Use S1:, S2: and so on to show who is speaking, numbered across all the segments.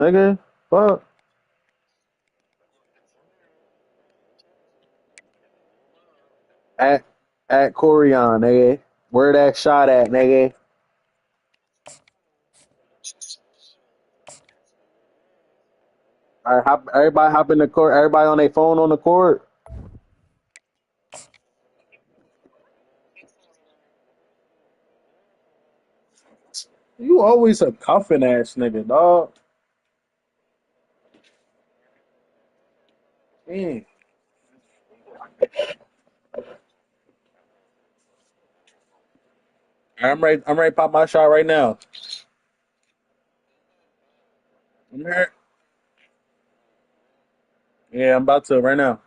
S1: nigga. Fuck. At at Corian, nigga. Where that shot at, nigga? All right, everybody hop in the court. Everybody on their phone on the court. You always a cuffing ass nigga, dog. Mm. I'm ready. I'm ready to pop my shot right now. I'm here. Yeah, I'm about to right now.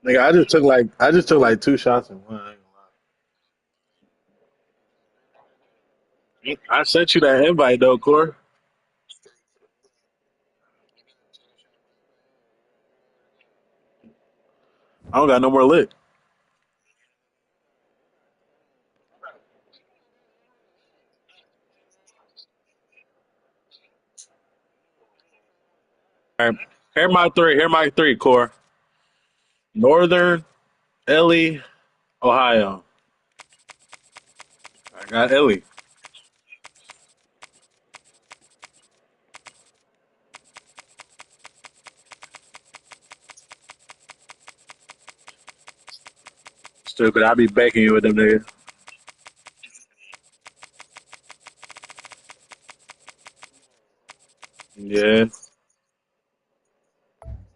S1: Nigga, I just took like two shots in one. I ain't gonna lie. I sent you that invite though, Core. I don't got no more lit. All right, here my three. Here my three, Core. Northern, Ellie, Ohio. I got Ellie. Stupid. I be begging you with them niggas. Yeah.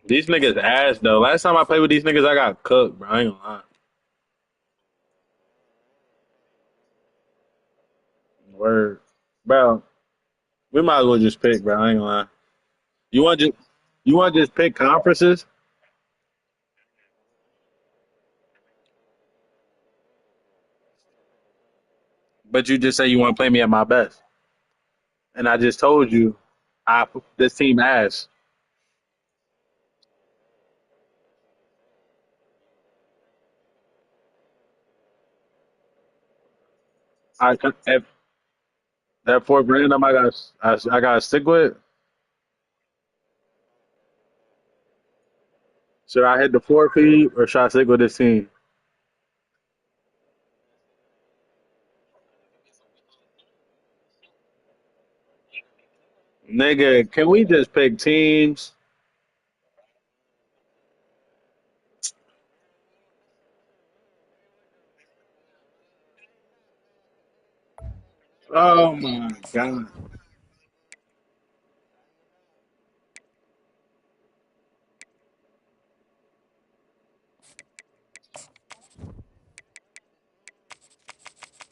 S1: These niggas ass though. Last time I played with these niggas, I got cooked, bro. I ain't gonna lie. Word, bro. We might as well just pick, bro. I ain't gonna lie. You want just you want to just pick conferences, but you just say you want to play me at my best, and I just told you, this team ass. If that fourth random, I got to stick with. Should I hit the four feed or should I stick with this team? Nigga, can we just pick teams? Oh my god.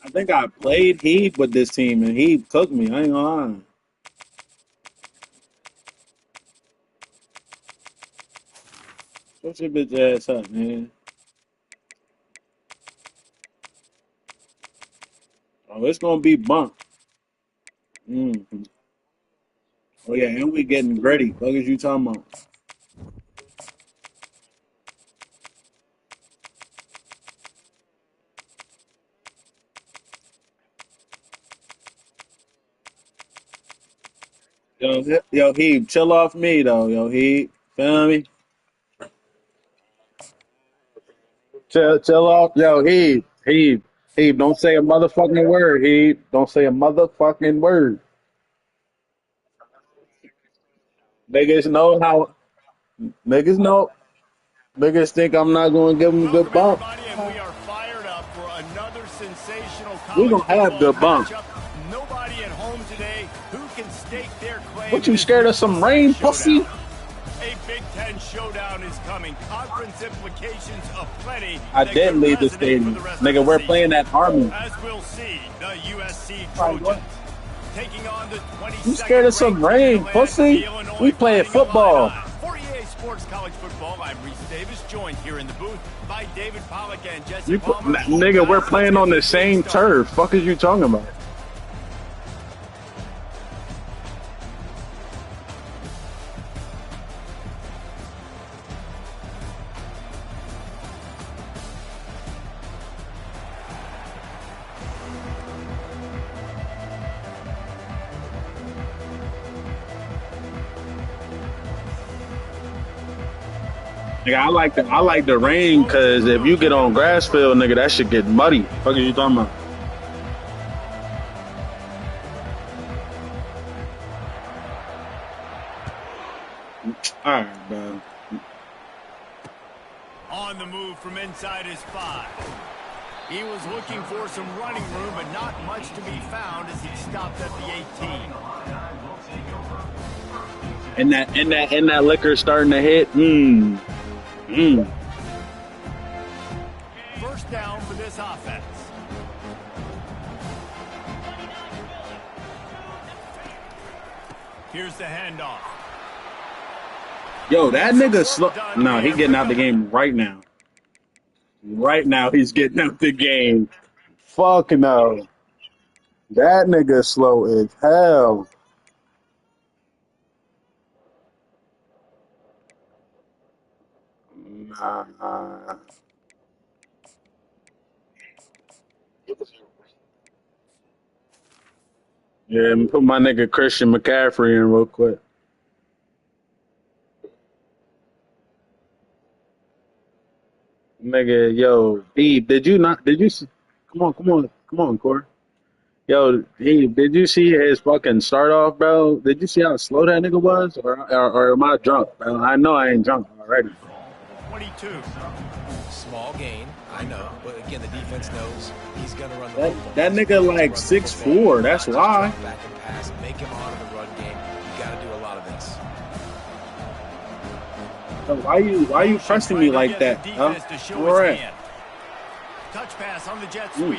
S1: I think I played Heat with this team and he cooked me. I ain't gonna lie. Shut your bitch ass up, man. Oh, it's gonna be bunk. Mm. Oh yeah, and we getting ready. What is you talking about? He chill off me though. He feel me? Chill off. He. Don't say a motherfucking word. He don't say a motherfucking word. Niggas know how. Niggas know. Niggas think I'm not gonna give them good
S2: Welcome,
S1: bump.
S2: everybody, and we are fired up for another sensational
S1: We
S2: college
S1: gonna have
S2: football
S1: good bump.
S2: matchup. Nobody at home today who can stake their claim
S1: What
S2: to
S1: you
S2: this
S1: scared of
S2: neutral
S1: some
S2: site
S1: rain,
S2: showdown.
S1: pussy?
S2: A Big Ten showdown is coming. Conference implications of plenty
S1: I
S2: that could
S1: didn't leave the
S2: resonate for
S1: stadium,
S2: the rest of
S1: nigga.
S2: the
S1: We're
S2: season.
S1: playing at Army.
S2: As we'll see, the USC
S1: Like what?
S2: Trojans taking on the
S1: You scared
S2: 22nd
S1: of some
S2: ranked team in
S1: rain,
S2: Atlantic, the
S1: pussy? We
S2: Illinois
S1: playing
S2: Fighting Illini.
S1: football.
S2: For EA Sports College Football, I'm Reese Davis, joined here in the booth by David Pollock and Jesse Palmer.
S1: Nigga, we're
S2: Guys, let's
S1: playing
S2: get
S1: on the
S2: this game
S1: same
S2: started.
S1: turf. Fuck is you talking about? Nigga, I like the rain because if you get on grass field, nigga, that shit get muddy. Fuck are you talking about? All right, bro.
S2: On the move from inside his 5. He was looking for some running room, but not much to be found as he stopped at the 18.
S1: And that liquor starting to hit.
S2: First down for this offense. Here's the handoff.
S1: Yo, that nigga slow. No, he getting out the game right now. Right now, he's getting out the game. Fuck no. That nigga slow as hell. Nah. Yeah, let me put my nigga Christian McCaffrey in real quick. Nigga, yo, D, did you see? Come on, Corey. Yo, D, did you see his fucking start off, bro? Did you see how slow that nigga was? Or am I drunk, bro? I know I ain't drunk already.
S2: 22.
S3: Small gain, I know, but again, the defense knows he's gonna run the football.
S1: That nigga like 6'4", that's why.
S3: Back and pass, make him honor the run game. You got to do a lot of this.
S1: So why you pressing me like that? Huh?
S2: Touch pass on the jet sweep.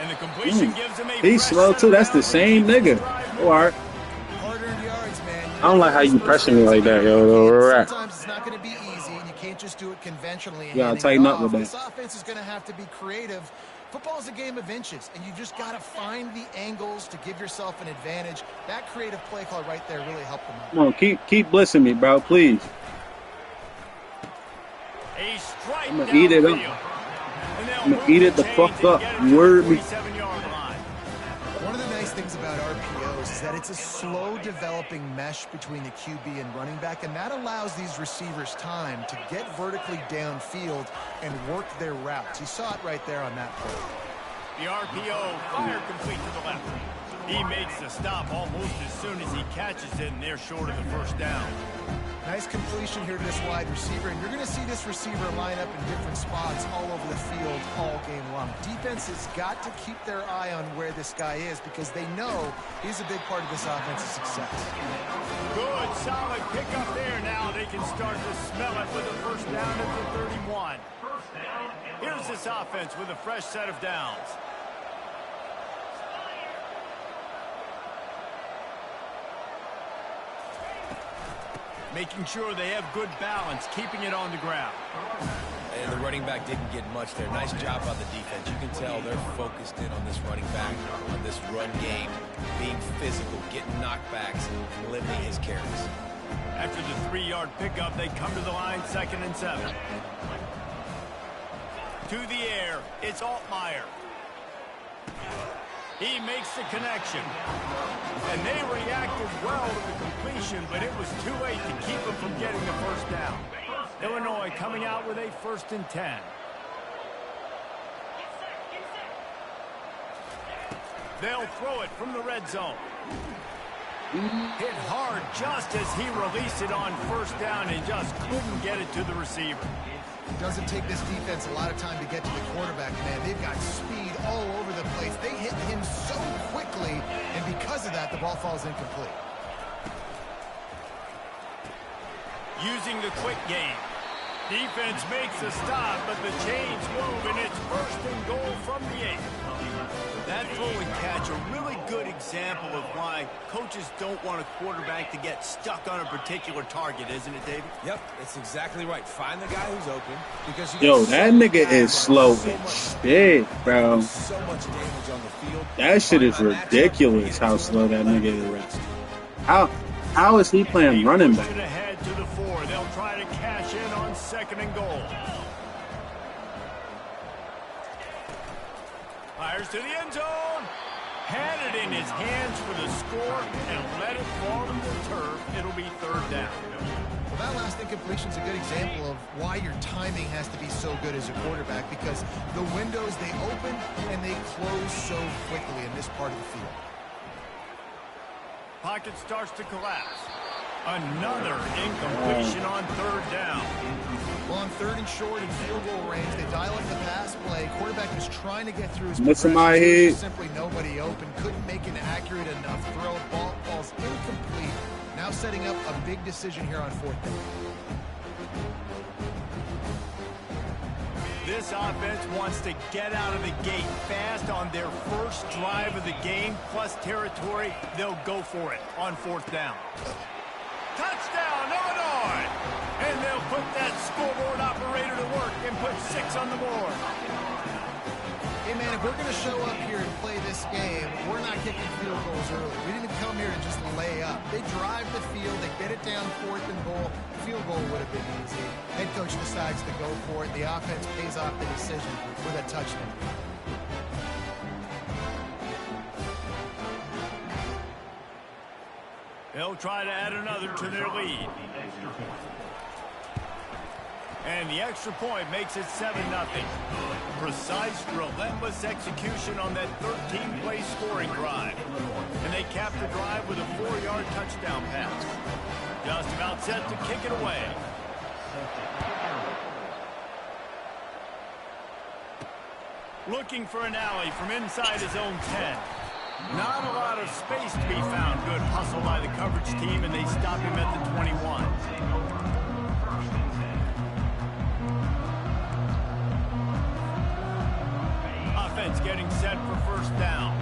S2: And the completion gives him a
S1: He's slow too. That's the same nigga. All right.
S3: Hard-earned yards, man.
S1: I don't like how you pressing me like that, yo.
S4: Sometimes it's not going to be easy, and you can't just do it conventionally.
S1: You gotta tighten up with that.
S4: This offense is going to have to be creative. Football is a game of inches, and you just got to find the angles to give yourself an advantage. That creative play call right there really helped them out.
S1: Come on, keep blissing me, bro, please. I'm gonna eat it up. I'm gonna eat it the fuck up. You heard me?
S4: One of the nice things about RPOs is that it's a slow developing mesh between the QB and running back, and that allows these receivers time to get vertically downfield and work their routes. You saw it right there on that play.
S2: The RPO fire complete to the left. He makes the stop almost as soon as he catches it, and they're short of the first down.
S4: Nice completion here to this wide receiver, and you're going to see this receiver line up in different spots all over the field all game long. Defense has got to keep their eye on where this guy is because they know he's a big part of this offense's success.
S2: Good, solid pickup there. Now they can start to smell it with a first down at the 31. Here's this offense with a fresh set of downs. Making sure they have good balance, keeping it on the ground.
S3: And the running back didn't get much there. Nice job by the defense. You can tell they're focused in on this running back, on this run game, being physical, getting knockbacks, and limiting his carries.
S2: After the 3-yard pickup, they come to the line, 2nd and 7. To the air, it's Altmaier. He makes the connection. And they reacted well to the completion, but it was too late to keep them from getting the first down. Illinois coming out with a 1st and 10. They'll throw it from the red zone. Hit hard just as he released it on first down and just couldn't get it to the receiver.
S4: It doesn't take this defense a lot of time to get to the quarterback, man. They've got speed all over the place. They hit him so quickly, and because of that, the ball falls incomplete.
S2: Using the quick game. Defense makes a stop, but the chains move, and it's 1st and goal from the 8. That throw and catch, a really good example of why coaches don't want a quarterback to get stuck on a particular target, isn't it, David?
S3: Yep, it's exactly right. Find the guy who's open. Because
S1: Yo, that nigga is slow as shit, bro.
S3: So much damage on the field.
S1: That shit is ridiculous how slow that nigga is. How is he playing running back?
S2: Ahead to the 4. They'll try to cash in on 2nd and goal. Fires to the end zone. Had it in his hands for the score and let it fall to the turf, it'll be third down.
S4: Well, that last incompletion is a good example of why your timing has to be so good as a quarterback, because the windows, they open and they close so quickly in this part of the field.
S2: Pocket starts to collapse. Another incompletion on third down.
S4: Well, on third and short and field goal range, they dial up the pass play. Quarterback was trying to get through his
S1: Missing my
S4: progressions.
S1: head.
S4: Simply nobody open. Couldn't make an accurate enough throw. Ball falls incomplete. Now setting up a big decision here on fourth down.
S2: This offense wants to get out of the gate fast on their first drive of the game, plus territory. They'll go for it on fourth down. Touchdown, Illinois! And they'll put that scoreboard operator to work and put 6 on the board.
S4: Hey, man, if we're going to show up here and play this game, we're not kicking field goals early. We didn't come here to just lay up. They drive the field. They get it down fourth and goal. Field goal would have been easy. Head coach decides to go for it. The offense pays off the decision with a touchdown.
S2: They'll try to add another to their lead. And the extra point makes it 7-0. Precise, relentless execution on that 13-play scoring drive. And they cap the drive with a 4-yard touchdown pass. Just about set to kick it away. Looking for an alley from inside his own 10. Not a lot of space to be found. Good hustle by the coverage team, and they stop him at the 21. Offense getting set for first down.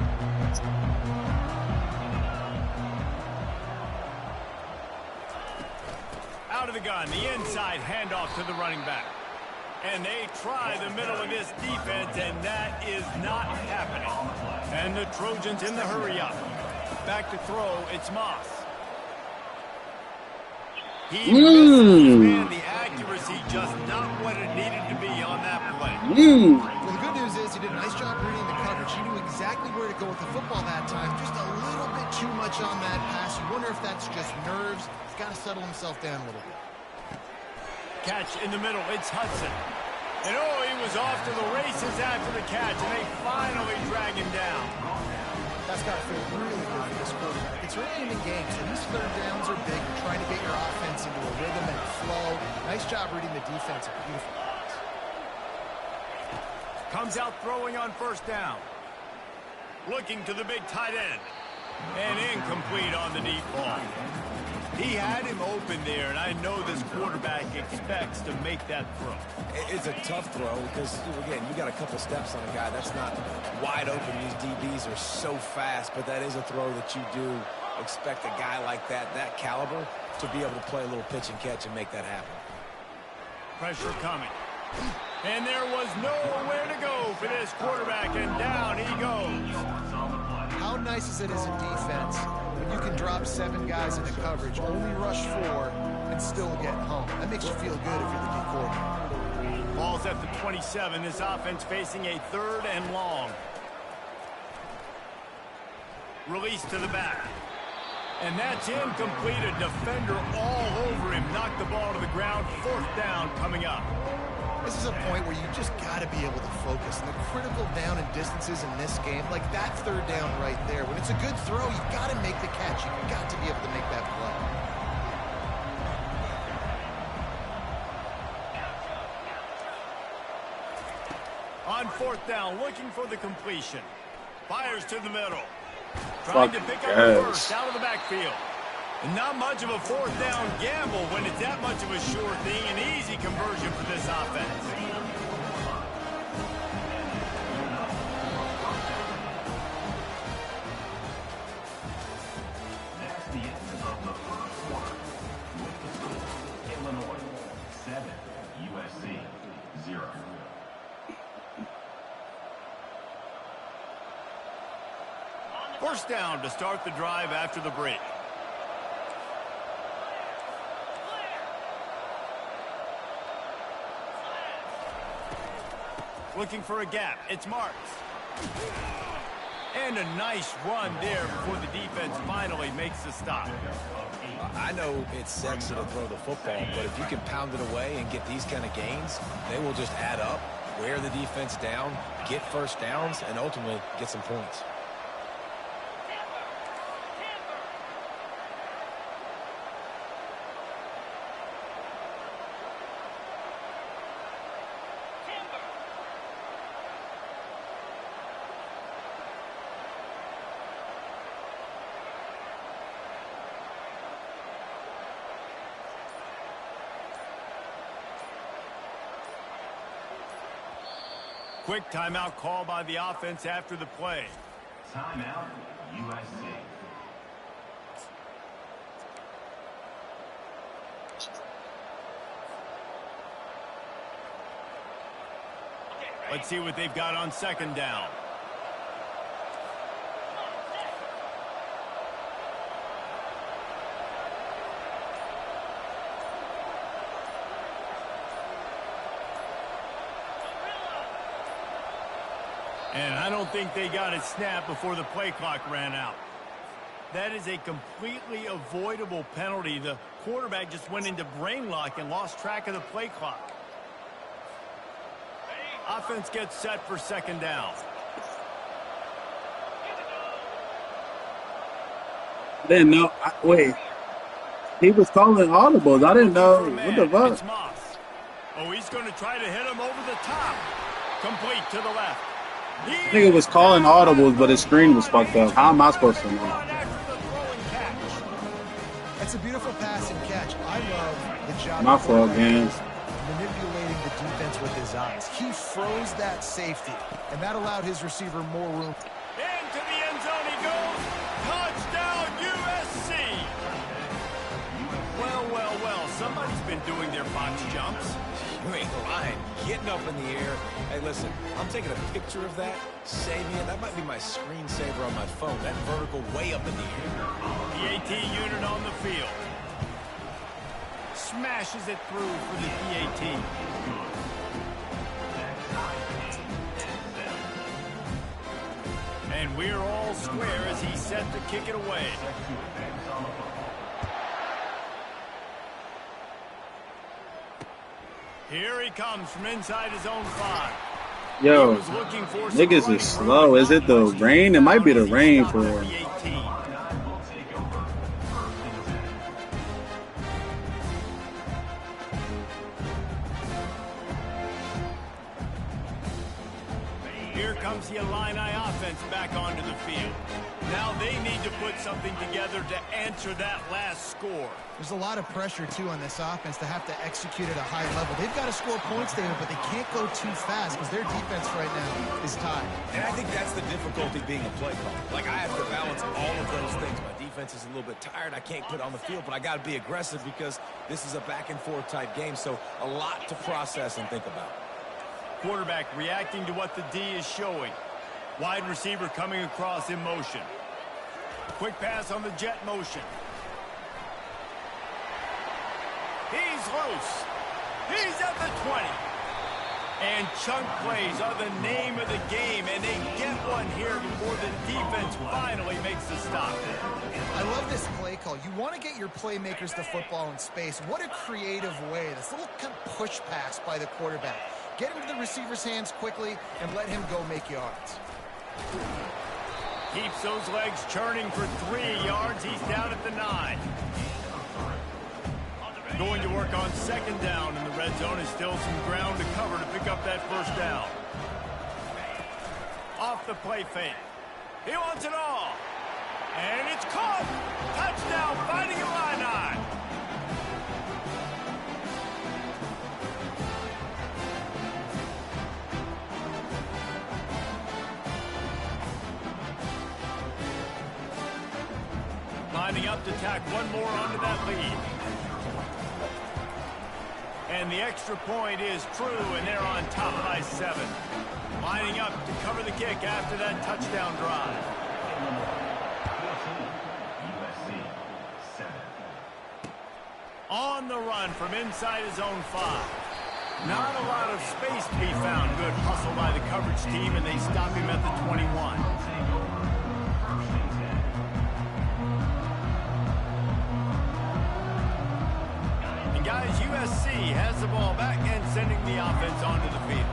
S2: Out of the gun, the inside handoff to the running back. And they try the middle of this defense, and that is not happening. And the Trojans in the hurry up. Back to throw, it's Moss. He misses, man, the accuracy just not what it needed to be on that play.
S4: Well, the good news is he did a nice job reading the coverage. He knew exactly where to go with the football that time. Just a little bit too much on that pass. You wonder if that's just nerves. He's got to settle himself down a little bit.
S2: Catch in the middle, it's Hudson. And oh, he was off to the races after the catch, and they finally drag him down.
S4: That's got to feel really good for this quarterback. It's early in the game, so these third downs are big. You're trying to get your offense into a rhythm and a flow. Nice job reading the defense. A beautiful pass.
S2: Comes out throwing on first down. Looking to the big tight end. And incomplete on the deep ball. He had him open there, and I know this quarterback expects to make that throw.
S3: It's a tough throw because, again, you got a couple steps on a guy. That's not wide open. These DBs are so fast, but that is a throw that you do expect a guy like that caliber, to be able to play a little pitch and catch and make that happen.
S2: Pressure coming. And there was nowhere to go for this quarterback, and down he goes.
S4: How nice is it as a defense when you can drop 7 guys into coverage, only rush 4, and still get home? That makes you feel good if you're the D coordinator.
S2: Ball's at the 27. This offense facing a third and long. Release to the back. And that's incomplete. A defender all over him. Knocked the ball to the ground. Fourth down coming up.
S4: This is a point where you just got to be able to focus. And the critical down and distances in this game, like that third down right there, when it's a good throw, you've got to make the catch. You've got to be able to make that play.
S2: On fourth down, looking for the completion. Fires to the middle. Trying to pick up the first out of the backfield. And not much of a fourth down gamble when it's that much of a sure thing. An easy conversion for this offense.
S5: Illinois 7, USC 0.
S2: First down to start the drive after the break. Looking for a gap. It's Marks. And a nice run there before the defense finally makes the stop.
S3: I know it's sexy to throw the football, but if you can pound it away and get these kind of gains, they will just add up, wear the defense down, get first downs, and ultimately get some points.
S2: Quick timeout call by the offense after the play.
S5: Timeout, USC.
S2: Let's see what they've got on second down. And I don't think they got it snapped before the play clock ran out. That is a completely avoidable penalty. The quarterback just went into brain lock and lost track of the play clock. Offense gets set for second down.
S1: I didn't know. Wait. He was calling audibles. I didn't know. What the fuck?
S2: It's Moss. Oh, he's going to try to hit him over the top. Complete to the left.
S1: Nigga was calling audibles, but his screen was fucked up. How am I supposed to know?
S4: That's a beautiful pass and catch. I love the job.
S1: My fault, man.
S4: Manipulating the defense with his eyes. He froze that safety, and that allowed his receiver more room.
S2: Into the end zone he goes. Touchdown, USC. Well. Somebody's been doing their box jumps.
S3: You ain't lying. Getting up in the air. Hey, listen, I'm taking a picture of that, saving it. That might be my screensaver on my phone. That vertical way up in the air.
S2: The AT unit on the field. Smashes it through for the PAT. And we're all square as he's set to kick it away. Here he comes from inside his own 5.
S1: Yo, niggas is slow. Is it the rain? It might be the rain for him.
S2: Here comes the Illini offense back onto the field. Now they need to put something together to answer that last score.
S4: There's a lot of pressure, too, on this offense to have to execute at a high level. They've got to score points there, but they can't go too fast because their defense right now is tied.
S3: And I think that's the difficulty being a play call. Like, I have to balance all of those things. My defense is a little bit tired. I can't put on the field, but I got to be aggressive because this is a back-and-forth type game, so a lot to process and think about.
S2: Quarterback reacting to what the D is showing. Wide receiver coming across in motion. Quick pass on the jet motion. He's loose. He's at the 20. And chunk plays are the name of the game, and they get one here before the defense finally makes the stop.
S4: I love this play call. You want to get your playmakers the football in space. What a creative way. This little kind of push pass by the quarterback. Get into the receiver's hands quickly and let him go make yards.
S2: Keeps those legs churning for 3 yards. He's down at the 9. Going to work on second down in the red zone. Is still some ground to cover to pick up that first down. Off the play fake. He wants it all. And it's caught. Touchdown, Fighting Illini. Lining up to tack one more onto that lead. And the extra point is true, and they're on top by 7. Lining up to cover the kick after that touchdown drive. On the run from inside his own 5. Not a lot of space to be found. Good hustle by the coverage team, and they stop him at the 21. as USC has the ball back and sending the offense onto the field.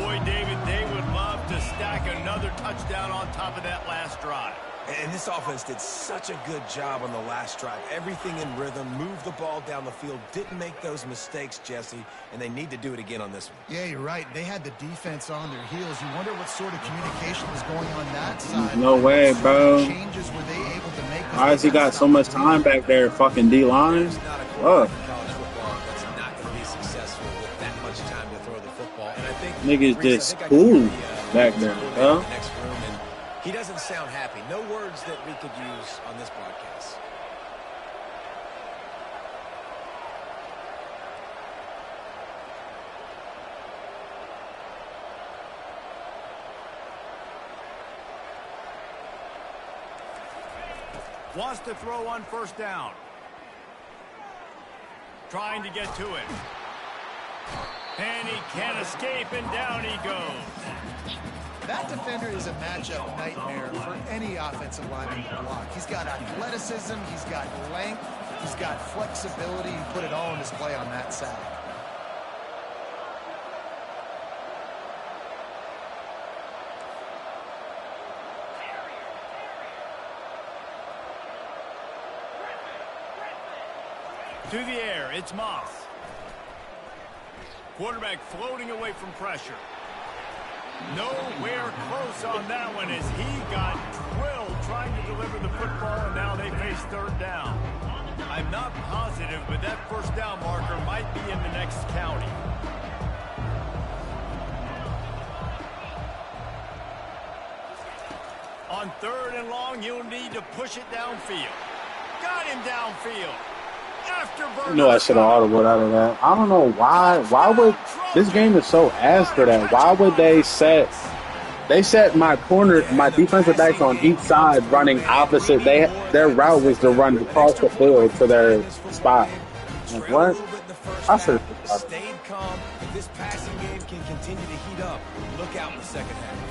S2: Boy, David, they would love to stack another touchdown on top of that last drive.
S3: And this offense did such a good job on the last drive. Everything in rhythm, moved the ball down the field, didn't make those mistakes, Jesse, and they need to do it again on this one.
S4: Yeah, you're right. They had the defense on their heels. You wonder what sort of communication was going on that side.
S1: No way, bro.
S4: Changes were they able to make?
S1: Why has he got so much time back there, fucking D-line?
S3: There's not a
S1: Fuck.
S3: quarterback in college football that's not going to be successful with that much time to throw the football. And I think
S1: Niggas
S3: Reese,
S1: just
S3: I think I can
S1: cool
S3: hear
S1: back
S3: the
S1: there,
S3: coordinator
S1: huh?
S3: in the next room, and he doesn't sound happy. No words that we could use on this broadcast.
S2: Wants to throw on first down. Trying to get to it. And he can't escape, and down he goes.
S4: That defender is a matchup nightmare for any offensive lineman to block. He's got athleticism, he's got length, he's got flexibility. He put it all on display on that side.
S2: To the air, it's Moss. Quarterback floating away from pressure. Nowhere close on that one as he got drilled trying to deliver the football, and now they face third down. I'm not positive, but that first down marker might be in the next county. On third and long, you'll need to push it downfield. Got him downfield.
S1: You know I should have audibled out of that. I don't know why. Why would this game is so ass for that? Why would they set my corner, my defensive backs on each side running opposite? Their route was to run across the field to their spot. Like, what? I should have
S3: stayed calm. If this passing game can continue to heat up, look out in the second half.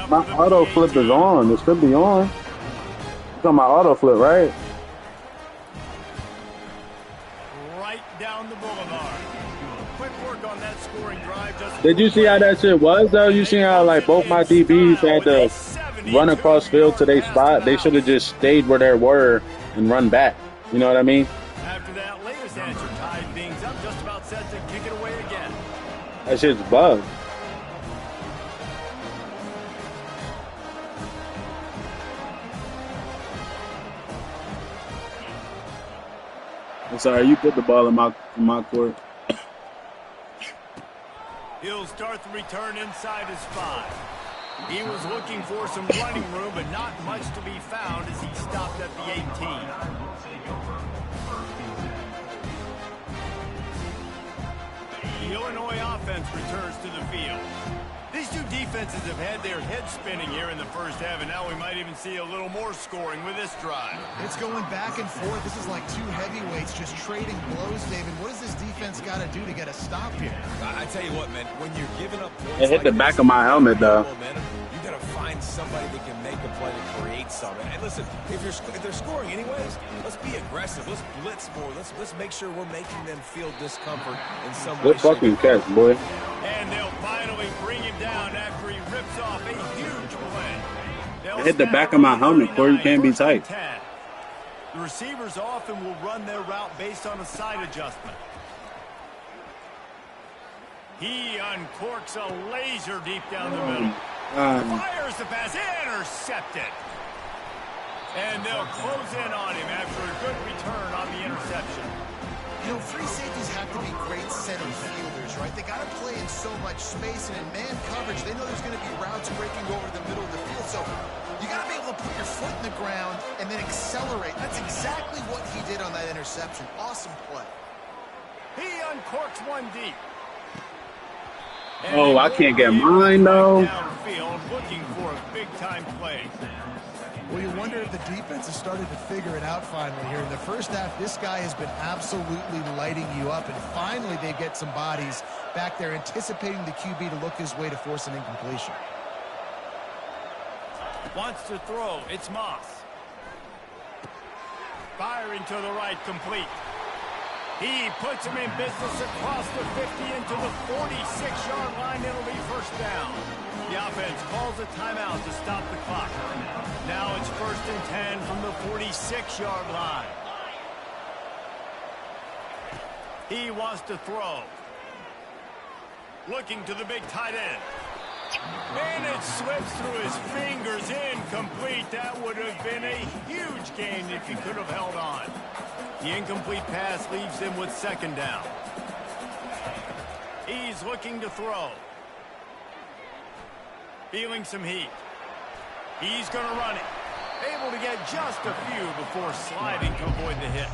S1: My auto flip is on. It should be on. It's on my auto flip, right?
S2: Right down the boulevard. Quick work on that scoring drive.
S1: Did you see how that shit was, though? You see how, like, both my DBs had to run across field to their spot? They should have just stayed where they were and run back. You know what I mean?
S2: After that latest answer tied things up, just about set to kick it away again.
S1: That shit's bugged. I'm sorry, you put the ball in my court.
S2: He'll start the return inside his 5. He was looking for some running room, but not much to be found as he stopped at the 18. The Illinois offense returns to the field. These two defenses have had their heads spinning here in the first half, and now we might even see a little more scoring with this drive.
S4: It's going back and forth. This is like two heavyweights just trading blows, David. What does this defense got to do to get a stop here?
S3: I tell you what, man, when you're giving up points,
S1: It hit the back of my helmet, though.
S3: You got to find somebody that can make a play to create something. And listen, if they're scoring anyways, let's be aggressive. Let's blitz more. Let's make sure we're making them feel discomfort in some way.
S1: Good fucking catch, boy.
S2: And they'll finally bring him down after he rips off a huge play.
S1: It hit the back of my helmet, Corey. You can't be tight.
S2: The receivers often will run their route based on a side adjustment. He uncorks a laser deep down the middle. Fires the pass, intercepted. And they'll close in on him after a good return on the interception.
S4: You know, free safeties have to be great center fielders, right? They got to play in so much space, and in man coverage, they know there's going to be routes breaking over the middle of the field. So you got to be able to put your foot in the ground and then accelerate. That's exactly what he did on that interception. Awesome play.
S2: He uncorks one deep.
S1: Oh, I can't get mine, though.
S2: Downfield looking for a big-time play.
S4: Well, you wonder if the defense has started to figure it out finally here. In the first half, this guy has been absolutely lighting you up, and finally they get some bodies back there anticipating the QB to look his way to force an incompletion.
S2: Wants to throw. It's Moss. Firing to the right, complete. He puts him in business across the 50 into the 46-yard line. It'll be first down. The offense calls a timeout to stop the clock. Now it's 1st and 10 from the 46-yard line. He wants to throw. Looking to the big tight end. And it slips through his fingers, incomplete. That would have been a huge gain if he could have held on. The incomplete pass leaves him with 2nd down. He's looking to throw. Feeling some heat. He's going to run it. Able to get just a few before sliding to avoid the hit.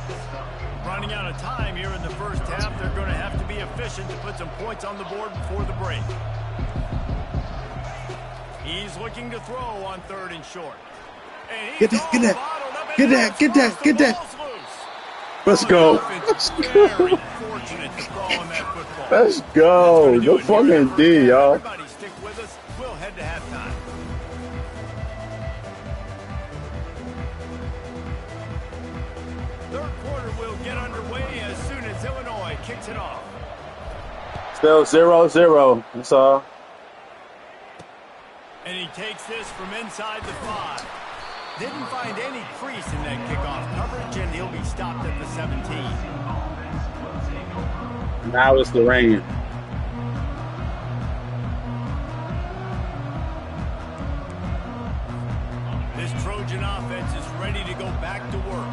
S2: Running out of time here in the first half. They're going to have to be efficient to put some points on the board before the break. He's looking to throw on 3rd and short. And
S1: Get that. Let's go. Let's go. Let's go. Go fucking D, y'all.
S2: Everybody stick with us. We'll head to halftime. Third quarter will get underway as soon as Illinois kicks it off.
S1: Still 0-0. That's all.
S2: And he takes this from inside the 5. Didn't find any crease in that kickoff coverage, and he'll be stopped at the 17.
S1: Now it's the rain.
S2: This Trojan offense is ready to go back to work.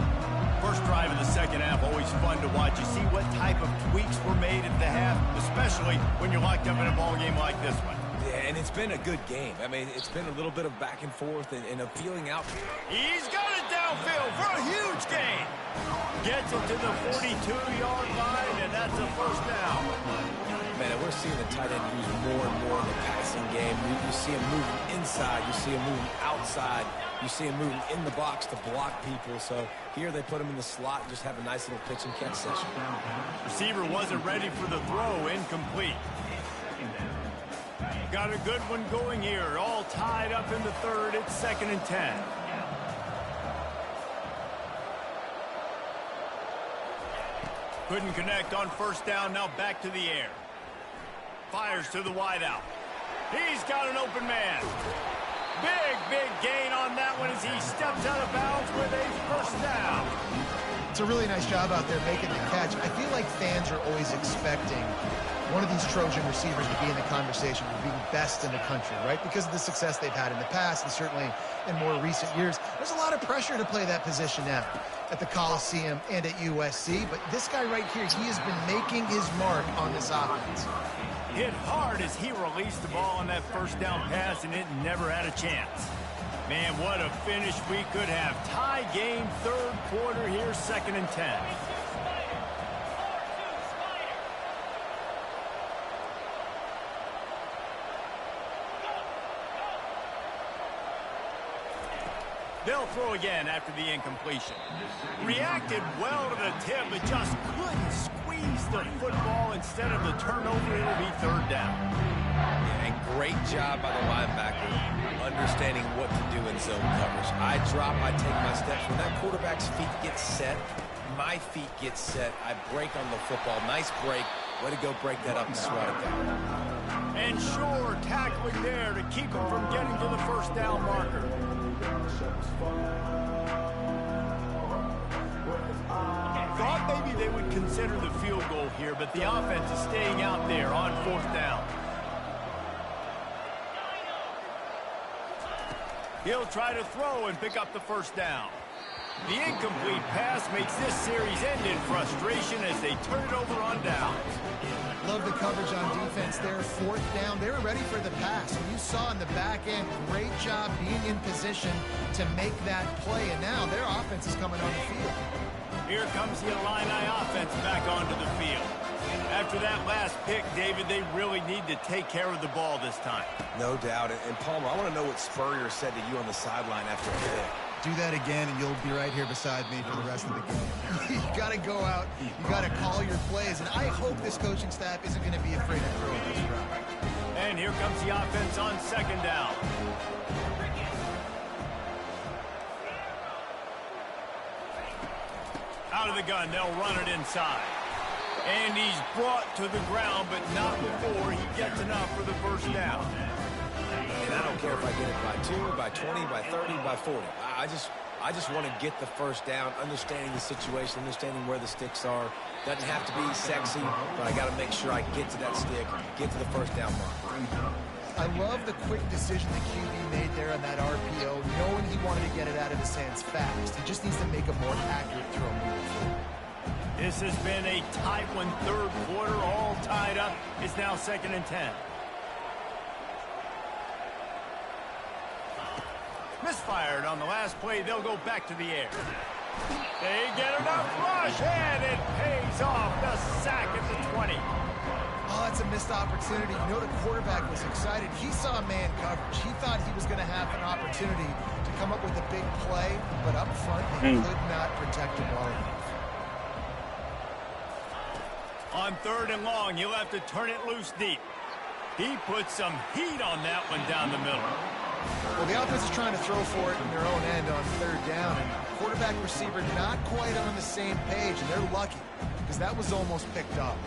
S2: First drive of the second half, always fun to watch. You see what type of tweaks were made at the half, especially when you're locked up in a ball game like this one.
S3: Yeah, and it's been a good game. I mean, it's been a little bit of back and forth and a feeling out.
S2: He's got it downfield for a huge gain. Gets it to the 42-yard line, and that's a first down.
S3: Man, we're seeing the tight end used more and more in the passing game. You see him moving inside. You see him moving outside. You see him moving in the box to block people. So here they put him in the slot and just have a nice little pitch and catch session.
S2: Receiver wasn't ready for the throw, incomplete. Got a good one going here. All tied up in the 3rd. It's 2nd and 10. Couldn't connect on first down. Now back to the air. Fires to the wideout. He's got an open man. Big gain on that one as he steps out of bounds with a first down.
S4: It's a really nice job out there making the catch. I feel like fans are always expecting one of these Trojan receivers to be in the conversation for being best in the country, right? Because of the success they've had in the past and certainly in more recent years. There's a lot of pressure to play that position now at the Coliseum and at USC. But this guy right here, he has been making his mark on this offense.
S2: Hit hard as he released the ball on that first down pass, and it never had a chance. Man, what a finish we could have. Tie game, 3rd quarter here, 2nd and 10. They'll throw again after the incompletion. Reacted well to the tip, but just couldn't squeeze the football. Instead of the turnover, it'll be 3rd down.
S3: Yeah, and great job by the linebacker, understanding what to do in zone coverage. I drop, I take my steps. When that quarterback's feet get set, my feet get set. I break on the football. Nice break. Way to go break that up and swat it down.
S2: And sure, tackling there to keep him from getting to the first down marker. Thought maybe they would consider the field goal here, but the offense is staying out there on 4th down. He'll try to throw and pick up the first down. The incomplete pass makes this series end in frustration as they turn it over on downs.
S4: Love the coverage on defense there. 4th down. They were ready for the pass. And you saw in the back end, great job being in position to make that play. And now their offense is coming on the field.
S2: Here comes the Illini offense back onto the field. After that last pick, David, they really need to take care of the ball this time.
S3: No doubt. And Palmer, I want to know what Spurrier said to you on the sideline after the pick.
S4: Do that again, and you'll be right here beside me for the rest of the game. You got to go out. You got to call your plays. And I hope this coaching staff isn't going to be afraid to throw this route.
S2: And here comes the offense on 2nd down. Out of the gun, they'll run it inside. And he's brought to the ground, but not before he gets enough for the first down.
S3: And I don't care if I get it by 2, by 20, by 30, by 40. I just want to get the first down, understanding the situation, understanding where the sticks are. Doesn't have to be sexy, but I got to make sure I get to that stick, get to the first down mark.
S4: I love the quick decision the QB made there on that RPO, knowing he wanted to get it out of his hands fast. He just needs to make a more accurate throw moving forward.
S2: This has been a tight one, third quarter, all tied up. It's now 2nd and 10. Misfired on the last play. They'll go back to the air. They get enough rush, and it pays off. The sack at the 20.
S4: Oh, that's a missed opportunity. You know, the quarterback was excited. He saw man coverage. He thought he was going to have an opportunity to come up with a big play, but up front, they could not protect him well enough.
S2: On 3rd and long, you'll have to turn it loose deep. He put some heat on that one down the middle.
S4: Well, the offense is trying to throw for it in their own end on 3rd down, and quarterback receiver not quite on the same page, and they're lucky because that was almost picked up.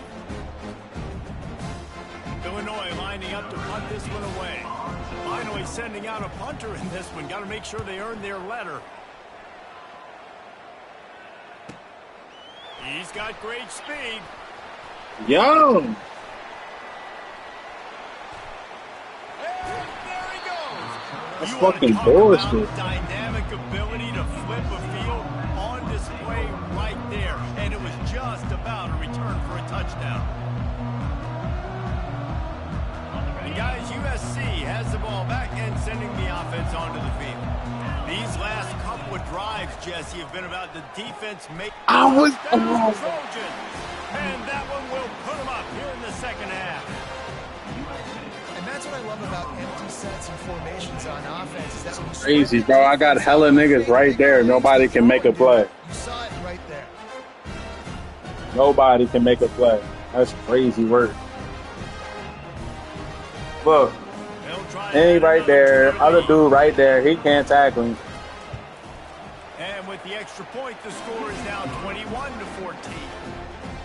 S2: Illinois lining up to punt this one away. Finally sending out a punter in this one. Got to make sure they earn their letter. He's got great speed.
S1: Yo!
S2: And there he goes.
S1: That's
S2: You want to
S1: fucking
S2: talk
S1: bullshit.
S2: about dynamic ability to flip a field on display right there. And it was just about a return for a touchdown. And guys, USC has the ball back and sending the offense onto the field. These last couple of drives, Jesse, have been about the defense making Trojan. And that one will put them up here in the 2nd half.
S4: And that's what I love about empty sets and formations on offense. Is that when you
S1: Crazy, bro. I got hella niggas right there. Nobody can make a play.
S4: You saw it right there.
S1: Nobody can make a play. That's crazy work. Look, he right there. Other dude right there. He can't tackle him.
S2: And with the extra point, the score is now 21-14.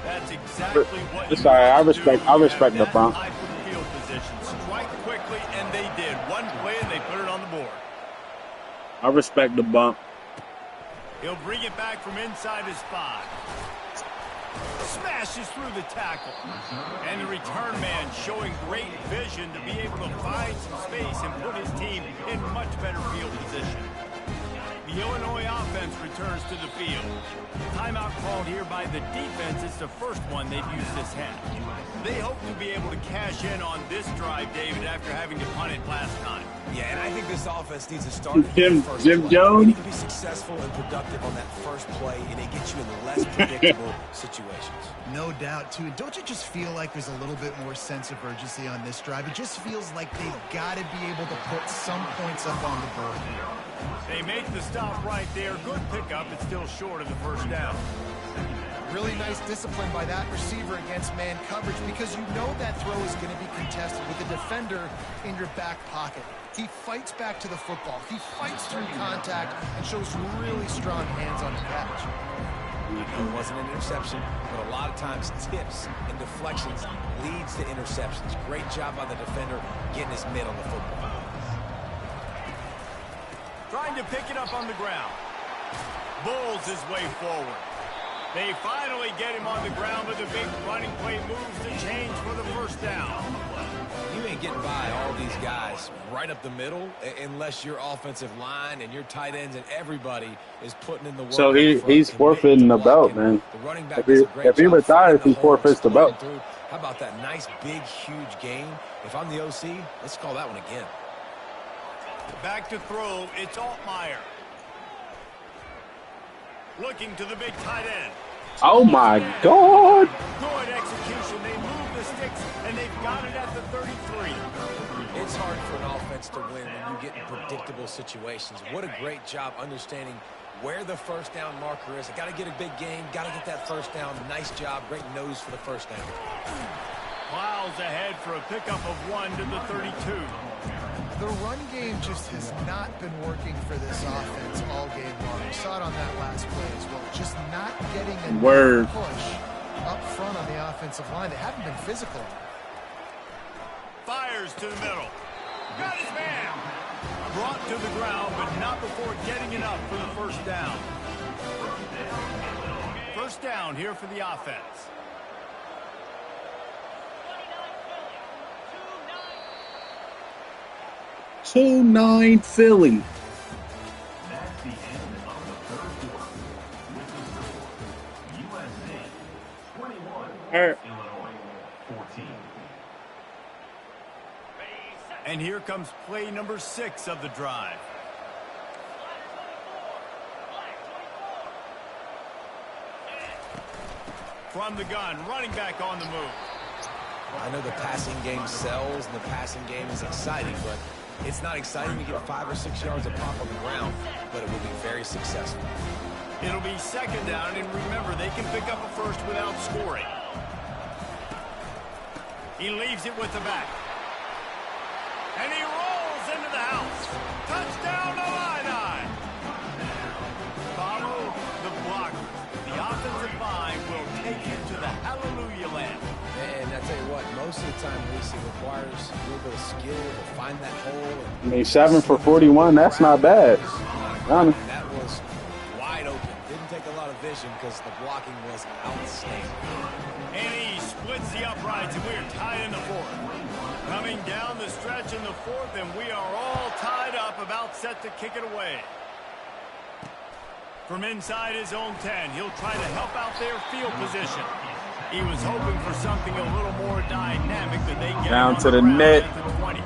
S2: That's exactly what
S1: It's all right. I respect the bump.
S2: Field position. Strike quickly, and they did. One play, and they put it on the board.
S1: I respect the bump.
S2: He'll bring it back from inside his 5. Smashes through the tackle. And the return man showing great vision to be able to find some space and put his team in much better field position. The Illinois offense returns to the field. Timeout called here by the defense. It's the first one they've used this half. They hope to be able to cash in on this drive, David, after having to punt it last time.
S3: Yeah, and I think this offense needs to start
S1: Jim
S3: first
S1: Jones.
S3: You need to be successful and productive on that first play, and it gets you in less predictable situations.
S4: No doubt, too. Don't you just feel like there's a little bit more sense of urgency on this drive? It just feels like they've got to be able to put some points up on the board here.
S2: They make the stop right there. Good pickup. It's still short of the first down.
S4: Really nice discipline by that receiver against man coverage because you know that throw is going to be contested with a defender in your back pocket. He fights back to the football. He fights through contact and shows really strong hands on the catch.
S3: It wasn't an interception, but a lot of times tips and deflections leads to interceptions. Great job by the defender getting his mitt on the football.
S2: Trying to pick it up on the ground. Bulls his way forward. They finally get him on the ground, but the big running play moves to change for the first down.
S3: You ain't getting by all these guys right up the middle unless your offensive line and your tight ends and everybody is putting in the work.
S1: So he's forfeiting the belt, man. If he retires, he forfeits the belt.
S3: How about that nice, big, huge game? If I'm the OC, let's call that one again.
S2: Back to throw, it's Altmaier. Looking to the big tight end.
S1: Oh my God!
S2: Good execution. They move the sticks, and they've got it at the 33.
S3: It's hard for an offense to win when you get in predictable situations. What a great job understanding where the first down marker is. I got to get a big game. Got to get that first down. Nice job. Great nose for the first down.
S2: Plows ahead for a pickup of 1 to the 32.
S4: The run game just has not been working for this offense all game long. We saw it on that last play as well. Just not getting
S1: Word.
S4: enough push up front on the offensive line. They haven't been physical.
S2: Fires to the middle. Got his man. Brought to the ground, but not before getting it up for the first down. First down here for the offense.
S1: 2-9 Philly.
S5: That's the end of the third quarter. With the score, USA 21, Illinois 14.
S2: And here comes play number 6 of the drive. From the gun, running back on the move.
S3: I know the passing game sells and the passing game is exciting, but it's not exciting to get 5 or 6 yards of pop on the ground, but it will be very successful.
S2: It'll be second down, and remember, they can pick up a first without scoring. He leaves it with the back. And he rolls into the house. Touchdown, Illini! Follow the blocker. The offensive line will take you to the hallelujah land.
S3: And I tell you what, most of the time, Reese, it requires a little bit of skill to find that hole.
S1: I mean, 7 for 41, that's not bad.
S3: And that was wide open. Didn't take a lot of vision because the blocking was outstanding.
S2: And he splits the uprights, and we are tied in the fourth. Coming down the stretch in the fourth, and we are all tied up, about set to kick it away. From inside his own 10, he'll try to help out their field position. He was hoping for something a little more dynamic, but they get
S1: Down
S2: him
S1: to the
S2: on
S1: net.
S2: at the 20.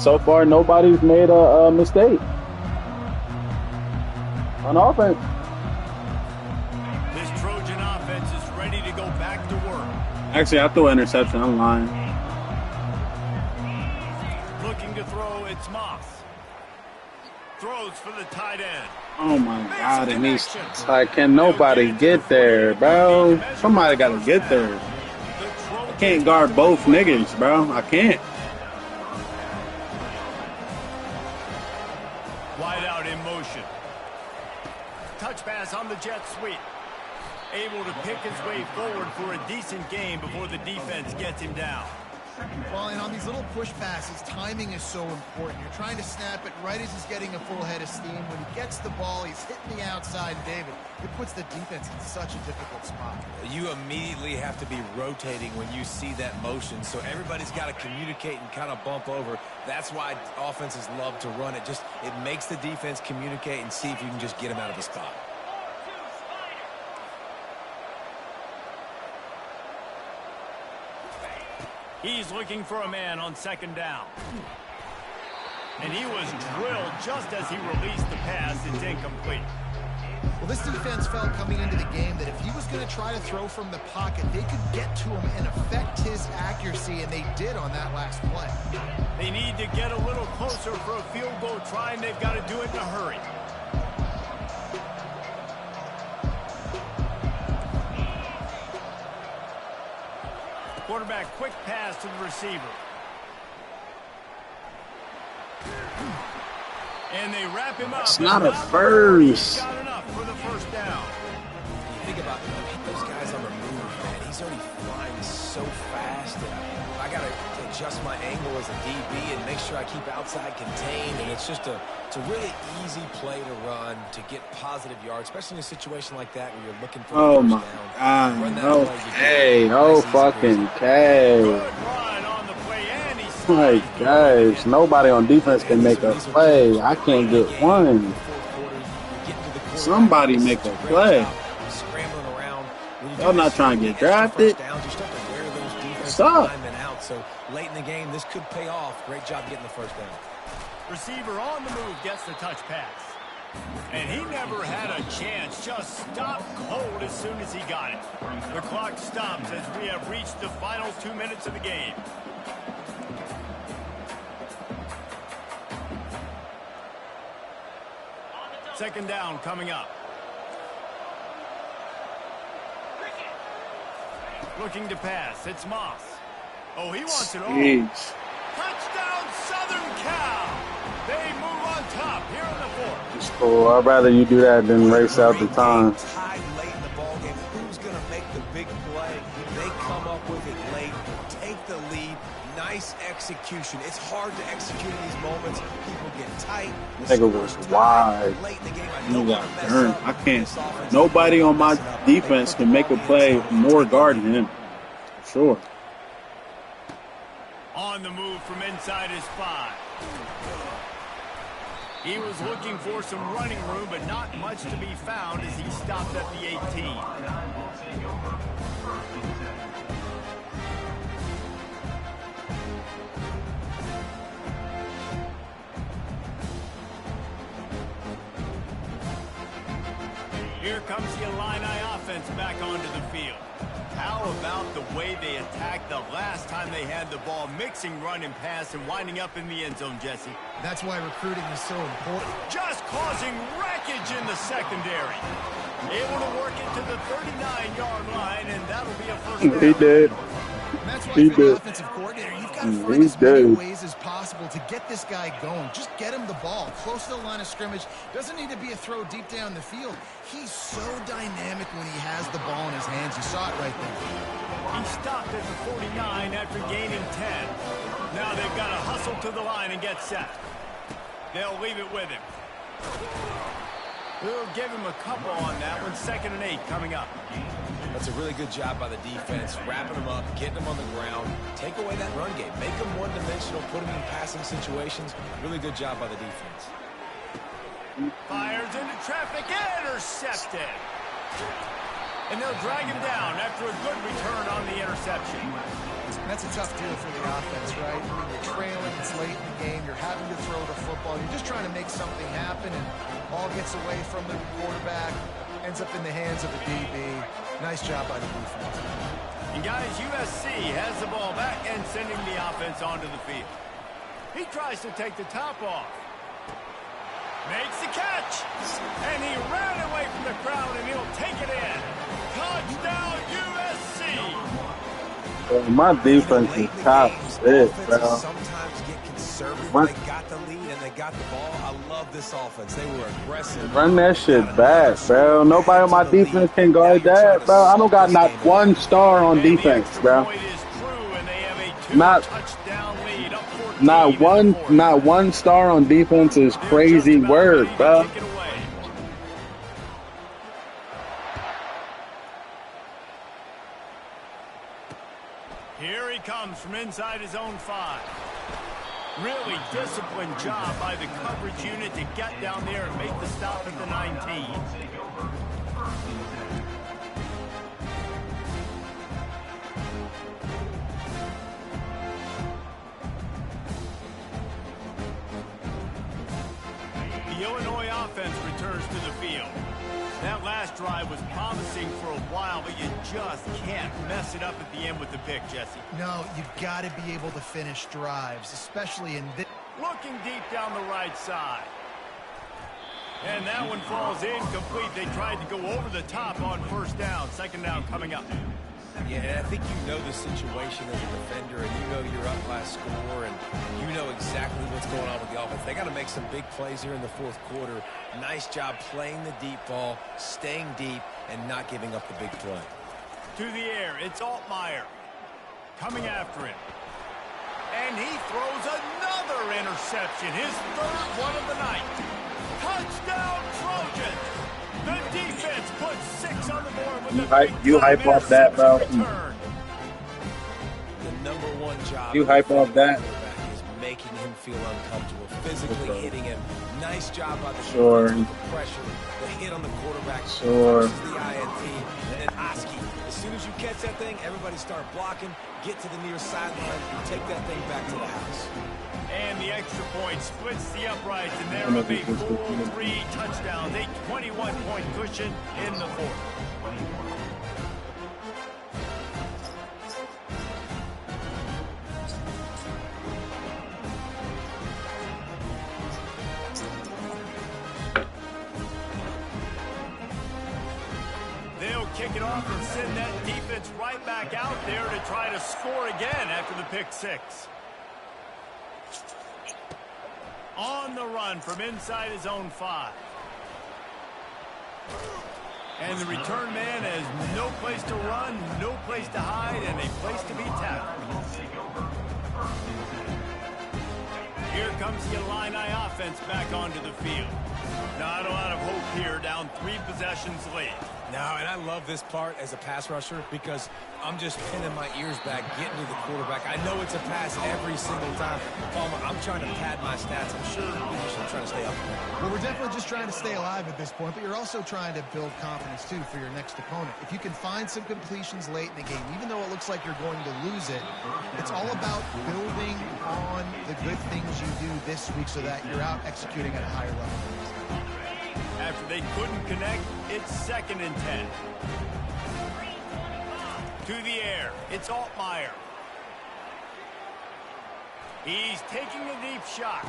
S1: So far, nobody's made a mistake on offense.
S2: This Trojan offense is ready to go back to work.
S1: Actually, I threw an interception. I'm lying.
S2: Looking to throw, it's Moss. Throws for the tight end.
S1: Oh my God! And he's like, can nobody get there, bro? Somebody got to get there. I can't guard both niggas, bro. I can't.
S2: Wide out in motion. Touch pass on the jet sweep. Able to pick his way forward for a decent game before the defense gets him down.
S4: Well, and on these little push passes, timing is so important. You're trying to snap it right as he's getting a full head of steam. When he gets the ball, he's hitting the outside, David. It puts the defense in such a difficult spot.
S3: You immediately have to be rotating when you see that motion, so everybody's got to communicate and kind of bump over. That's why offenses love to run it. It makes the defense communicate and see if you can just get them out of the spot.
S2: He's looking for a man on second down. And he was drilled just as he released the pass. It's incomplete.
S4: Well, this defense felt coming into the game that if he was going to try to throw from the pocket, they could get to him and affect his accuracy, and they did on that last play.
S2: They need to get a little closer for a field goal try, and they've got to do it in a hurry. Quarterback, quick pass to the receiver. And they wrap him up.
S1: It's not a first.
S2: Got enough for the first down.
S3: You think about those guys on the move, man. He's already flying so fast. And I got to adjust my angle as a DB and make sure I keep outside contained. And it's just a really easy play to run to get positive yards, especially in a situation like that where you're looking for
S1: Oh
S3: the
S1: my
S3: first down.
S1: God!
S3: Run that
S1: No,
S3: play, you
S1: hey,
S3: get
S1: oh
S3: nice, easy
S1: fucking
S3: plays.
S1: K!
S2: Good run on the play, and he
S1: My
S2: slides.
S1: gosh, nobody on defense can make a play. I can't get one. Somebody make a play. Y'all not trying to get drafted. Stop.
S3: So late in the game, this could pay off. Great job getting the first down.
S2: Receiver on the move gets the touch pass. And he never had a chance. Just stopped cold as soon as he got it. The clock stops as we have reached the final 2 minutes of the game. Second down coming up. Looking to pass. It's Moss. Oh, he wants it all.
S1: Jeez.
S2: Touchdown, Southern Cal. They move on top here in the fourth.
S1: It's cool. I'd rather you do that than race out the time.
S3: Tied late in the ball game. Who's going to make the big play? They come up with it late, take the lead. Nice execution. It's hard to execute in these moments. People get tight.
S1: Nigga was wide. He got turned. I can't. Nobody on my defense can make a play more guarding him. For sure.
S2: On the move from inside his 5. He was looking for some running room, but not much to be found as he stopped at the 18. Here comes the Illini offense back onto the field. How about the way they attacked the last time they had the ball, mixing run and pass and winding up in the end zone, Jesse?
S4: That's why recruiting is so important.
S2: Just causing wreckage in the secondary. Able to work it to the 39-yard line, and that'll be a first down.
S1: He did.
S4: And that's why
S1: He
S4: for the
S1: did.
S4: offensive coordinator, you've got to find
S1: He
S4: as many
S1: did.
S4: ways as possible to get this guy going. Just get him the ball close to the line of scrimmage. Doesn't need to be a throw deep down the field. He's so dynamic when he has the ball in his hands. You saw it right there.
S2: He stopped at the 49 after gaining 10. Now they've got to hustle to the line and get set. They'll leave it with him. We'll give him a couple on that one. 2nd and 8 coming up.
S3: That's a really good job by the defense, wrapping them up, getting them on the ground, take away that run game, make them one-dimensional, put them in passing situations. Really good job by the defense.
S2: Fires into traffic, intercepted. And they'll drag him down after a good return on the interception.
S4: That's a tough deal for the offense, right? I mean, you're trailing, it's late in the game, you're having to throw the football, you're just trying to make something happen, and ball gets away from the quarterback, ends up in the hands of the DB. Nice job by the defense.
S2: And guys, USC has the ball back and sending the offense onto the field. He tries to take the top off. Makes the catch. And he ran away from the crowd, and he'll take it in. Touchdown, USC.
S1: My defense is top shit, bro.
S3: Sometimes get conservative.
S1: What?
S3: They got the lead and they got the ball. I love this offense. They were aggressive.
S1: Run that shit back, bro. Nobody on my defense can guard that, bro. I don't got not one star on defense, bro. Not one star on defense is crazy word, bro.
S2: Here he comes from inside his own 5. Really disciplined job by the coverage unit to get down there and make the stop at the 19. The Illinois offense returns to the field. That last drive was promising for a while, but you just can't mess it up at the end with the pick, Jesse.
S4: No, you've got to be able to finish drives, especially in this.
S2: Looking deep down the right side. And that one falls incomplete. They tried to go over the top on first down. 2nd down coming up.
S3: Yeah, and I think you know the situation as a defender, and you know you're up by a score, and you know exactly what's going on with the offense. They got to make some big plays here in the 4th quarter. Nice job playing the deep ball, staying deep, and not giving up the big play.
S2: To the air, it's Altmaier. Coming after him. And he throws another interception, his 3rd one of the night. Touchdown, Trojans! The defense puts 6 on the board with
S1: You hype off that, bro.
S3: The number one job
S1: You hype off that.
S3: is making him feel uncomfortable, physically hitting him. Nice job by the
S1: Sure.
S3: defense with the pressure, the hit on the quarterback,
S1: Sure.
S3: forces the INT, and then Oski. As soon as you catch that thing, everybody start blocking, get to the near sideline, and take that thing back to the house.
S2: And the extra point splits the uprights, and there will be full 3 touchdowns, a 21-point cushion in the 4th. They'll kick it off and send that defense right back out there to try to score again after the pick six. On the run from inside his own 5. And the return man has no place to run, no place to hide, and a place to be tackled. Here comes the Illini offense back onto the field. Not a lot of hope here, down 3 possessions late.
S3: No, and I love this part as a pass rusher because I'm just pinning my ears back, getting to the quarterback. I know it's a pass every single time. Palmer, I'm trying to pad my stats. I'm sure you're just trying to stay up.
S4: Well, we're definitely just trying to stay alive at this point, but you're also trying to build confidence, too, for your next opponent. If you can find some completions late in the game, even though it looks like you're going to lose it, it's all about building on the good things you do this week so that you're out executing at a higher level.
S2: After they couldn't connect, it's 2nd and 10. To the air, it's Altmaier. He's taking a deep shot.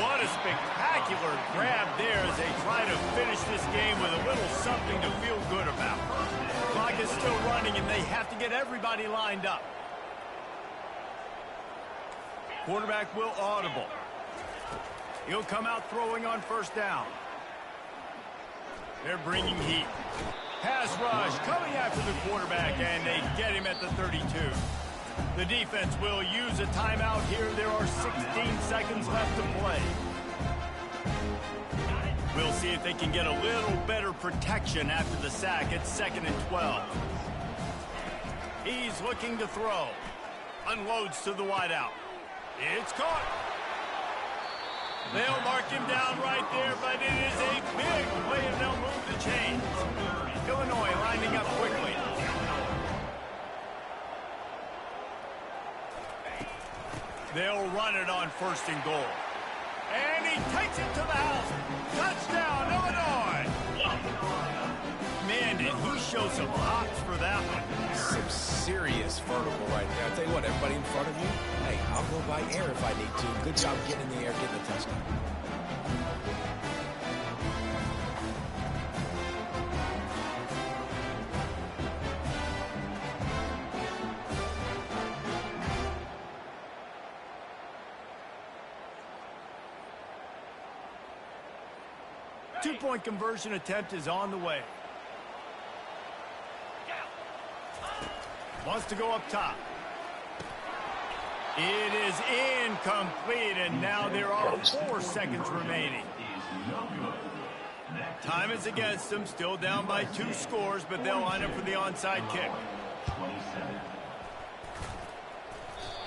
S2: What a spectacular grab there as they try to finish this game with a little something to feel good about. Clock is still running, and they have to get everybody lined up. Quarterback will audible. He'll come out throwing on 1st down. They're bringing heat. Pass rush coming after the quarterback, and they get him at the 32. The defense will use a timeout here. There are 16 seconds left to play. We'll see if they can get a little better protection after the sack. It's 2nd and 12. He's looking to throw. Unloads to the wideout. It's caught. They'll mark him down right there, but it is a big play, and they'll move the chains. Illinois lining up quickly. They'll run it on 1st and goal. And he takes it to the house. Touchdown, Illinois. Man, did he show some hops for that one.
S3: Some serious vertical right there. I'll tell you what, everybody in front of you, hey, I'll go by air if I need to. Good job getting in the air, getting the touchdown.
S2: Two-point conversion attempt is on the way. Wants to go up top. It is incomplete, and now there are 4 seconds remaining. Time is against them, still down by 2 scores, but they'll line up for the onside kick.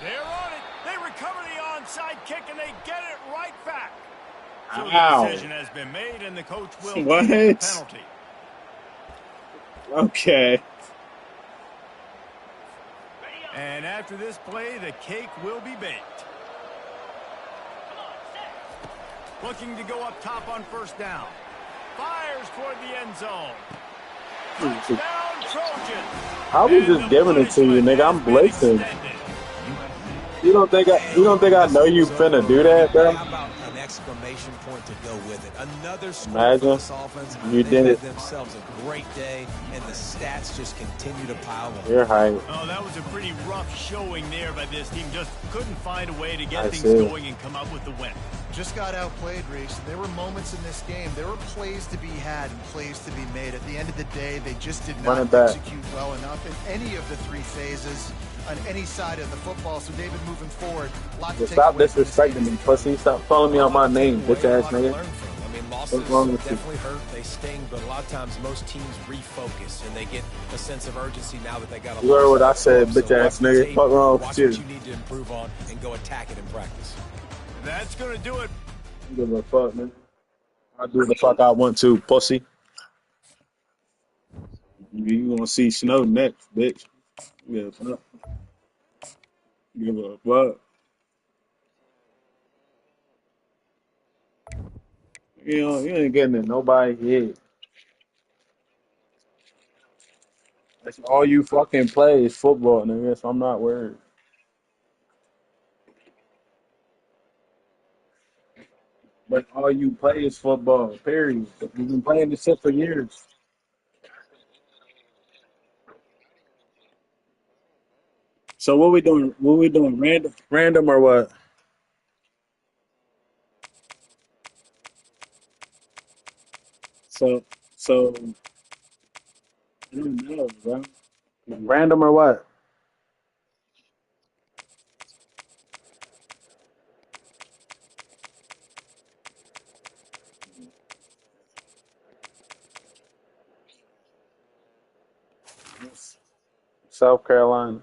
S2: They're on it. They recover the onside kick, and they get it right back. So the decision has been made, and the coach will take the penalty.
S1: Okay.
S2: And after this play, the cake will be baked. Looking to go up top on 1st down. Fires toward the end zone. Touchdown, Trojans.
S1: I was just giving it to you, nigga. I'm blitzing. You don't think I know you finna do that, bro?
S3: How about an exclamation point to go with it? Another score
S1: Imagine
S3: for this offense.
S1: you did it.
S3: Themselves a great day, and the stats just continue to pile up.
S1: You're hype.
S2: Oh, that was a pretty rough showing there by this team. Just couldn't find a way to get
S1: I
S2: things
S1: see.
S2: going and come up with the win.
S4: Just got outplayed, Reese. There were moments in this game. There were plays to be had and plays to be made. At the end of the day, they just did
S1: Run
S4: not
S1: it back.
S4: execute well enough in any of the 3 phases on any side of the football. So, David, moving forward, lots to take
S1: Stop
S4: away from this
S1: disrespecting
S4: game.
S1: me, pussy. Stop calling me out my name, bitch ass nigga.
S3: I mean, losses
S1: What's wrong with you?
S3: definitely hurt. They sting, but a lot of times most teams refocus and they get a sense of urgency now that they got a
S1: You heard
S3: loss
S1: what I
S3: on
S1: said,
S3: the
S1: bitch
S3: field.
S1: ass
S3: So
S1: nigga.
S3: watch the
S1: Fuck wrong with
S3: watch
S1: you.
S3: what you need to improve on and go attack it in practice.
S2: That's going to do it.
S1: Give a fuck, man. I do the fuck I want to, pussy. You gonna see snow next, bitch. Give a fuck. Give a fuck. You ain't getting in nobody's head. That's all you fucking play is football, nigga. So I'm not worried. But all you play is football. Period. You've been playing this shit for years. So what we doing? What we doing? Random or what? So so I don't know, bro. Random or what? South Carolina.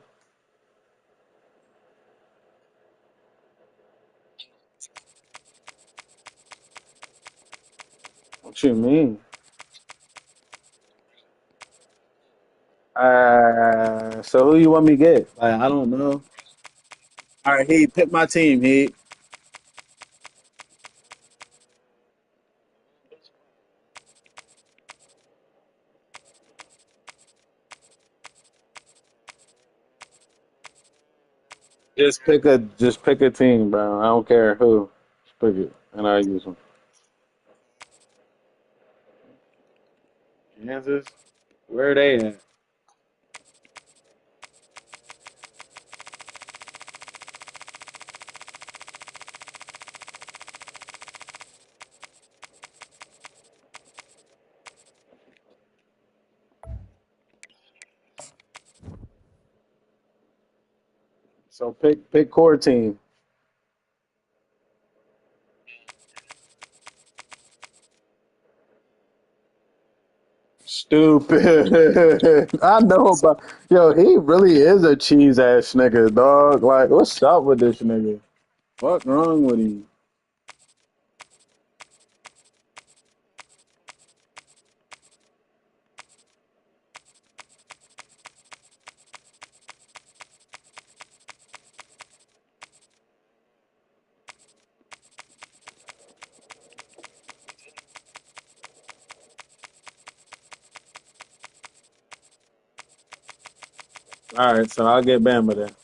S1: What you mean? So who you want me to get? Like I don't know. All right, he pick my team. He just pick a team, bro. I don't care who. Just pick it, and I use them. Kansas. Where are they at? So pick core team. Stupid. I know, but yo, he really is a cheese ass nigga, dog. Like, what's up with this nigga? What wrong with him? All right, so I'll get Bama then.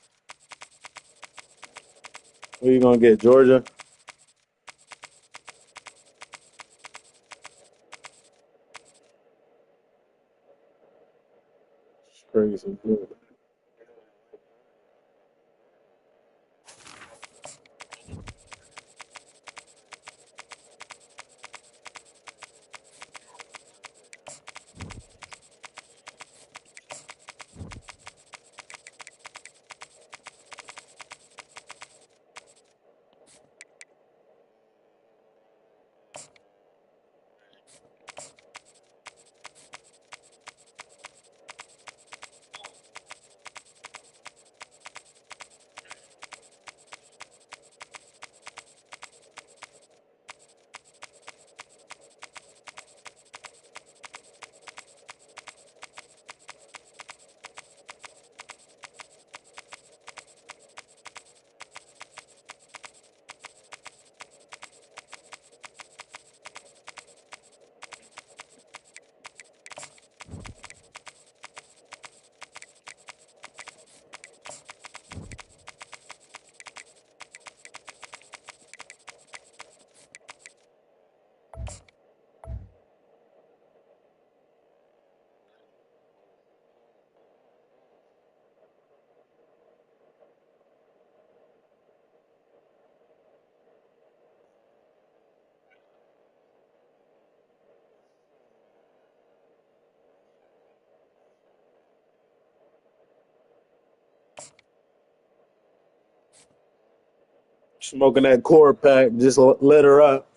S1: Who you gonna get? Georgia? It's crazy. Dude. Smoking that core pack, just lit her up.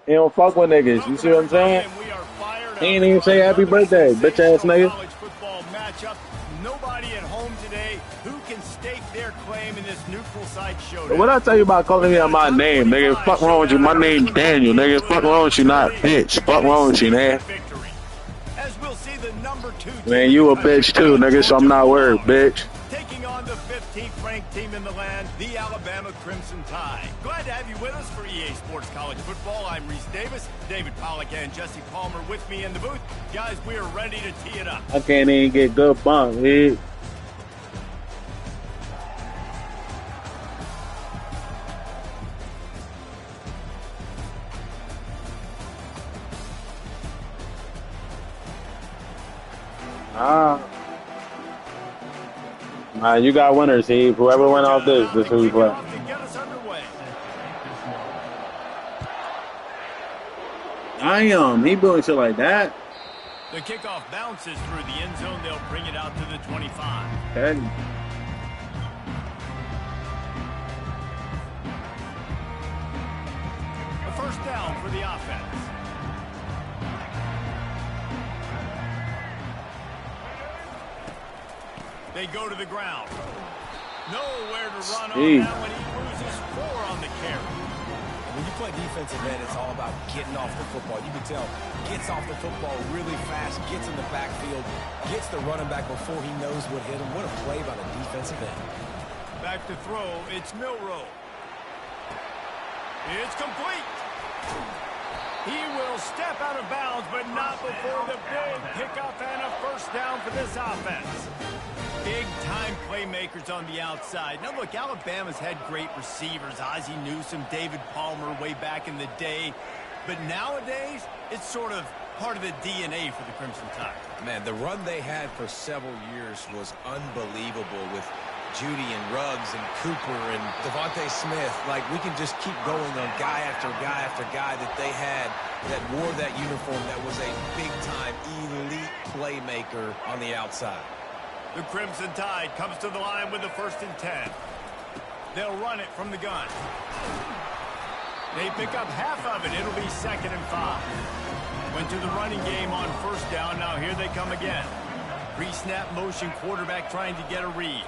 S1: He don't fuck with niggas. You
S2: Welcome,
S1: see what I'm
S2: everybody,
S1: saying?
S2: and we are fired
S1: He
S2: up
S1: ain't even
S2: for
S1: say happy
S2: another
S1: birthday, bitch ass
S2: sensational
S1: nigga.
S2: college football matchup. Nobody at home today who can stake their claim in this neutral site
S1: What
S2: showdown.
S1: I tell you about calling
S2: We've
S1: me on
S2: got a
S1: my
S2: top
S1: name, nigga?
S2: 25
S1: Fuck wrong with you?
S2: showdown
S1: My
S2: in this
S1: name
S2: football
S1: Daniel,
S2: game
S1: nigga.
S2: with
S1: Fuck
S2: an
S1: wrong with you, not
S2: opportunity
S1: bitch.
S2: to
S1: Fuck
S2: get a
S1: wrong with you,
S2: sneaky
S1: man.
S2: victory. As we'll see the number 2 team
S1: Man,
S2: in the
S1: you a
S2: country,
S1: bitch too,
S2: the
S1: nigga. So I'm
S2: Georgia
S1: not worried,
S2: Bulldogs,
S1: bitch.
S2: taking on the 15th ranked team in the land, the Alabama Crimson Tide. Glad to have you with us for EA Sports College Football. I'm Reese Davis, David Pollack, and Jesse Palmer with me in the booth. Guys, we are ready to tee it up.
S1: I can't even get good bump, dude. Ah, you got winners, Steve. Whoever went off
S2: Georgia
S1: this,
S2: about
S1: this
S2: to
S1: who we
S2: kick it
S1: play.
S2: off to get us underway.
S1: Damn, he doing shit like that.
S2: The kickoff bounces through the end zone. They'll bring it out to the 25.
S1: Okay.
S2: A first down for the offense. They go to the ground. Nowhere to run on that one. He loses 4 on the carry.
S3: When you play defensive end, it's all about getting off the football. You can tell, gets off the football really fast, gets in the backfield, gets the running back before he knows what hit him. What a play by the defensive end.
S2: Back to throw, it's Milroe. It's complete. He will step out of bounds, but not before the big pickup and a first down for this offense. Big-time playmakers on the outside. Now, look, Alabama's had great receivers. Ozzie Newsome, David Palmer way back in the day. But nowadays, it's sort of part of the DNA for the Crimson Tide.
S3: Man, the run they had for several years was unbelievable with Judy and Ruggs and Cooper and Devontae Smith. Like, we can just keep going on guy after guy after guy that they had that wore that uniform that was a big-time elite playmaker on the outside.
S2: The Crimson Tide comes to the line with the 1st and 10. They'll run it from the gun. They pick up half of it. It'll be 2nd and 5. Went to the running game on 1st down. Now here they come again. Pre-snap motion, quarterback trying to get a read.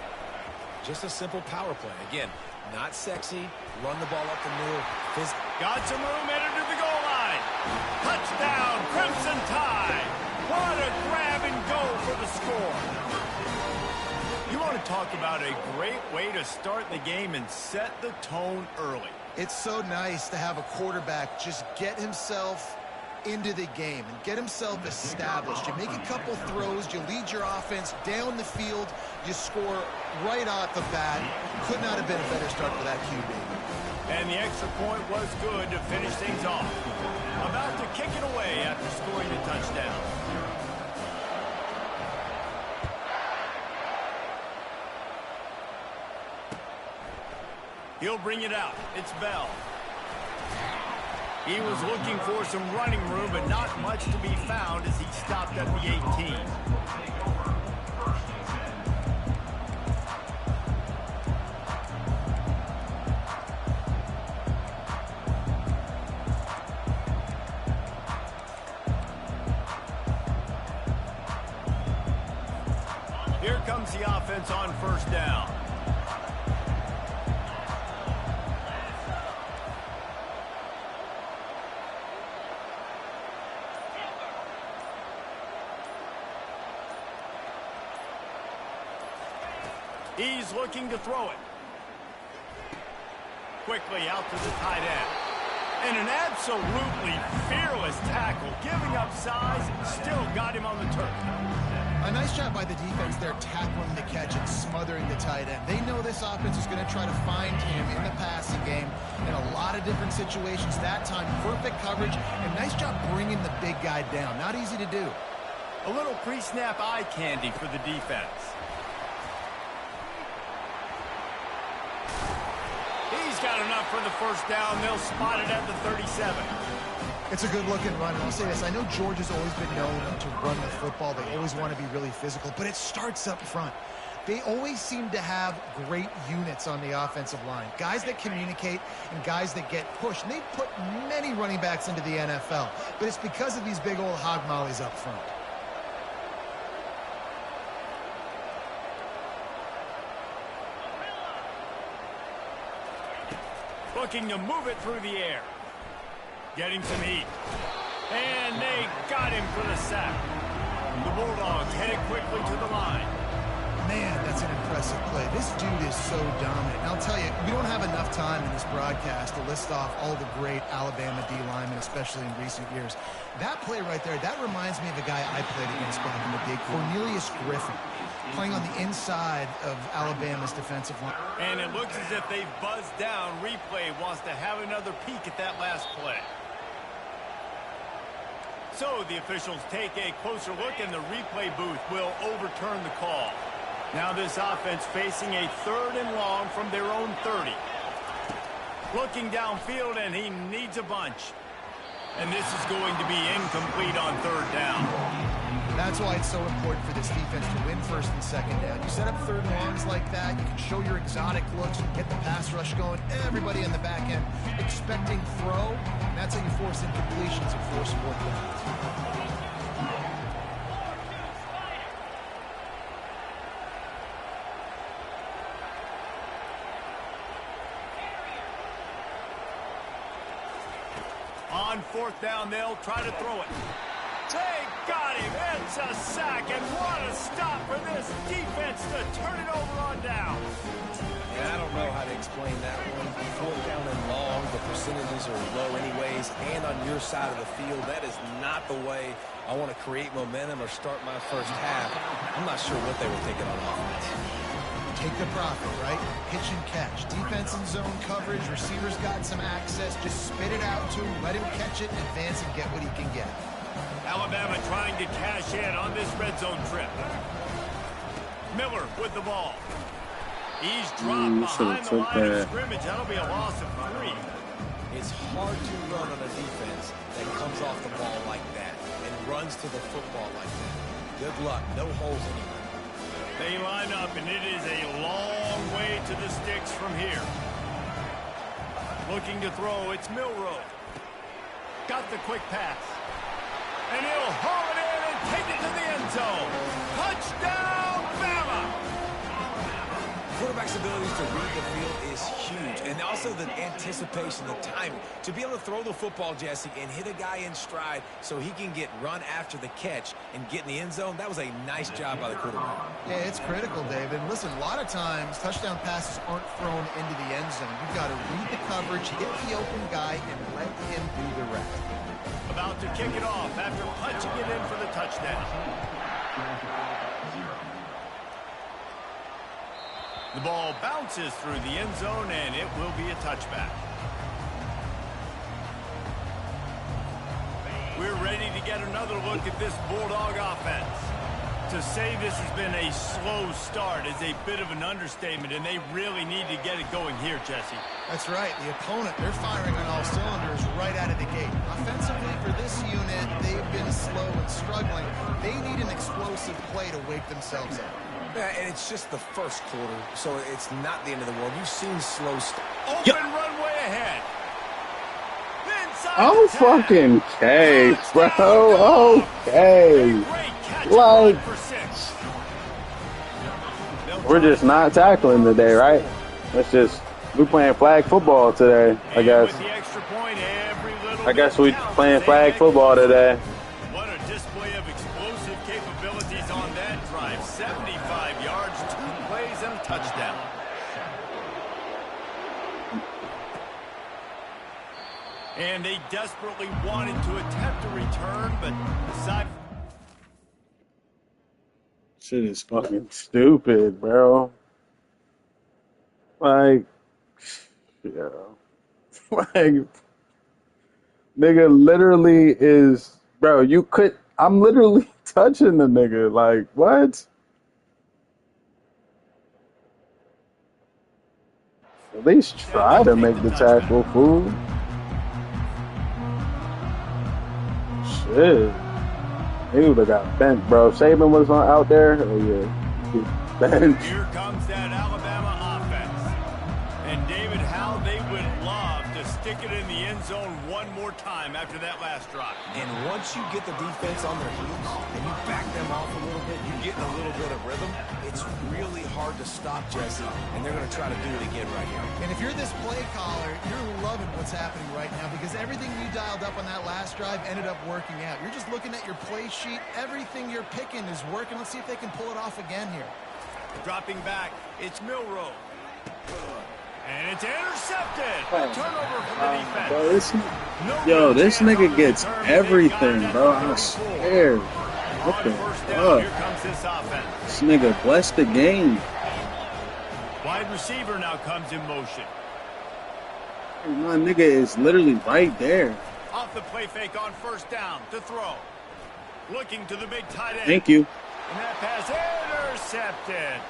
S3: Just a simple power play. Again, not sexy. Run the ball up the middle.
S2: Got some room, headed to the goal line. Touchdown, Crimson Tide. What a grab and go for the score. You want to talk about a great way to start the game and set the tone early.
S4: It's so nice to have a quarterback just get himself into the game and get himself established. You make a couple throws, you lead your offense down the field, you score right off the bat. Could not have been a better start for that QB.
S2: And the extra point was good to finish things off. About to kick it away after scoring the touchdown. He'll bring it out. It's Bell. He was looking for some running room, but not much to be found as he stopped at the 18. Here comes the offense on 1st down. He's looking to throw it. Quickly out to the tight end. And an absolutely fearless tackle, giving up size, still got him on the turf.
S4: A nice job by the defense there, tackling the catch and smothering the tight end. They know this offense is going to try to find him in the passing game in a lot of different situations. That time, perfect coverage, and nice job bringing the big guy down. Not easy to do.
S2: A little pre-snap eye candy for the defense. He's got enough for the 1st down. They'll spot it at the 37.
S4: It's a good-looking run, and I'll say this. I know Georgia's always been known to run the football. They always want to be really physical, but it starts up front. They always seem to have great units on the offensive line. Guys that communicate and guys that get pushed. And they've put many running backs into the NFL, but it's because of these big old hog mollies up front.
S2: Looking to move it through the air. Getting some heat. And they got him for the sack. The Bulldogs headed quickly to the line.
S4: Man, that's an impressive play. This dude is so dominant. And I'll tell you, we don't have enough time in this broadcast to list off all the great Alabama D linemen, especially in recent years. That play right there, that reminds me of a guy I played against back in the day, Cornelius Griffin, playing on the inside of Alabama's defensive line.
S2: And it looks as if they've buzzed down. Replay wants to have another peek at that last play. So the officials take a closer look, and the replay booth will overturn the call. Now this offense facing a 3rd and long from their own 30. Looking downfield, and he needs a bunch. And this is going to be incomplete on 3rd down.
S4: That's why it's so important for this defense to win 1st and 2nd down. You set up 3rd and longs like that, you can show your exotic looks, get the pass rush going, everybody in the back end expecting throw, and that's how you force incompletions and force 4th downs.
S2: On 4th down, they'll try to throw it. They got him. It's a sack, and what a stop for this defense to turn it over on down.
S3: Yeah, I don't know how to explain that one. 4th down and long, the percentages are low anyways, and on your side of the field, that is not the way I want to create momentum or start my first half. I'm not sure what they were thinking on offense.
S4: Take the profit, right? Pitch and catch. Defense and zone coverage. Receivers got some access. Just spit it out to him. Let him catch it, advance, and get what he can get.
S2: Alabama trying to cash in on this red zone trip. Miller with the ball. He's dropped behind the line of scrimmage. That'll be a loss of 3.
S3: It's hard to run on a defense that comes off the ball like that and runs to the football like that. Good luck. No holes anywhere.
S2: They line up, and it is a long way to the sticks from here. Looking to throw, it's Milroe. Got the quick pass. And he'll haul it in and take it to the end zone. Touchdown, Bama!
S3: Quarterback's abilities to read the field is huge, and also the anticipation, the timing. To be able to throw the football, Jesse, and hit a guy in stride so he can get run after the catch and get in the end zone, that was a nice job by the quarterback.
S4: Yeah, it's critical, David. Listen, a lot of times touchdown passes aren't thrown into the end zone. You've got to read the coverage, hit the open guy, and let him do the rest.
S2: About to kick it off after punching it in for the touchdown. The ball bounces through the end zone, and it will be a touchback. We're ready to get another look at this Bulldog offense. To say this has been a slow start is a bit of an understatement, and they really need to get it going here, Jesse.
S4: That's right. The opponent, they're firing on all cylinders right out of the gate. Offensively, for this unit, they've been slow and struggling. They need an explosive play to wake themselves up.
S3: Yeah, and it's just the first quarter, so it's not the end of the world. You've seen slow
S2: Open runway ahead. Inside
S1: Oh,
S2: the 10.
S1: fucking K, bro. Okay.
S2: Great catch
S1: Like,
S2: for 6.
S1: we're just not tackling today, right? We're playing flag football today, I guess.
S2: With the extra point, every little
S1: I guess
S2: bit
S1: we
S2: counts.
S1: playing
S2: They
S1: flag
S2: make
S1: football
S2: it.
S1: today.
S2: What a display of explosive capabilities on that drive. 75 yards, 2 plays, and a touchdown. And they desperately wanted to attempt a return, but decided.
S1: Shit is fucking stupid, bro. Like, yeah. Like, nigga literally is, bro, I'm literally touching the nigga. Like, what? At least try to make the tackle, fool. Shit. He would have got bent, bro. If Saban was out there, oh yeah. He's bent.
S2: Here comes that Alabama offense. And David, how they would love to stick it in the end zone one more time after that last drive.
S3: And once you get the defense on their heels and you back them off a little bit, you get in a little bit of rhythm, it's really hard to stop, Jesse, and they're going to try to do it again right here.
S4: And if you're this play caller, you're loving what's happening right now because everything you dialed up on that last drive ended up working out. You're just looking at your play sheet. Everything you're picking is working. Let's see if they can pull it off again here.
S2: Dropping back, it's Milroe. And it's intercepted. Turnover from the defense.
S1: Bro, this nigga gets everything, bro. I swear. What the fuck?
S2: Here comes this offense.
S1: This nigga blessed the game.
S2: Wide receiver now comes in motion.
S1: My nigga is literally right there.
S2: Off the play fake on first down to throw. Looking to the big tight end.
S1: Thank you.
S2: And that pass intercepted.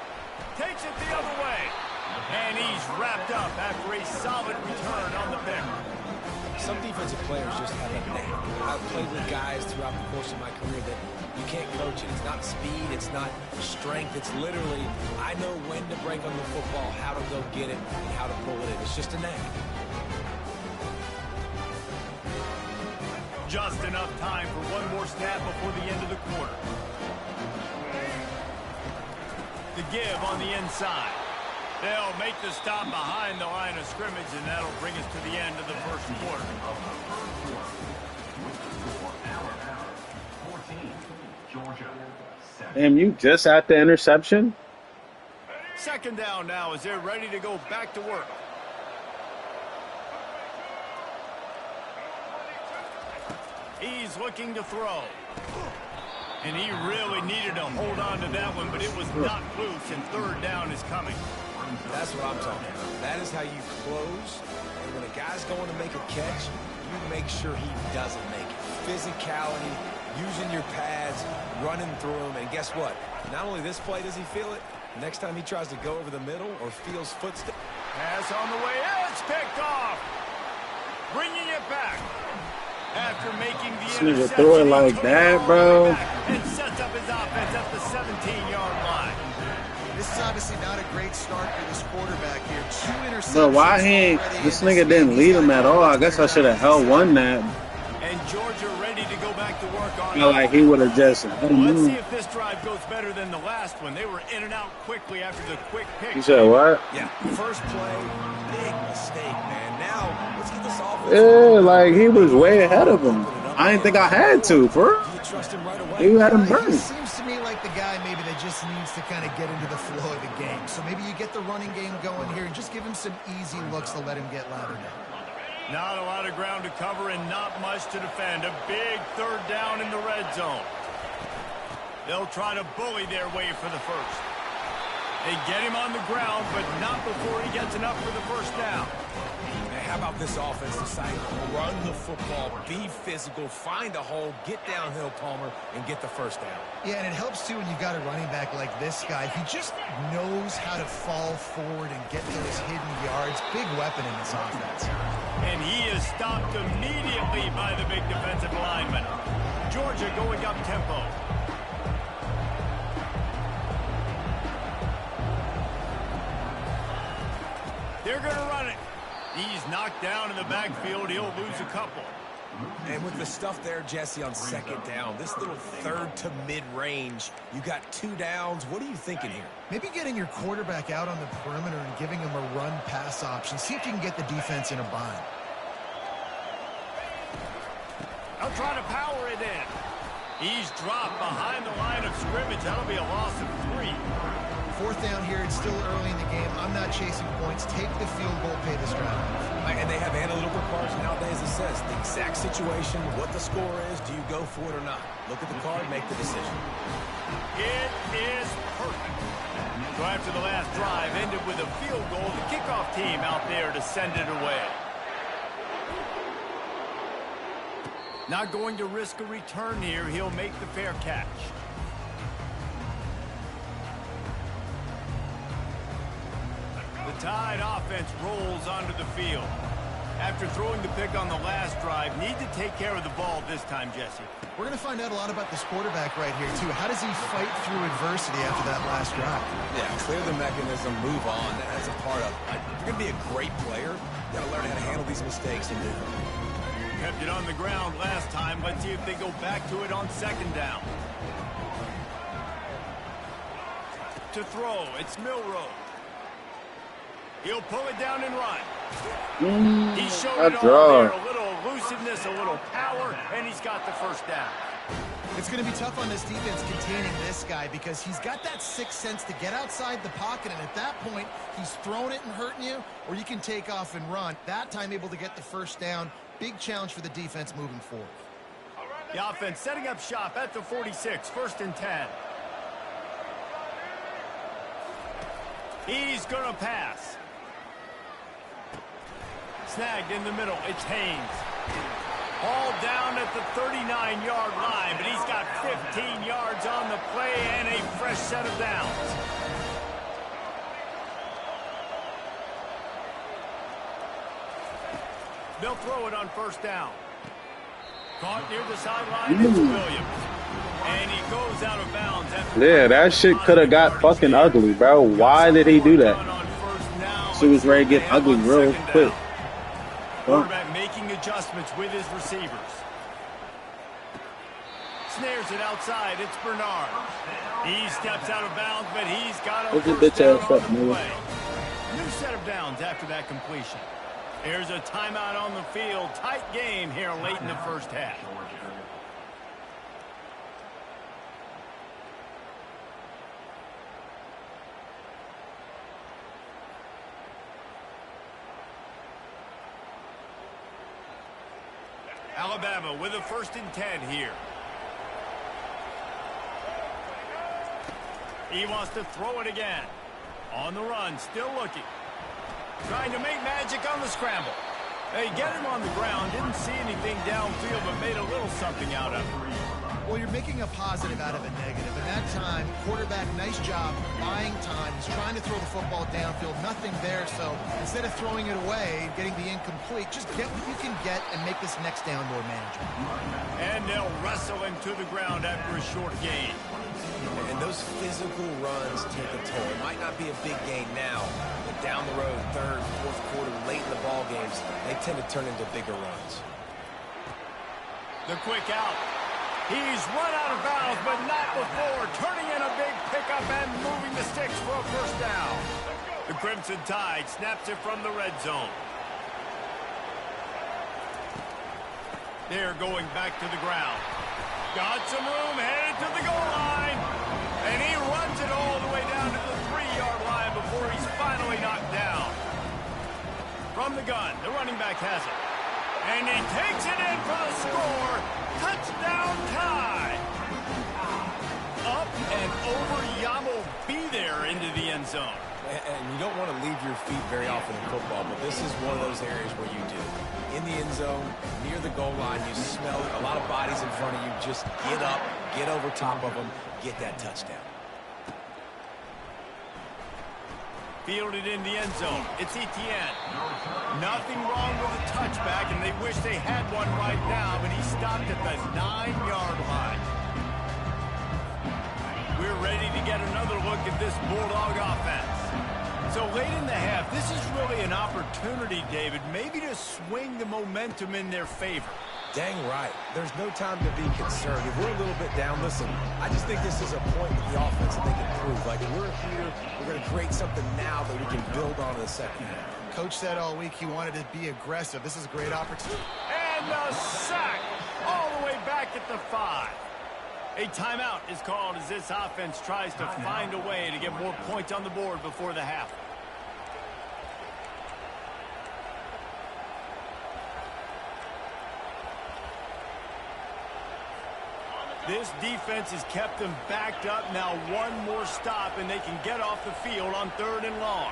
S2: Takes it the other way. And he's wrapped up after a solid return on the pick.
S3: Some defensive players just have a knack. I've played with guys throughout the course of my career that you can't coach it. It's not speed, it's not strength. It's literally, I know when to break on the football, how to go get it, and how to pull it in. It's just a knack.
S2: Just enough time for one more snap before the end of the quarter. The give on the inside. They'll make the stop behind the line of scrimmage, and that'll bring us to the end of the first quarter.
S1: Damn, you just at the interception?
S2: Second down now as they're ready to go back to work. He's looking to throw. And he really needed to hold on to that one, but it was not loose, and third down is coming.
S3: That's what I'm talking about. That is how you close. And when a guy's going to make a catch, you make sure he doesn't make it. Physicality, using your pads, running through them. And guess what? Not only this play does he feel it, next time he tries to go over the middle or feels footsteps.
S2: Pass on the way. It's picked off. Bringing it back. After making the
S1: Nigga
S2: interception,
S1: throw it
S2: he
S1: like
S2: took
S1: that,
S2: all the
S1: bro.
S2: way back and sets up his offense at the 17-yard line.
S4: This is obviously not a great start for this quarterback here. 2 interceptions.
S1: Bro, why he ain't,
S4: already
S1: this
S4: in
S1: nigga
S4: game.
S1: didn't
S4: He's
S1: lead
S4: got
S1: him at all. I guess I should have held one that.
S2: And Georgia ready to go back to work on
S1: Felt like he would have just.
S2: Let's see if this drive goes better than the last one. They were in and out quickly after the quick pick.
S1: You said what?
S3: Yeah, first play, big mistake, man. Now, let's get this offense.
S1: Yeah, like he was way ahead of him. I didn't think I had to, bro.
S3: You trust him right away.
S1: He had him
S4: He
S1: burned.
S4: seems to me like the guy maybe that just needs to kind of get into the flow of the game. So maybe you get the running game going here and just give him some easy looks to let him get louder down.
S2: Not a lot of ground to cover and not much to defend. A big third down in the red zone. They'll try to bully their way for the first. They get him on the ground, but not before he gets enough for the first down.
S3: How about this offense deciding to run the football, be physical, find a hole, get downhill, Palmer, and get the first down?
S4: Yeah, and it helps, too, when you've got a running back like this guy. He just knows how to fall forward and get those hidden yards. Big weapon in this offense.
S2: And he is stopped immediately by the big defensive lineman. Georgia going up tempo. They're going to run it. He's knocked down in the backfield. He'll lose a couple.
S3: And with the stuff there, Jesse, on second down, this little third to mid-range, you got 2 downs. What are you thinking here?
S4: Maybe getting your quarterback out on the perimeter and giving him a run-pass option. See if you can get the defense in a bind.
S2: I'll try to power it in. He's dropped behind the line of scrimmage. That'll be a loss of 3.
S4: 4th down here. It's still early in the game. I'm not chasing points. Take the field goal, pay this drive.
S3: And they have analytical cards nowadays that says the exact situation, what the score is, do you go for it or not? Look at the card, make the decision.
S2: It is perfect. So after the last drive ended with a field goal, the kickoff team out there to send it away. Not going to risk a return here. He'll make the fair catch. The Tide offense rolls onto the field. After throwing the pick on the last drive, need to take care of the ball this time, Jesse.
S4: We're going to find out a lot about this quarterback right here, too. How does he fight through adversity after that last drive?
S3: Yeah, clear the mechanism, move on. That's a part of it. If you're going to be a great player, you got to learn how to handle these mistakes and move on.
S2: Kept it on the ground last time. Let's see if they go back to it on second down. To throw, it's Milrow. He'll pull it down and run. He showed it all there. A little elusiveness, a little power, and he's got the first down.
S4: It's going to be tough on this defense containing this guy because he's got that sixth sense to get outside the pocket, and at that point, he's throwing it and hurting you, or you can take off and run. That time able to get the first down. Big challenge for the defense moving forward.
S2: The offense setting up shop at the 46, 1st and 10. He's going to pass. Snagged in the middle. It's Haynes. Ball down at the 39-yard line, but he's got 15 yards on the play and a fresh set of downs. They'll throw it on first down. Caught near the sideline is Williams. And he goes out of bounds.
S1: Yeah, that shit could have got fucking ugly, bro. Why did he do that? She was ready to get ugly real quick.
S2: Quarterback making adjustments with his receivers. Snares it outside. It's Bernard. He steps out of bounds, but he's got a first down on the play. New set of downs after that completion. There's a timeout on the field. Tight game here late in the first half. Alabama with a 1st and 10 here. He wants to throw it again. On the run, still looking. Trying to make magic on the scramble. They get him on the ground. Didn't see anything downfield, but made a little something out of it.
S4: Well, you're making a positive out of a negative. And that time, quarterback, nice job, buying time. He's trying to throw the football downfield. Nothing there, so instead of throwing it away, getting the incomplete, just get what you can get and make this next down more manageable.
S2: And they'll wrestle him to the ground after a short gain.
S3: And those physical runs take a toll. It might not be a big gain now, but down the road, 3rd, 4th quarter, late in the ball games, they tend to turn into bigger runs.
S2: The quick out. He's run out of bounds, but not before turning in a big pickup and moving the sticks for a first down. The Crimson Tide snaps it from the red zone. They're going back to the ground. Got some room, headed to the goal line. And he runs it all the way down to the 3-yard line before he's finally knocked down. From the gun, the running back has it. And he takes it in for the score. Touchdown tie. Up and over. Yamo be there into the end zone.
S3: And you don't want to leave your feet very often in football, but this is one of those areas where you do. In the end zone, near the goal line, you smell it. A lot of bodies in front of you. Just get up, get over top of them, get that touchdown.
S2: Fielded in the end zone. It's Etienne. Nothing wrong with the touchback, and they wish they had one right now, but he stopped at the 9-yard line. We're ready to get another look at this Bulldog offense. So late in the half, this is really an opportunity, David, maybe to swing the momentum in their favor.
S3: Dang right. There's no time to be concerned. If we're a little bit down, listen, I just think this is a point with the offense that they can prove. Like, we're here, we're going to create something now that we can build on in the second half.
S4: Coach said all week he wanted to be aggressive. This is a great opportunity.
S2: And a sack all the way back at the 5. A timeout is called as this offense tries to find a way to get more points on the board before the half. This defense has kept them backed up. Now one more stop, and they can get off the field on 3rd and long.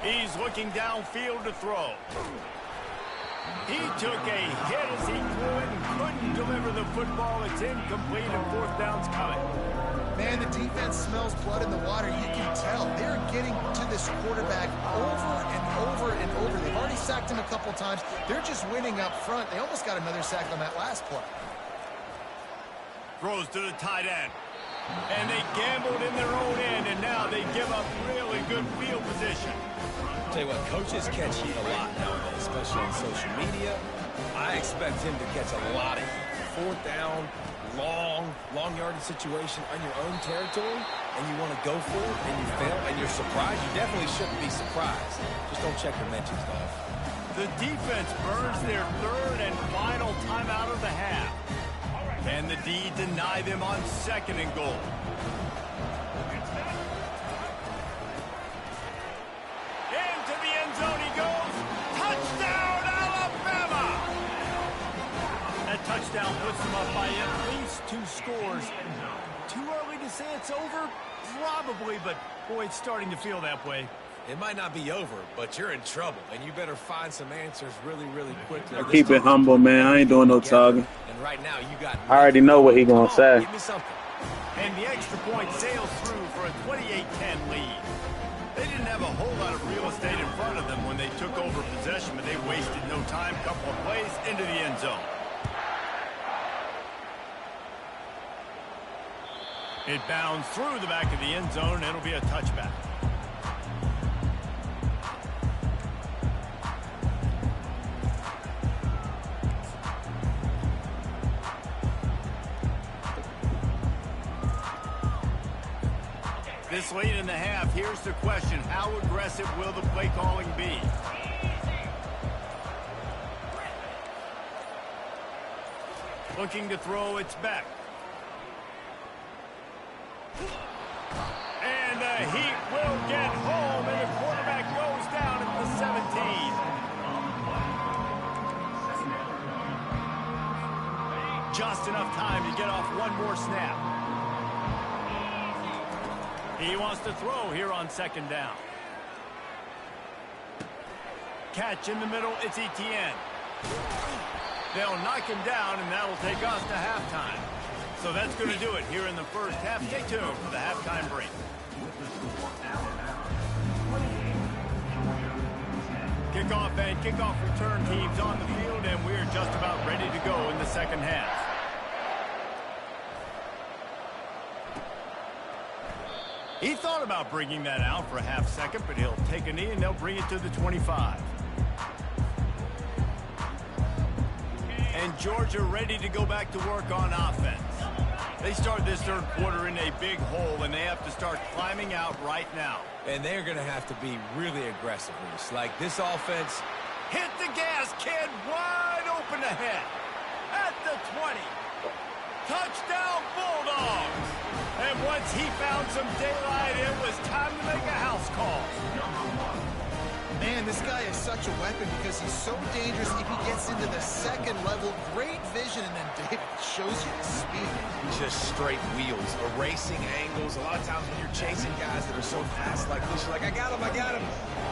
S2: He's looking downfield to throw. He took a hit as he threw it and couldn't deliver the football. It's incomplete, and 4th down's coming.
S4: Man, the defense smells blood in the water. You can tell. They're getting to this quarterback over and over and over. They've already sacked him a couple times. They're just winning up front. They almost got another sack on that last play.
S2: Throws to the tight end. And they gambled in their own end, and now they give up really good field position.
S3: Tell you what, coaches catch heat a lot nowadays, especially on social media. I expect him to catch a lot of heat. 4th down, long yardage situation on your own territory, and you want to go for it, and you fail, and you're surprised. You definitely shouldn't be surprised. Just don't check your mentions, dog.
S2: The defense burns their 3rd and final timeout of the half. And the D deny them on 2nd and goal. Into the end zone he goes. Touchdown, Alabama! That touchdown puts them up by at least 2 scores. Too early to say it's over? Probably, but boy, it's starting to feel that way.
S3: It might not be over, but you're in trouble, and you better find some answers really, really quickly.
S1: I keep it humble, man. I ain't doing no talking.
S3: And right now, you got.
S1: I already know what he gonna say.
S3: Give me something.
S2: And the extra point sails through for a 28-10 lead. They didn't have a whole lot of real estate in front of them when they took over possession, but they wasted no time. Couple of plays into the end zone. It bounds through the back of the end zone. It'll be a touchback. This late in the half, here's the question. How aggressive will the play calling be? Looking to throw, it's back. And the heat will get home, and the quarterback goes down at the 17. Just enough time to get off one more snap. He wants to throw here on second down. Catch in the middle, it's Etienne. They'll knock him down, and that'll take us to halftime. So that's going to do it here in the first half. Stay tuned for the halftime break. Kickoff and kickoff return teams on the field, and we're just about ready to go in the second half. He thought about bringing that out for a half second, but he'll take a knee and they'll bring it to the 25. And Georgia ready to go back to work on offense. They start this third quarter in a big hole, and they have to start climbing out right now.
S3: And they're going to have to be really aggressive with this. Like this offense.
S2: Hit the gas, kid. Wide open ahead. At the 20. Touchdown, Bulldogs. And once he found some daylight, it was time to make a house call.
S4: Man, this guy is such a weapon because he's so dangerous if he gets into the second level. Great vision, and then David shows you the speed.
S3: Just straight wheels, erasing angles. A lot of times when you're chasing guys that are so fast like this, you're like, I got him, I got him.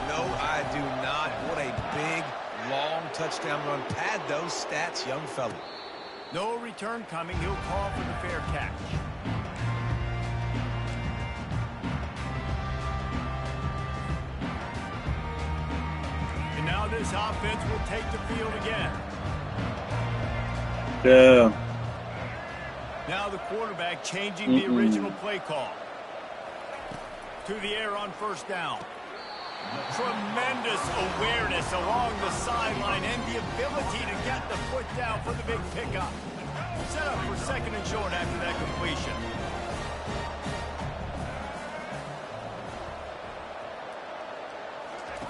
S3: No, I do not. What a big, long touchdown run. Pad those stats, young fella.
S2: No return coming. He'll call for the fair catch. And now this offense will take the field again.
S1: Yeah.
S2: Now the quarterback changing the original play call. To the air on first down. Tremendous awareness along the sideline and the ability to get the foot down for the big pickup. Set up for second and short after that completion.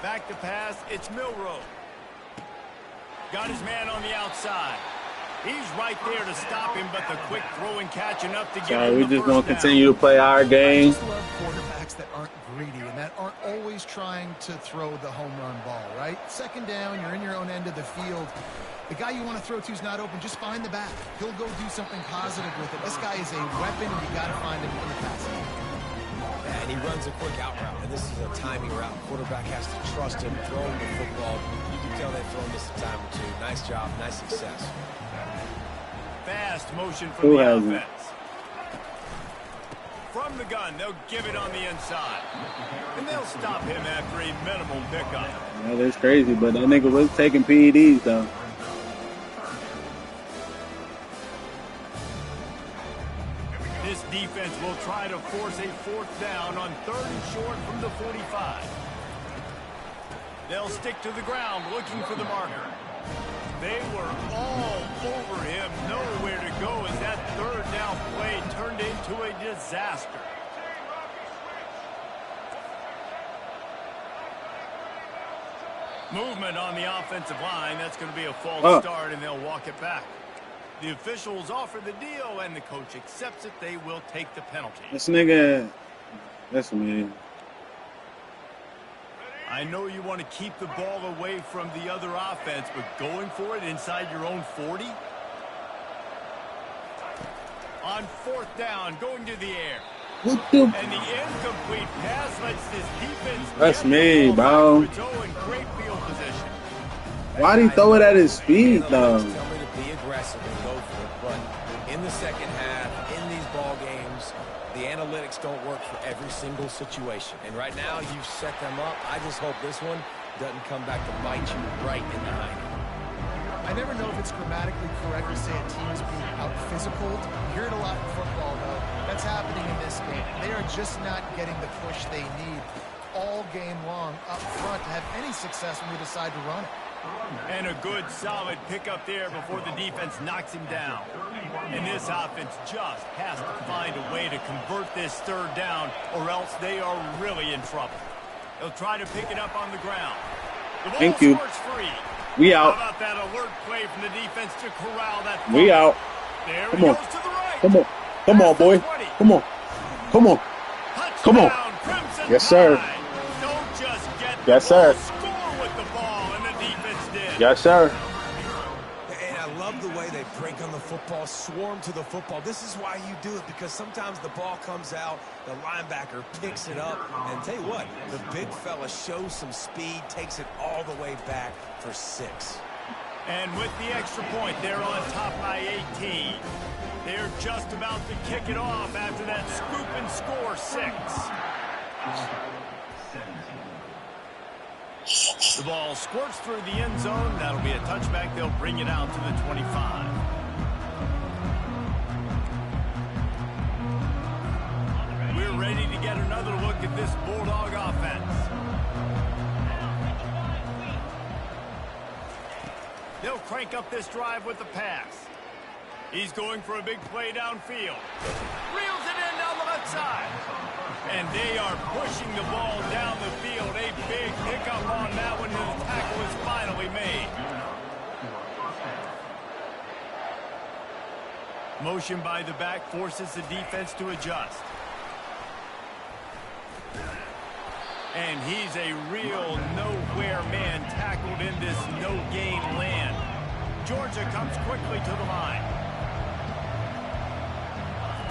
S2: Back to pass, it's Milroe. Got his man on the outside. He's right there to stop him, but the quick throw and catch enough to get him
S1: We
S2: the
S1: just
S2: first
S1: gonna
S2: down.
S1: continue to play our game.
S4: I just love quarterbacks that aren't greedy and that aren't always trying to throw the home run ball, right? Second down, you're in your own end of the field. The guy you want to throw to is not open. Just find the back. He'll go do something positive with it. This guy is a weapon, and you got to find him in the passing game.
S3: And he runs a quick out route, and this is a timing route. Quarterback has to trust him, throw him the football. You can tell they've thrown this a time or two. Nice job, nice success.
S2: Fast motion from
S1: Who
S2: the
S1: hasn't?
S2: offense. From the gun, they'll give it on the inside. And they'll stop him after a minimal pickup.
S1: Yeah, that's crazy, but that nigga was taking PEDs though.
S2: This defense will try to force a fourth down on third and short from the 45. They'll stick to the ground looking for the marker. They were all over him, nowhere to go as that third down play turned into a disaster. Movement on the offensive line. That's going to be a false start, and they'll walk it back. The officials offer the deal, and the coach accepts it. They will take the penalty.
S1: This nigga, that's me.
S2: I know you want to keep the ball away from the other offense, but going for it inside your own 40? On fourth down, going to the air.
S1: What the?
S2: And the incomplete pass lets this defense
S1: That's
S2: get
S1: me,
S2: the ball
S1: bro.
S2: back to its own great field position.
S1: Why'd he throw it at his feet, though?
S3: Analytics tell me to be aggressive and go for it, but in the second half, in these ball games, the analytics don't work for every single situation. And right now, you've set them up. I just hope this one doesn't come back to bite you right in the eye.
S4: I never know if it's grammatically correct to say a team is being out-physical. You hear it a lot in football, though. That's happening in this game. They are just not getting the push they need all game long up front to have any success when they decide to run it.
S2: And a good, solid pickup there before the defense knocks him down. And this offense just has to find a way to convert this third down, or else they are really in trouble. They'll try to pick it up on the ground. The ball
S1: Thank you.
S2: squirts free.
S1: We
S2: How
S1: out.
S2: about that alert play from the defense to corral that fumble?
S1: We out.
S2: There
S1: Come
S2: he
S1: on.
S2: goes to the right.
S1: Come on. Come on, boy. Come on. Come on. Come on.
S2: Touchdown, Crimson
S1: Yes, sir.
S2: Tide. Don't just get
S1: Yes,
S2: the ball,
S1: sir.
S2: score with the ball, and the defense did.
S1: Yes, sir.
S3: And I love the way they break on the football, swarm to the football. This is why you do it, because sometimes the ball comes out, the linebacker picks it up, and tell you what, the big fella shows some speed, takes it all the way back for 6.
S2: And with the extra point, they're on top by 18. They're just about to kick it off after that scoop and score 6. The ball squirts through the end zone. That'll be a touchback. They'll bring it out to the 25. We're ready to get another look at this Bulldog offense. They'll crank up this drive with the pass. He's going for a big play downfield. Reels it in down the left side. And they are pushing the ball down the field. A big pickup on that one, and the tackle is finally made. Motion by the back forces the defense to adjust. And he's a real nowhere man tackled in this no-gain land. Georgia comes quickly to the line.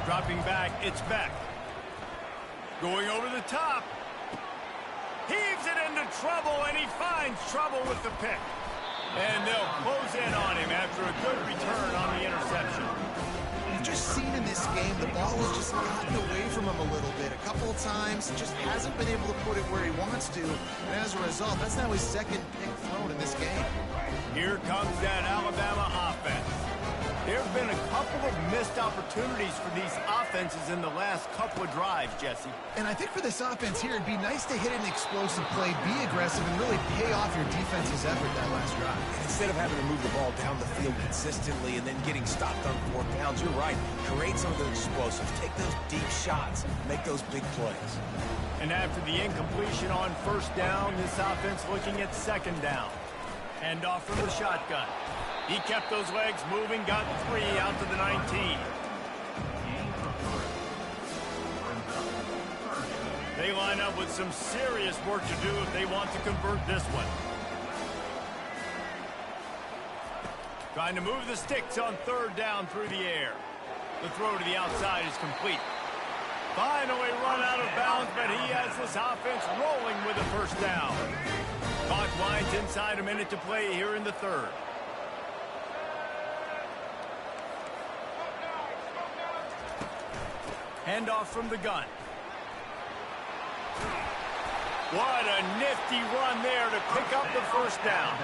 S2: Dropping back, it's Beck. Going over the top. Heaves it into trouble, and he finds trouble with the pick. And they'll close in on him after a good return on the interception.
S4: You've just seen in this game, the ball has just gotten away from him a little bit. A couple of times, just hasn't been able to put it where he wants to. And as a result, that's now his second pick thrown in this game.
S2: Here comes that Alabama offense. There have been a couple of missed opportunities for these offenses in the last couple of drives, Jesse.
S4: And I think for this offense here, it'd be nice to hit an explosive play, be aggressive, and really pay off your defense's effort that last drive.
S3: Instead of having to move the ball down the field consistently and then getting stopped on 4 downs, you're right. Create some of those explosives. Take those deep shots. Make those big plays.
S2: And after the incompletion on first down, this offense looking at second down. Hand off from the shotgun. He kept those legs moving, got 3 out to the 19. They line up with some serious work to do if they want to convert this one. Trying to move the sticks on third down through the air. The throw to the outside is complete. Finally run out of bounds, but he has this offense rolling with a first down. Clock winds inside a minute to play here in the third. Handoff from the gun. What a nifty run there to pick up the first down.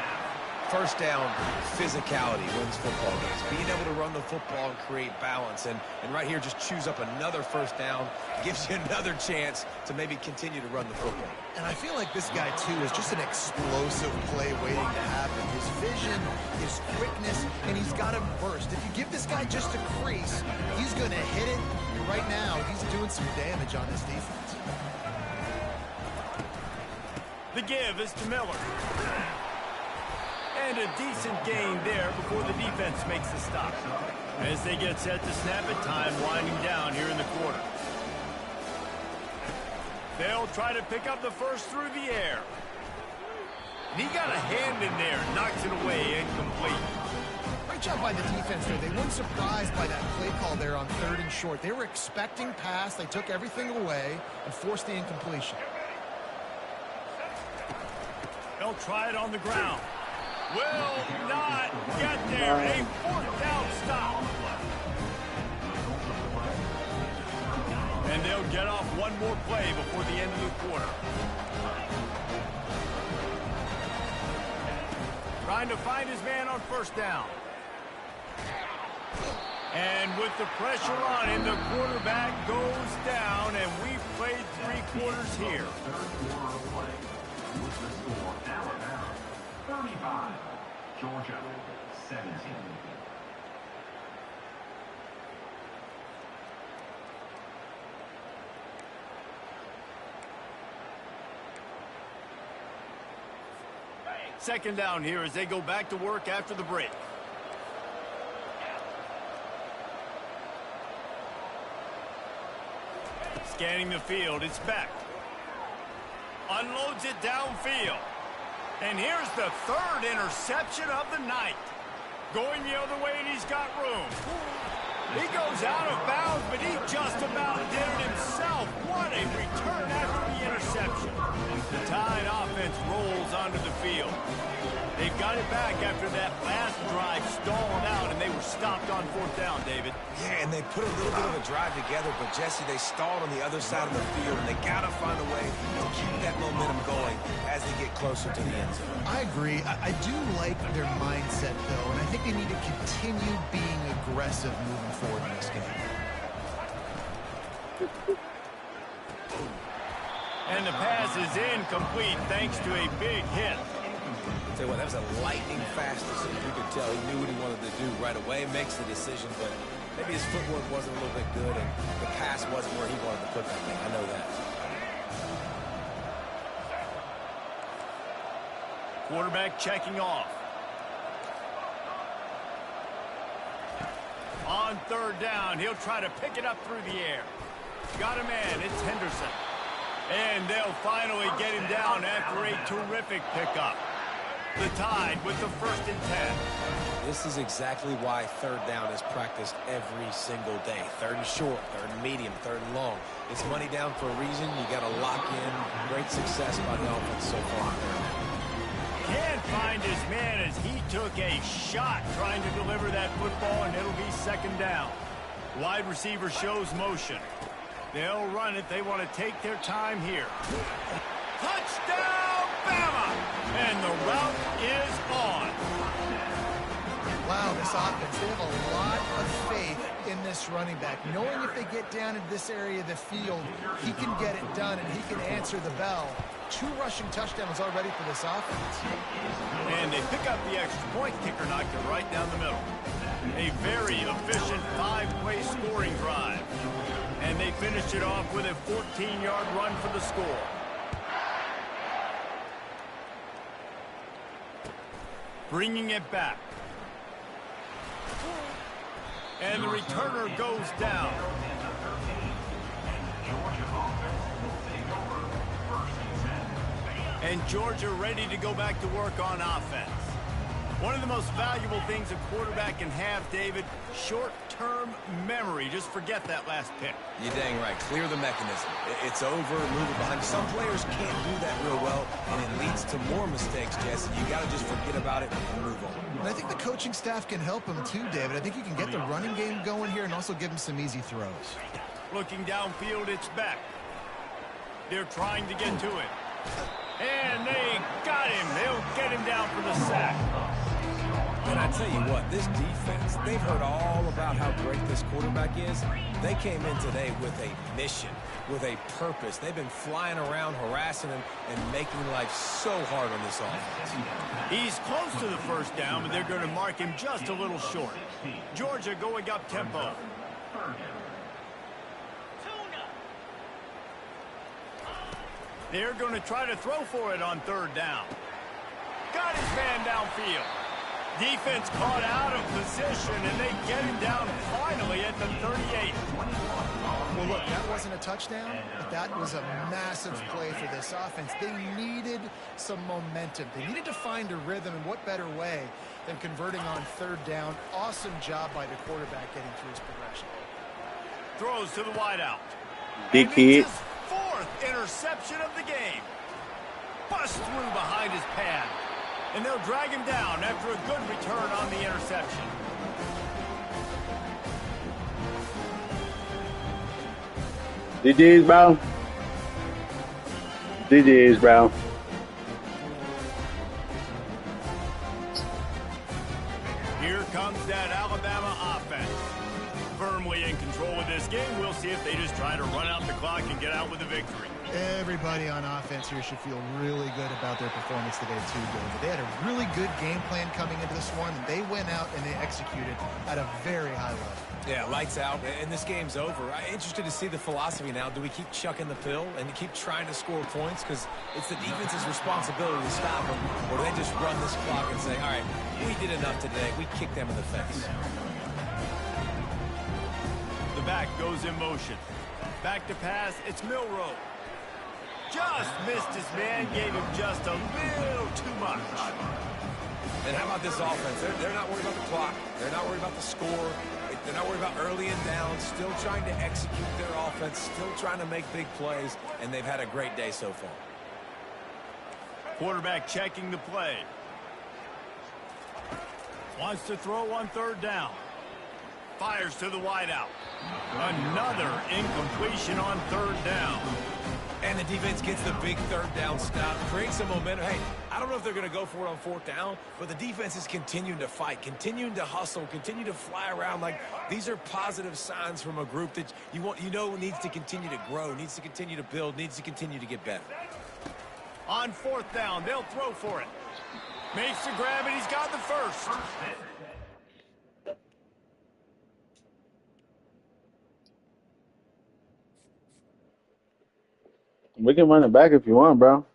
S3: First down, physicality wins football games. Being able to run the football and create balance. And right here, just choose up another first down. Gives you another chance to maybe continue to run the football.
S4: And I feel like this guy, too, is just an explosive play waiting to happen. His vision, his quickness, and he's got him burst. If you give this guy just a crease, he's going to hit it. And right now, he's doing some damage on this defense.
S2: The give is to Miller. And a decent gain there before the defense makes the stop. As they get set to snap it, time winding down here in the quarter. They'll try to pick up the first through the air. And he got a hand in there, knocks it away, incomplete.
S4: job by the defense there. They weren't surprised by that play call there on 3rd and short. They were expecting pass. They took everything away and forced the incompletion.
S2: They'll try it on the ground. Will not get there. A 4th down stop. And they'll get off one more play before the end of the quarter. Trying to find his man on 1st down. And with the pressure on him, the quarterback goes down, and we've played 3 quarters here.
S5: 35, Georgia, 17.
S2: Second down here as they go back to work after the break. Scanning the field, it's Beck. Unloads it downfield. And here's the 3rd interception of the night. Going the other way, and he's got room. He goes out of bounds, but he just about did it himself. What a return after the interception. The Tide offense rolls onto the field. They've got it back after that last drive stalled out, and they were stopped on 4th down, David.
S3: Yeah, and they put a little bit of a drive together, but Jesse, they stalled on the other side of the field, and they got to find a way to keep that momentum going as they get closer to the end zone.
S4: I agree. I do like their mindset, though, and I think they need to continue being aggressive moving forward in this game.
S2: And the pass is incomplete thanks to a big hit.
S3: Tell you what, that was a lightning-fast decision. You could tell he knew what he wanted to do right away, makes the decision, but maybe his footwork wasn't a little bit good, and the pass wasn't where he wanted to put that thing. I know that.
S2: Quarterback checking off. On 3rd down, he'll try to pick it up through the air. Got a man, it's Henderson. And they'll finally get him down after a terrific pickup. The Tide with the 1st and 10.
S3: This is exactly why 3rd down is practiced every single day. 3rd and short, 3rd and medium, 3rd and long. It's money down for a reason. You got to lock in. Great success by the offense so far.
S2: Can't find his man as he took a shot trying to deliver that football, and it'll be 2nd down. Wide receiver shows motion. They'll run it. They want to take their time here. Touchdown, Bama! And the route is on.
S4: Wow, this offense, they have a lot of faith in this running back, knowing if they get down in this area of the field, he can get it done and he can answer the bell. 2 rushing touchdowns already for this offense.
S2: And they pick up the extra point. Kicker knocked it right down the middle. A very efficient 5-play scoring drive. And they finished it off with a 14-yard run for the score. Bringing it back. And the returner goes down. And Georgia ready to go back to work on offense. One of the most valuable things a quarterback can have, David, short-term memory. Just forget that last pick.
S3: You're dang right. Clear the mechanism. It's over, move it behind. Some players can't do that real well, and it leads to more mistakes, Jesse. You got to just forget about it and move on.
S4: And I think the coaching staff can help him too, David. I think you can get the running game going here and also give him some easy throws.
S2: Looking downfield, it's Beck. They're trying to get to it. And they got him. They'll get him down for the sack.
S3: And I tell you what, this defense, they've heard all about how great this quarterback is. They came in today with a mission, with a purpose. They've been flying around, harassing him, and making life so hard on this offense.
S2: He's close to the 1st down, but they're going to mark him just a little short. Georgia going up tempo. They're going to try to throw for it on 3rd down. Got his man downfield. Defense caught out of position, and they get him down finally at the 38.
S4: Well, look, that wasn't a touchdown, but that was a massive play for this offense. They needed some momentum. They needed to find a rhythm, and what better way than converting on third down. Awesome job by the quarterback getting through his progression.
S2: Throws to the wideout.
S1: Big
S2: And it's
S1: hit.
S2: his 4th interception of the game. Bust through behind his pad. And they'll drag him down after a good return on the interception.
S1: DJ's, bro. DJ's, bro.
S2: Here comes that Alabama offense. Firmly in control of this game. We'll see if they just try to run out the clock and get out with a victory.
S4: Everybody on offense here should feel really good about their performance today, too, David. They had a really good game plan coming into this one, and they went out and they executed at a very high level.
S3: Yeah, lights out, and this game's over. I'm interested to see the philosophy now. Do we keep chucking the pill and keep trying to score points? Because it's the defense's responsibility to stop them. Or do they just run this clock and say, all right, we did enough today. We kicked them in the face.
S2: The back goes in motion. Back to pass, it's Milroe. Just missed his man, gave him just a little too much.
S3: And how about this offense? They're not worried about the clock. They're not worried about the score. They're not worried about early and down. Still trying to execute their offense. Still trying to make big plays. And they've had a great day so far.
S2: Quarterback checking the play. Wants to throw on third down. Fires to the wideout. Another incompletion on third down.
S3: And the defense gets the big third down stop, creates some momentum. Hey, I don't know if they're going to go for it on fourth down, but the defense is continuing to fight, continuing to hustle, continue to fly around. Like, these are positive signs from a group that you know needs to continue to grow, needs to continue to build, needs to continue to get better.
S2: On fourth down, they'll throw for it. Makes the grab, and he's got the first.
S1: We can run it back if you want, bro.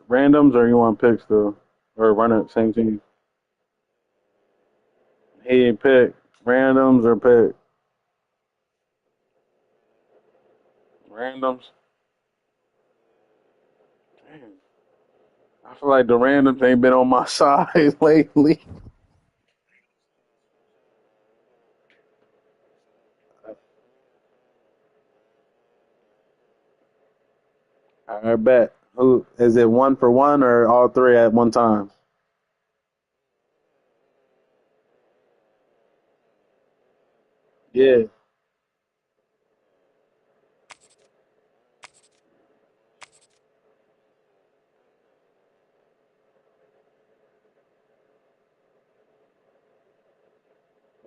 S1: Randoms or you want picks though? Or run it same team? He pick randoms or pick randoms. Damn. I feel like the randoms ain't been on my side lately. I bet. Who is it? One for one or all three at one time? Yeah.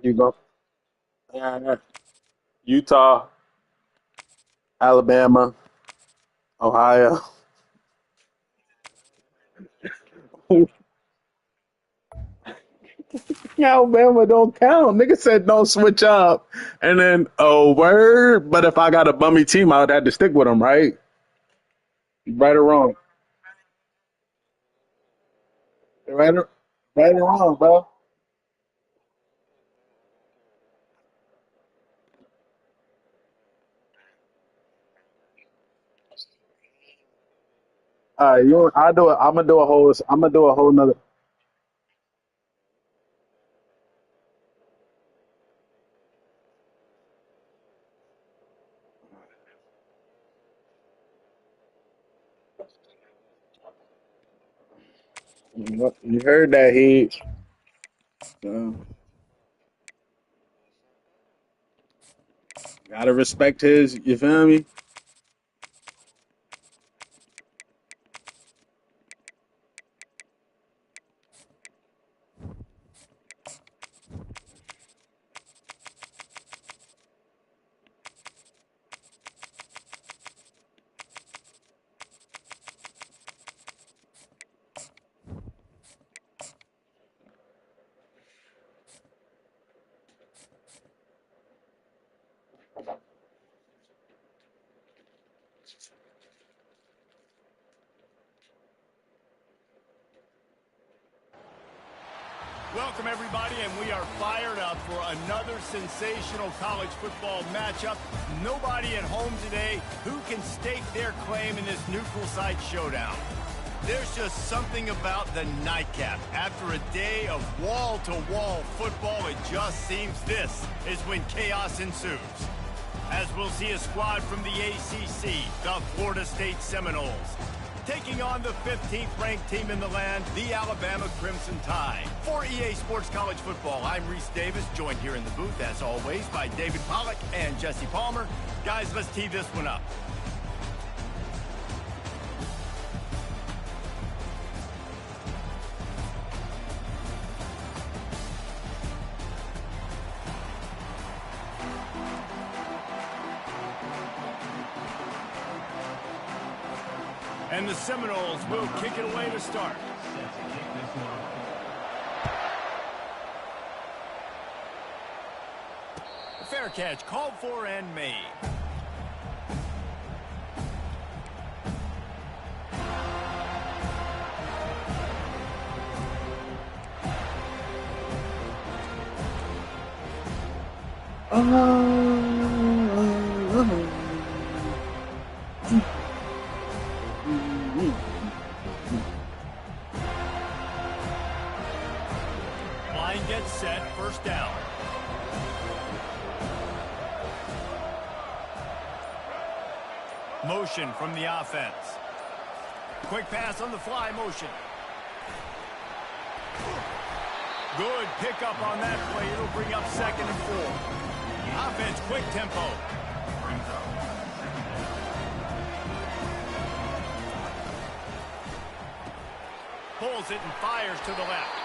S1: You go. Utah, Alabama, Ohio. Alabama don't count. Nigga said don't switch up. And then, oh, word. But if I got a bummy team, I would have to stick with them, right? Right or wrong? Right or, right or wrong, bro? All right, I do it. I'm gonna do a whole. I'm gonna do a whole nother. You heard that he uh, gotta respect his. You feel me?
S2: Welcome, everybody, and we are fired up for another sensational college football matchup. Nobody at home today who can stake their claim in this neutral site showdown. There's just something about the nightcap. After a day of wall-to-wall football, it just seems this is when chaos ensues. As we'll see a squad from the ACC, the Florida State Seminoles, taking on the 15th ranked team in the land, the Alabama Crimson Tide. For EA Sports College Football, I'm Reese Davis, joined here in the booth, as always, by David Pollack and Jesse Palmer. Guys, let's tee this one up. And the Seminoles will kick it away to start. A fair catch called for and made. Line gets set, first down. Motion from the offense. Quick pass on the fly motion. Good pickup on that play. It'll bring up 2nd and 4. Offense, quick tempo. Pulls it and fires to the left.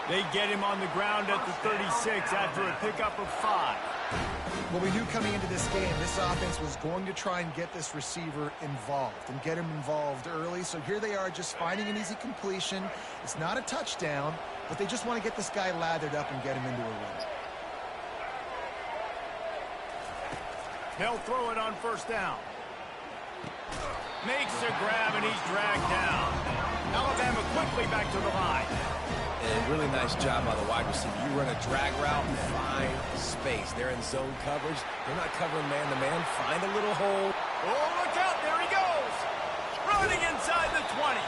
S2: They get him on the ground at the 36 after a pickup of 5.
S4: Well, we knew coming into this game, this offense was going to try and get this receiver involved and get him involved early. So here they are just finding an easy completion. It's not a touchdown, but they just want to get this guy lathered up and get him into a run.
S2: They'll throw it on first down. Makes a grab and he's dragged down. Alabama quickly back to the line.
S3: And really nice job by the wide receiver. You run a drag route, find space. They're in zone coverage. They're not covering man-to-man. Find a little hole.
S2: Oh, look out. There he goes. Running inside the 20.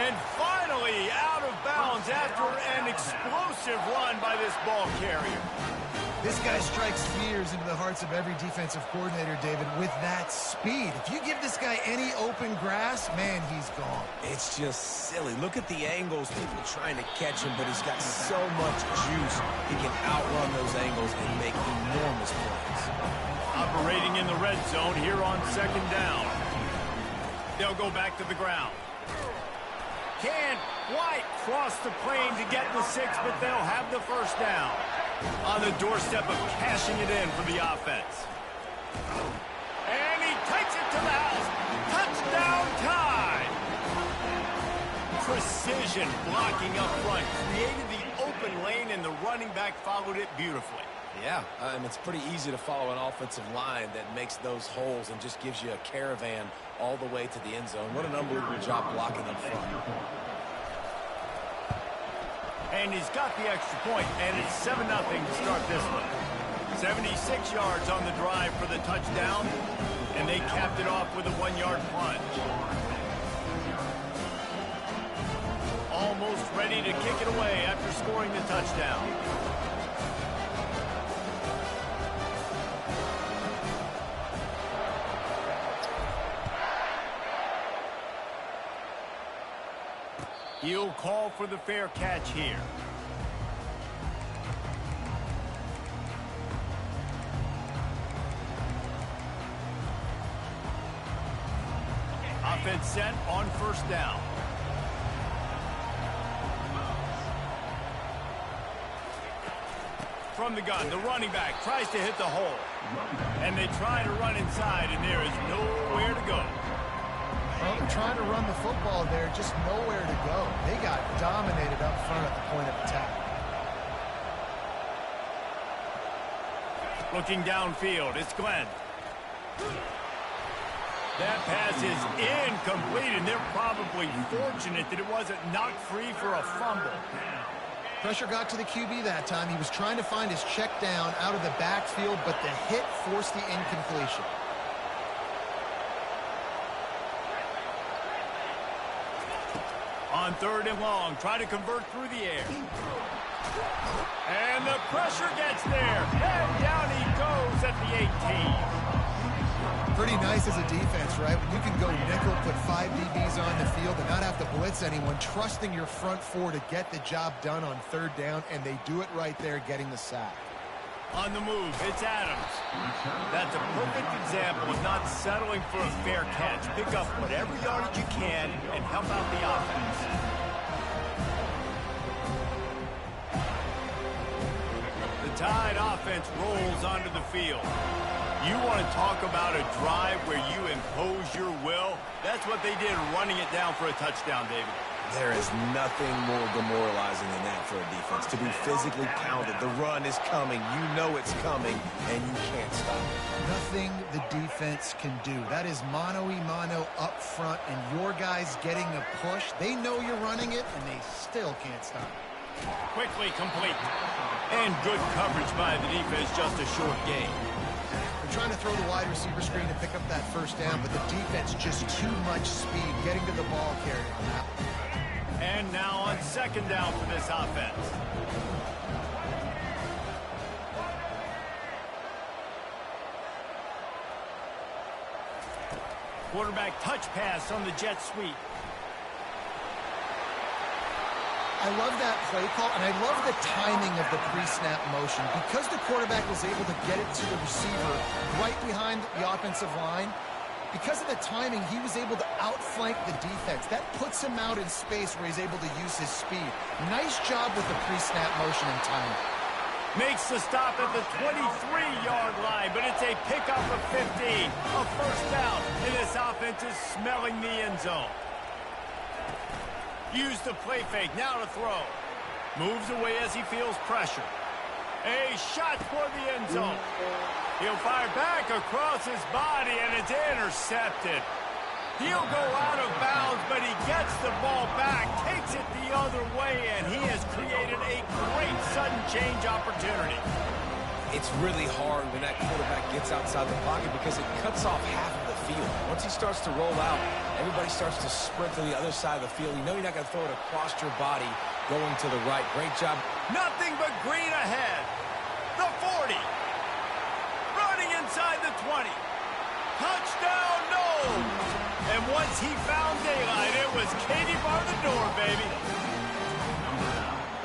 S2: And finally out of bounds after an explosive run by this ball carrier.
S4: This guy strikes fears into the hearts of every defensive coordinator, David, with that speed. If you give this guy any open grass, man, he's gone.
S3: It's just silly. Look at the angles, people trying to catch him, but he's got so much juice. He can outrun those angles and make enormous plays.
S2: Operating in the red zone here on 2nd down. They'll go back to the ground. Can't quite cross the plane to get the 6, but they'll have the first down. On the doorstep of cashing it in for the offense. And he takes it to the house. Touchdown Tide! Precision blocking up front. Created the open lane and the running back followed it beautifully.
S3: Yeah, it's pretty easy to follow an offensive line that makes those holes and just gives you a caravan all the way to the end zone. What an unbelievable job blocking up front.
S2: And he's got the extra point, and it's 7-0 to start this one. 76 yards on the drive for the touchdown, and they capped it off with a 1-yard plunge. Almost ready to kick it away after scoring the touchdown. He'll call for the fair catch here. Offense set on first down. From the gun, the running back tries to hit the hole. And they try to run inside, and there is nowhere to go.
S4: Well, they're trying to run the football there, just nowhere to go. They got dominated up front at the point of attack.
S2: Looking downfield, it's Glenn. That pass is incomplete, and they're probably fortunate that it wasn't knocked free for a fumble.
S4: Pressure got to the QB that time. He was trying to find his check down out of the backfield, but the hit forced the incompletion.
S2: On 3rd and long, try to convert through the air. And the pressure gets there. And down he goes at the 18.
S4: Pretty nice as a defense, right? When you can go nickel, put 5 DBs on the field and not have to blitz anyone, trusting your front four to get the job done on 3rd down, and they do it right there, getting the sack.
S2: On the move, it's Adams. That's a perfect example of not settling for a fair catch. Pick up whatever yardage you can and help out the offense. The Tide offense rolls onto the field. You want to talk about a drive where you impose your will? That's what they did, running it down for a touchdown, David.
S3: There is nothing more demoralizing than that for a defense. To be physically pounded, the run is coming, you know it's coming, and you can't stop it.
S4: Nothing the defense can do. That is mano-a-mano up front, and your guys getting a push. They know you're running it, and they still can't stop it.
S2: Quickly complete. And good coverage by the defense, just a short gain.
S4: They're trying to throw the wide receiver screen to pick up that 1st down, but the defense just too much speed getting to the ball carrier on that one.
S2: And now on 2nd down for this offense. Quarterback touch pass on the jet sweep.
S4: I love that play call, and I love the timing of the pre-snap motion. Because the quarterback was able to get it to the receiver right behind the offensive line, because of the timing, he was able to outflank the defense. That puts him out in space where he's able to use his speed. Nice job with the pre-snap motion and timing.
S2: Makes the stop at the 23-yard line, but it's a pickup of 15. A 1st down, and this offense is smelling the end zone. Use the play fake, now to throw. Moves away as he feels pressure. A shot for the end zone. He'll fire back across his body, and it's intercepted. He'll go out of bounds, but he gets the ball back, takes it the other way, and he has created a great sudden change opportunity.
S3: It's really hard when that quarterback gets outside the pocket because it cuts off half of the field. Once he starts to roll out, everybody starts to sprint to the other side of the field. You know you're not going to throw it across your body going to the right. Great job.
S2: Nothing but green ahead. The 40. Running inside the 20. Touchdown, no! And once he found daylight, it was Katie bar the door, baby.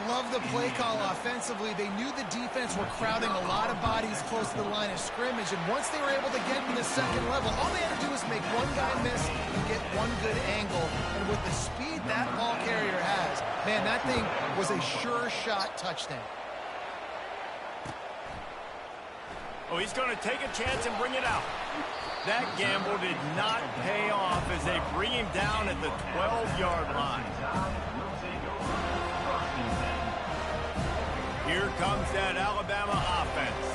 S4: Love the play call offensively. They knew the defense were crowding a lot of bodies close to the line of scrimmage, and once they were able to get to the 2nd level, all they had to do was make one guy miss and get one good angle. And with the speed that ball carrier has, man, that thing was a sure shot touchdown.
S2: Oh, he's going to take a chance and bring it out. That gamble did not pay off as they bring him down at the 12-yard line. Here comes that Alabama offense.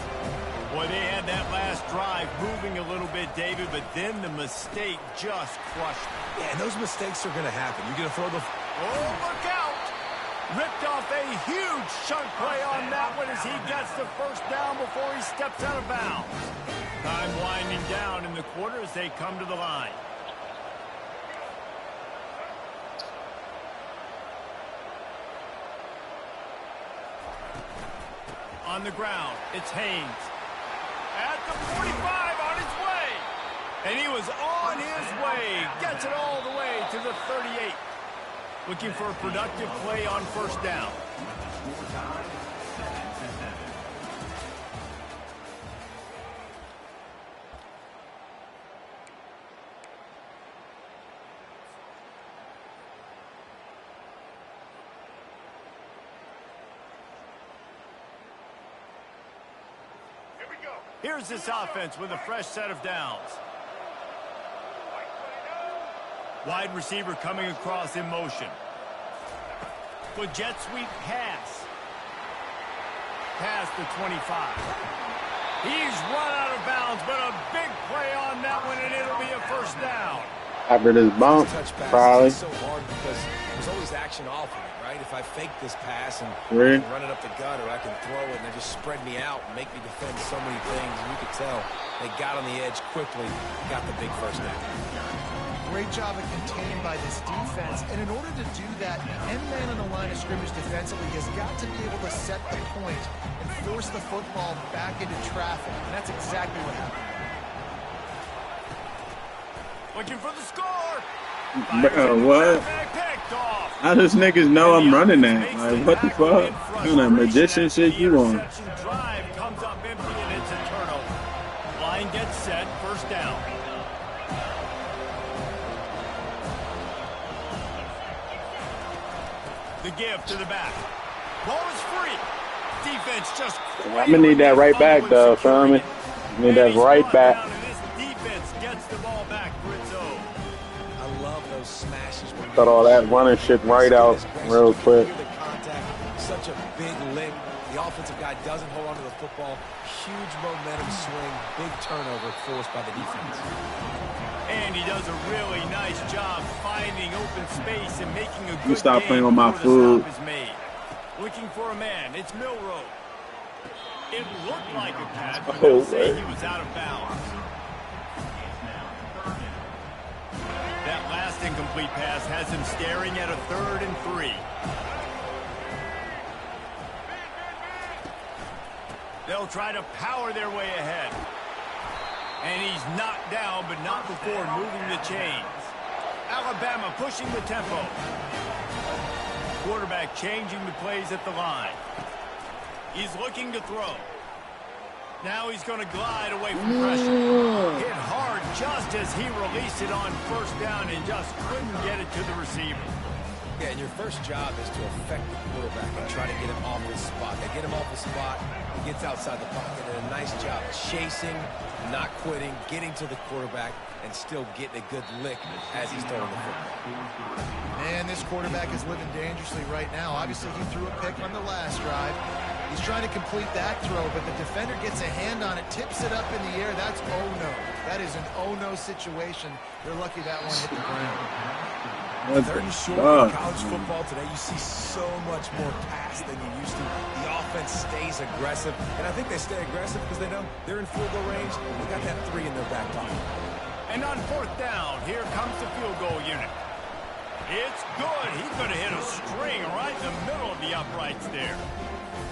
S2: Boy, they had that last drive moving a little bit, David, but then the mistake just crushed them.
S3: Yeah, and those mistakes are going to happen. You're going to throw the...
S2: Oh, look out! Ripped off a huge chunk play on that one as he gets the 1st down before he steps out of bounds. Time winding down in the quarter as they come to the line. On the ground, it's Haynes. At the 45, on his way. And he was on his way. Gets it all the way to the 38. Looking for a productive play on 1st down. Here's this offense with a fresh set of downs. Wide receiver coming across in motion. With jet sweep pass. Past the 25. He's run out of bounds, but a big play on that one, and it'll be a 1st down.
S1: After this
S3: These
S1: bump,
S3: touch passes,
S1: probably.
S3: it's so hard because there's always action off of it, right? If I fake this pass and I
S1: Three.
S3: can run it up the gut or I can throw it and they just spread me out and make me defend so many things, and you could tell they got on the edge quickly, got the big first down.
S4: Great job of containing by this defense. And in order to do that, the end man on the line of scrimmage defensively has got to be able to set the point and force the football back into traffic. And that's exactly what happened.
S2: Looking for the score.
S1: Bro, what? How does niggas know I'm running that? Like, what the fuck? What kind of magician shit you on?
S2: Drive comes up empty and it's a turnover. Line gets set, first down. The give to the back. Ball is free. Defense just.
S1: I'm gonna need that right back though, feel me? I need that right back.
S2: This defense gets the ball back for its own.
S3: I love those smashes.
S1: Cut all that running shit right out real quick.
S3: The contact, such a big lick. The offensive guy doesn't hold on to the football. Huge momentum swing, big turnover forced by the defense.
S2: And he does a really nice job finding open space and making a good
S1: You stop
S2: game
S1: playing with my
S2: before
S1: food.
S2: the stop is made. Looking for a man. It's Milrow. It looked like a catch, but they'll say he was out of bounds. That last incomplete pass has him staring at a 3rd and 3. They'll try to power their way ahead. And he's knocked down, but not before moving the chains. Alabama pushing the tempo. Quarterback changing the plays at the line. He's looking to throw. Now he's going to glide away from pressure. Hit hard just as he released it on first down and just couldn't get it to the receiver.
S3: Yeah, and your first job is to affect the quarterback and try to get him off his spot. They get him off the spot, he gets outside the pocket, and a nice job chasing, not quitting, getting to the quarterback, and still getting a good lick as he's throwing the football.
S4: Man, this quarterback is living dangerously right now. Obviously, he threw a pick on the last drive. He's trying to complete that throw, but the defender gets a hand on it, tips it up in the air. That's oh-no. That is an oh-no situation. They're lucky that one hit the ground.
S3: Third and short in college football today, you see so much more pass than you used to. The offense stays aggressive, and I think they stay aggressive because they know they're in field goal range. They got that 3 in their back pocket.
S2: And on 4th down, here comes the field goal unit. It's good. He's going to hit a string right in the middle of the uprights there.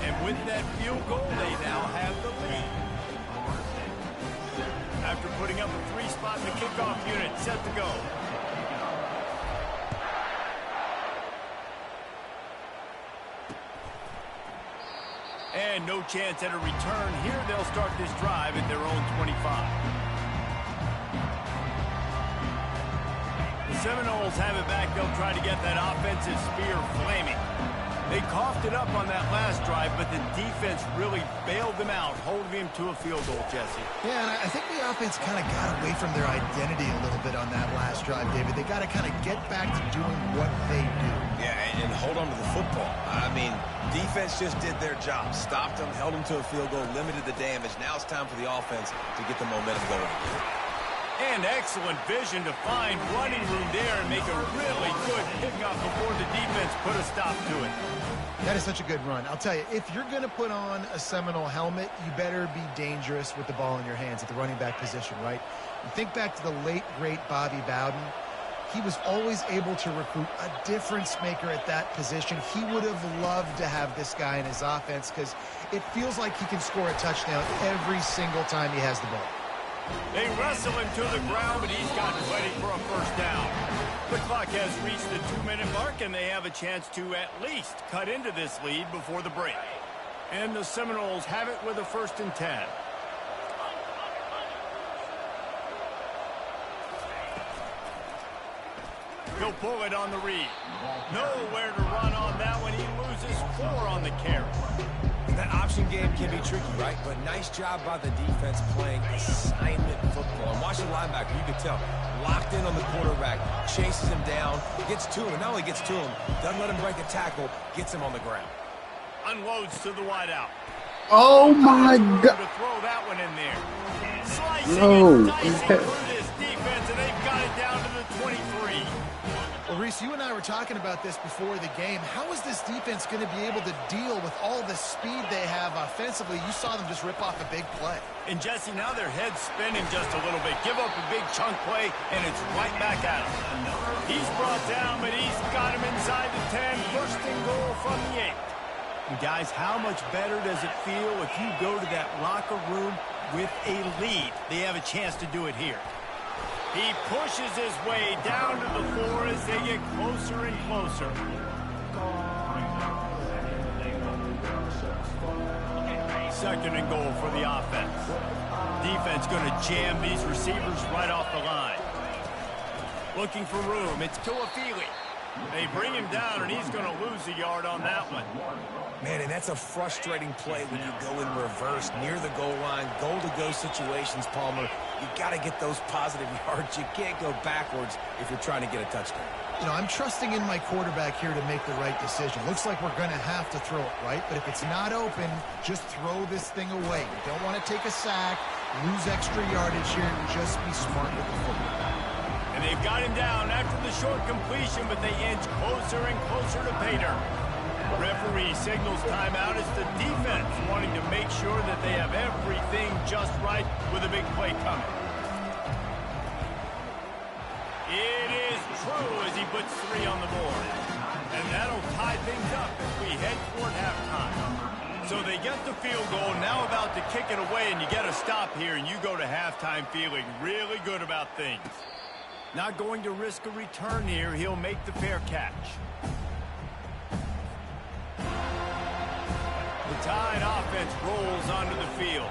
S2: And with that field goal, they now have the lead. After putting up a 3-spot in the kickoff unit, set to go. And no chance at a return here. They'll start this drive at their own 25. The Seminoles have it back. They'll try to get that offensive spear flaming. They coughed it up on that last drive, but the defense really bailed them out, holding him to a field goal, Jesse.
S4: Yeah, and I think the offense kind of got away from their identity a little bit on that last drive, David. They got to kind of get back to doing what they do.
S3: Yeah, and hold on to the football. I mean, defense just did their job. Stopped them, held them to a field goal, limited the damage. Now it's time for the offense to get the momentum going.
S2: And excellent vision to find running room there and make a really good pickup before the defense put a stop to it.
S4: That is such a good run. I'll tell you, if you're going to put on a Seminole helmet, you better be dangerous with the ball in your hands at the running back position, right? You think back to the late, great Bobby Bowden. He was always able to recruit a difference maker at that position. He would have loved to have this guy in his offense because it feels like he can score a touchdown every single time he has the ball.
S2: They wrestle him to the ground, but he's got plenty for a first down. The clock has reached the 2-minute mark, and they have a chance to at least cut into this lead before the break. And the Seminoles have it with a 1st and 10. He'll pull it on the read. Nowhere to run on that one. He loses 4 on the carry.
S3: That option game can be tricky, right? But nice job by the defense playing assignment football. And watch the linebacker, you could tell, locked in on the quarterback, chases him down, gets to him, and not only gets to him, doesn't let him break a tackle, gets him on the ground.
S2: Unloads to the wideout.
S1: Oh my God!
S2: To throw that one in there. Slicing
S1: No.
S2: and dicing through this defense, and they've got it down to the
S4: Reese, you and I were talking about this before the game. How is this defense going to be able to deal with all the speed they have offensively? You saw them just rip off a big play.
S2: And Jesse, now their head's spinning just a little bit. Give up a big chunk play, and it's right back at him. He's brought down, but he's got him inside the 10. First and goal from the 8. And guys, how much better does it feel if you go to that locker room with a lead? They have a chance to do it here. He pushes his way down to the floor as they get closer and closer. Second and goal for the offense. Defense going to jam these receivers right off the line. Looking for room. It's Tuafili. They bring him down, and he's going to lose a yard on that one.
S3: Man, and that's a frustrating play when you go in reverse near the goal line, goal-to-go situations, Palmer. You got to get those positive yards. You can't go backwards if you're trying to get a touchdown.
S4: You know, I'm trusting in my quarterback here to make the right decision. Looks like we're going to have to throw it, right? But if it's not open, just throw this thing away. You don't want to take a sack, lose extra yardage here. Just be smart with the football.
S2: And they've got him down after the short completion, but they inch closer and closer to pay dirt. Referee signals timeout. It's the defense wanting to make sure that they have everything just right with a big play coming. It is true as he puts 3 on the board. And that'll tie things up as we head toward halftime. So they get the field goal, now about to kick it away, and you get a stop here, and you go to halftime feeling really good about things. Not going to risk a return here. He'll make the fair catch. The Tide offense rolls onto the field.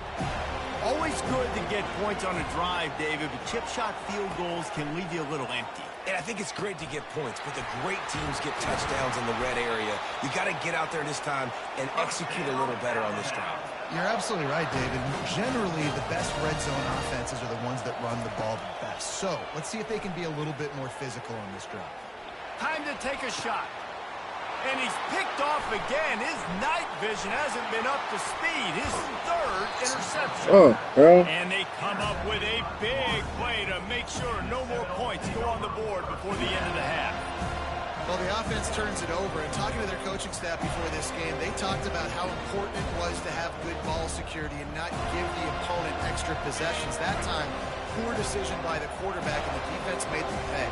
S2: Always good to get points on a drive, David, but chip shot field goals can leave you a little empty.
S3: And I think it's great to get points, but the great teams get touchdowns in the red area. You got to get out there this time and execute a little better on this drive.
S4: You're absolutely right, David. Generally, the best red zone offenses are the ones that run the ball the best. So let's see if they can be a little bit more physical on this drive.
S2: Time to take a shot. And he's picked off again. His night vision hasn't been up to speed. His 3rd interception.
S1: Oh, bro.
S2: And they come up with a big play to make sure no more points go on the board before the end of the half.
S4: Well, the offense turns it over, and talking to their coaching staff before this game, they talked about how important it was to have good ball security and not give the opponent extra possessions. That time, poor decision by the quarterback, and the defense made them pay.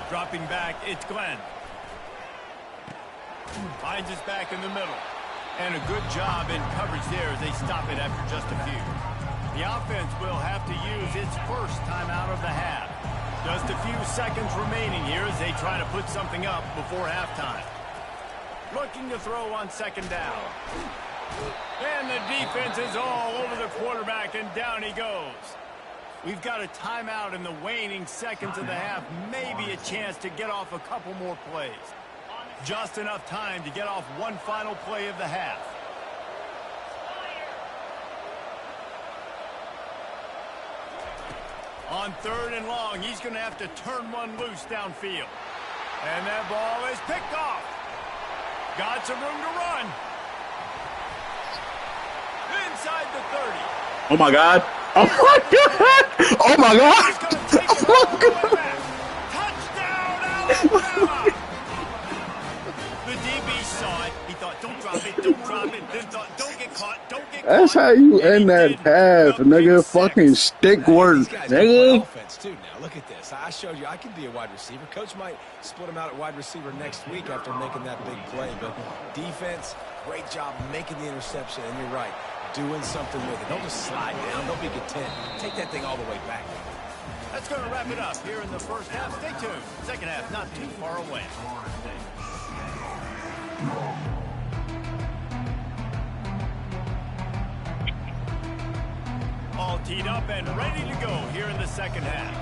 S2: Dropping back, it's Glenn. Finds his back in the middle. And a good job in coverage there as they stop it after just a few. The offense will have to use its first timeout of the half. Just a few seconds remaining here as they try to put something up before halftime. Looking to throw on 2nd down. And the defense is all over the quarterback, and down he goes. We've got a timeout in the waning seconds of the half. Maybe a chance to get off a couple more plays. Just enough time to get off one final play of the half. On 3rd and long, he's going to have to turn one loose downfield. And that ball is picked off. Got some room to run. Inside the 30.
S1: Oh, my God. Oh, my God. Oh, my God.
S2: He's going to take it all the way back. Touchdown, Alabama. The DB saw it. He thought, don't drop it, don't drop it. Then thought, don't get caught, don't get caught.
S1: That's how you end that pass, nigga. Fucking stick work,
S3: These guys can play
S1: nigga.
S3: offense too now. Look at this. I showed you I can be a wide receiver. Coach might split him out at wide receiver next week after making that big play. But defense, great job making the interception. And you're right, doing something with it. Don't just slide down. Don't be content. Take that thing all the way back.
S2: That's going to wrap it up here in the first half. Stay tuned. Second half not too far away. All teed up and ready to go here in the second half.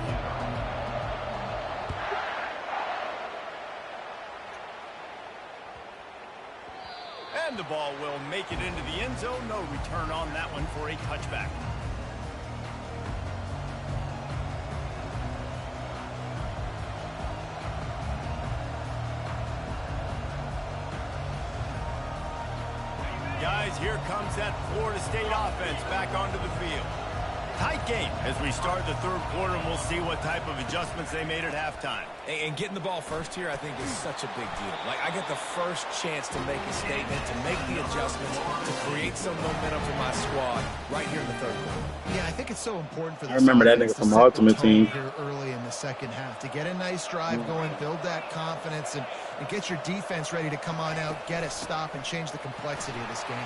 S2: And the ball will make it into the end zone. No return on that one for a touchback. Guys, here comes that Florida State offense back onto the field. Tight game as we start the third quarter, and we'll see what type of adjustments they made at halftime.
S3: And getting the ball first here, I think, is such a big deal. Like, I get the first chance to make a statement, to make the adjustments, to create some momentum for my squad right here in the third quarter.
S4: Yeah, I think it's so important for this
S1: I remember that
S4: offense
S1: nigga
S4: to
S1: from
S4: set the
S1: Ultimate
S4: tone
S1: Team.
S4: here early in the second half, to get a nice drive going, build that confidence, and get your defense ready to come on out, get a stop, and change the complexity of this game.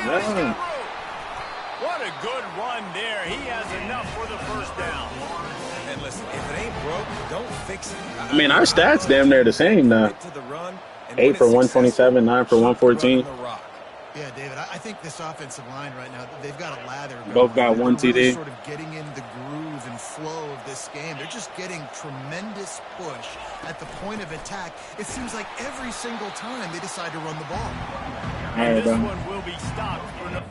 S1: Yeah.
S2: What a good run there. He has enough for the first down.
S3: And listen, if it ain't broke, don't fix it.
S1: I mean, our stats damn near the same now. 8 for 127, 9 for 114.
S4: Yeah, David, I think this offensive line right now, they've got a lather going.
S1: Both got one
S4: They're really
S1: TD.
S4: sort of getting in the groove and flow of this game. They're just getting tremendous push at the point of attack. It seems like every single time they decide to run the ball.
S2: And this one will be stopped for no.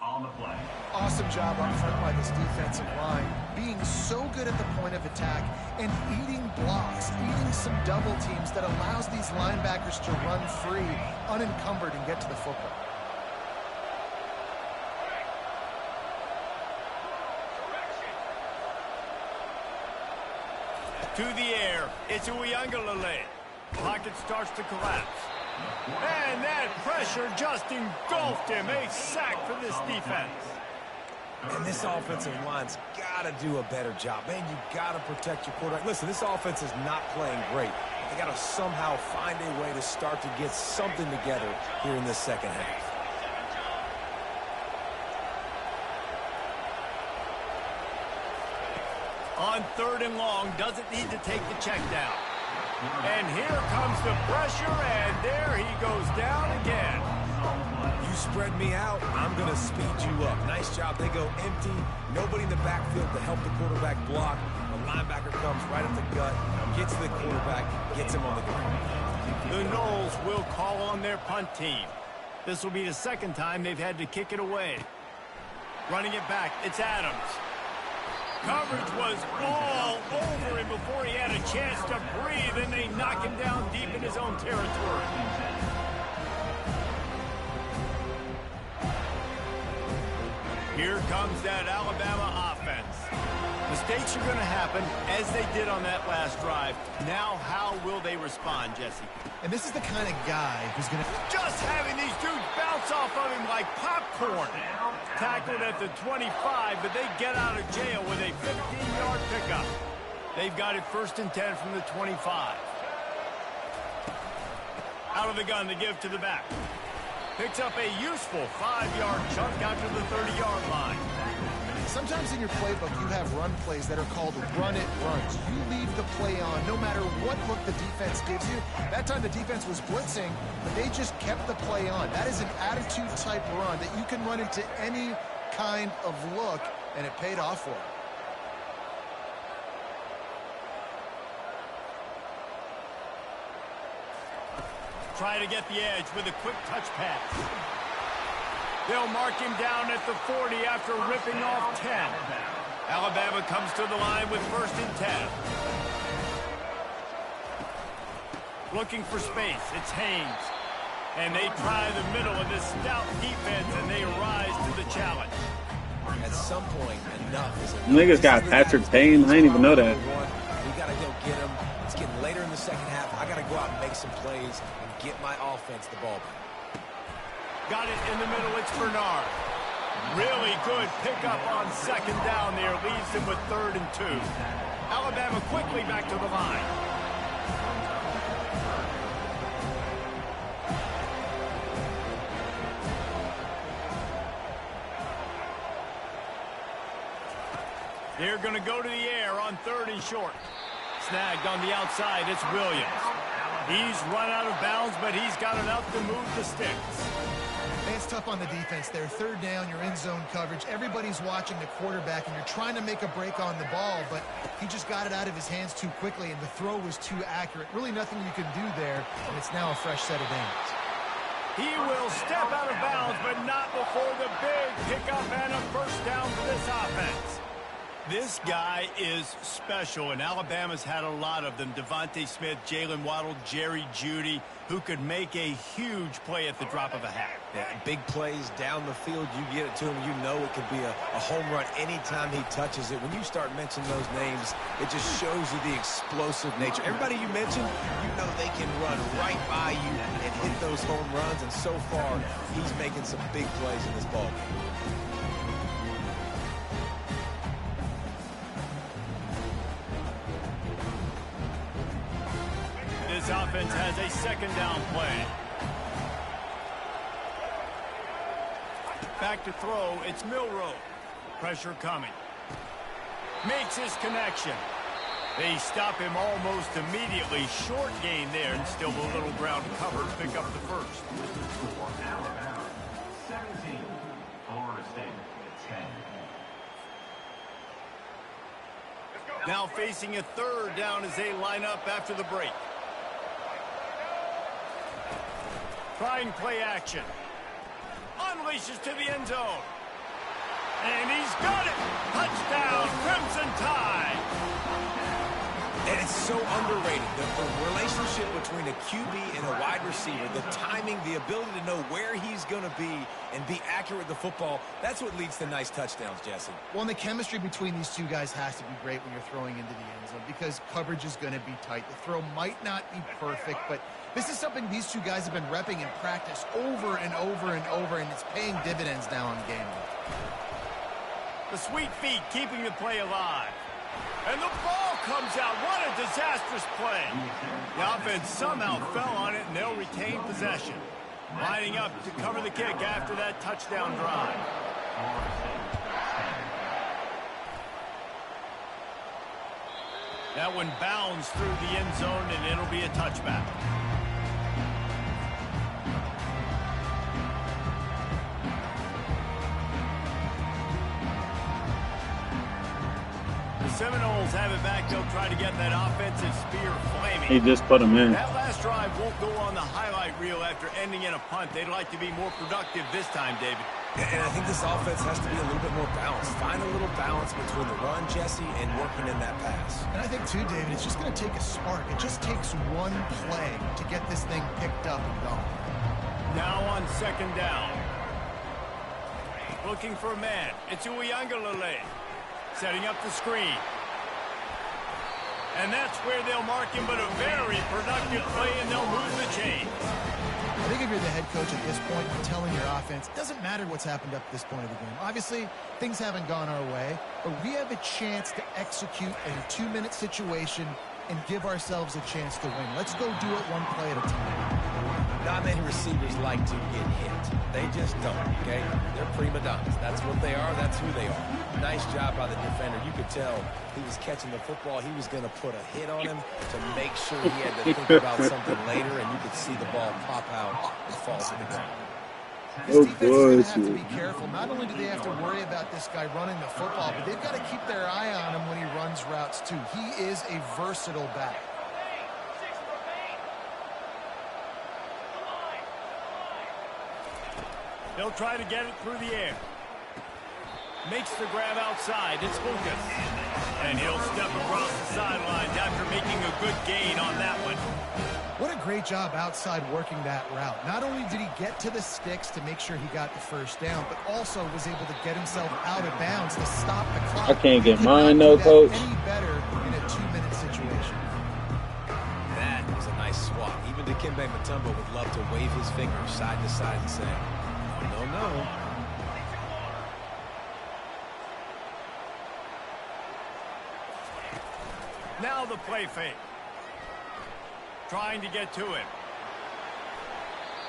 S5: On the play.
S4: Awesome job up front by this defensive line, being so good at the point of attack and eating blocks, eating some double teams that allows these linebackers to run free, unencumbered, and get to the football.
S2: To the air. It's Uiagalelei. Pocket starts to collapse. And that pressure just engulfed him. A sack for this defense.
S3: And this offensive line's got to do a better job. Man, you got to protect your quarterback. Listen, this offense is not playing great. They got to somehow find a way to start to get something together here in this second half.
S2: On 3rd and long, doesn't need to take the check down. And here comes the pressure, and there he goes down again.
S3: You spread me out, I'm going to speed you up. Nice job. They go empty. Nobody in the backfield to help the quarterback block. The linebacker comes right at the gut, gets the quarterback, gets him on the ground.
S2: The Knowles will call on their punt team. This will be the second time they've had to kick it away. Running it back, it's Adams. Coverage was all over him before he had a chance to breathe, and they knock him down deep in his own territory. Here comes that Alabama offense. Mistakes are going to happen, as they did on that last drive. Now, how will they respond, Jesse?
S4: And this is the kind of guy who's going to...
S2: Just having these dudes bounce off of him like popcorn. Tackled at the 25, but they get out of jail with a 15-yard pickup. They've got it 1st and 10 from the 25. Out of the gun to give to the back. Picks up a useful 5-yard chunk out to the 30-yard line.
S4: Sometimes in your playbook, you have run plays that are called run-it runs. You leave the play on no matter what look the defense gives you. That time the defense was blitzing, but they just kept the play on. That is an attitude-type run that you can run into any kind of look, and it paid off for them.
S2: Try to get the edge with a quick touch pass. They'll mark him down at the 40 after ripping off 10. Alabama comes to the line with 1st and 10. Looking for space. It's Haynes. And they try the middle of this stout defense, and they rise to the challenge.
S3: At some point, enough is enough.
S1: Niggas got Patrick Payne. I didn't even know that.
S3: We got to go get him. It's getting later in the second half. I got to go out and make some plays and get my offense the ball back.
S2: Got it in the middle. It's Bernard. Really good pickup on 2nd down there. Leaves him with 3rd and 2. Alabama quickly back to the line. They're going to go to the air on 3rd and short. Snagged on the outside. It's Williams. He's run out of bounds, but he's got enough to move the sticks.
S4: It's tough on the defense there. Third down, you're in zone coverage. Everybody's watching the quarterback, and you're trying to make a break on the ball, but he just got it out of his hands too quickly, and the throw was too accurate. Really nothing you can do there, and it's now a fresh set of downs.
S2: He will step out of bounds, but not before the big pickup and a first down for this offense. This guy is special, and Alabama's had a lot of them. Devontae Smith, Jalen Waddle, Jerry Jeudy, who could make a huge play at the drop of a hat.
S3: Yeah, big plays down the field. You get it to him, you know it could be a home run anytime he touches it. When you start mentioning those names, it just shows you the explosive nature. Everybody you mentioned, you know they can run right by you and hit those home runs, and so far, he's making some big plays in this ballgame.
S2: This offense has a second down play. Back to throw, it's Milroe. Pressure coming. Makes his connection. They stop him almost immediately. Short gain there, and still a little ground covered. Pick up the first.
S5: Alabama 17, Florida State 10.
S2: Now facing a third down as they line up after the break. Trying play action. Unleashes to the end zone. And he's got it. Touchdown, Crimson Tide.
S3: And it's so underrated. The relationship between a QB and a wide receiver, the timing, the ability to know where he's going to be and be accurate with the football, that's what leads to nice touchdowns, Jesse.
S4: Well, and the chemistry between these two guys has to be great when you're throwing into the end zone because coverage is going to be tight. The throw might not be perfect, but this is something these two guys have been repping in practice over and over and over, and it's paying dividends now on game day.
S2: The sweet feet keeping the play alive. And the ball comes out. What a disastrous play. The offense somehow fell on it, and they'll retain possession. Lining up to cover the kick after that touchdown drive. That one bounds through the end zone, and it'll be a touchback. Seminoles have it back. They'll try to get that offensive spear flaming.
S1: He just put him in.
S2: That last drive won't go on the highlight reel after ending in a punt. They'd like to be more productive this time, David.
S3: And I think this offense has to be a little bit more balanced. Find a little balance between the run, Jesse, and working in that pass.
S4: And I think, too, David, it's just going to take a spark. It just takes one play to get this thing picked up and going.
S2: Now on second down. Looking for a man. It's Uiagalelei. Setting up the screen. And that's where they'll mark him, but a very productive play, and they'll move the chains.
S4: I think if you're the head coach at this point, you're telling your offense, it doesn't matter what's happened up to this point of the game. Obviously, things haven't gone our way, but we have a chance to execute in a 2-minute situation and give ourselves a chance to win. Let's go do it one play at a time.
S3: Not many receivers like to get hit. They just don't, okay? They're prima donnas. That's what they are. That's who they are. Nice job by the defender. You could tell he was catching the football. He was going to put a hit on him to make sure he had to think about something later, and you could see the ball pop out and fall to the ground.
S4: This defense is going to have to be careful. Not only do they have to worry about this guy running the football, but they've got to keep their eye on him when he runs routes, too. He is a versatile back.
S2: They'll try to get it through the air. Makes the grab outside. It's Lucas. And he'll step across the sidelines after making a good gain on that one.
S4: What a great job outside working that route. Not only did he get to the sticks to make sure he got the first down, but also was able to get himself out of bounds to stop the clock.
S1: I can't get mine, no, coach.
S4: Any better in a 2-minute situation.
S3: That was a nice swat. Even Dikembe Mutombo would love to wave his finger side to side and say, no, no.
S2: Now the play fake. Trying to get to him.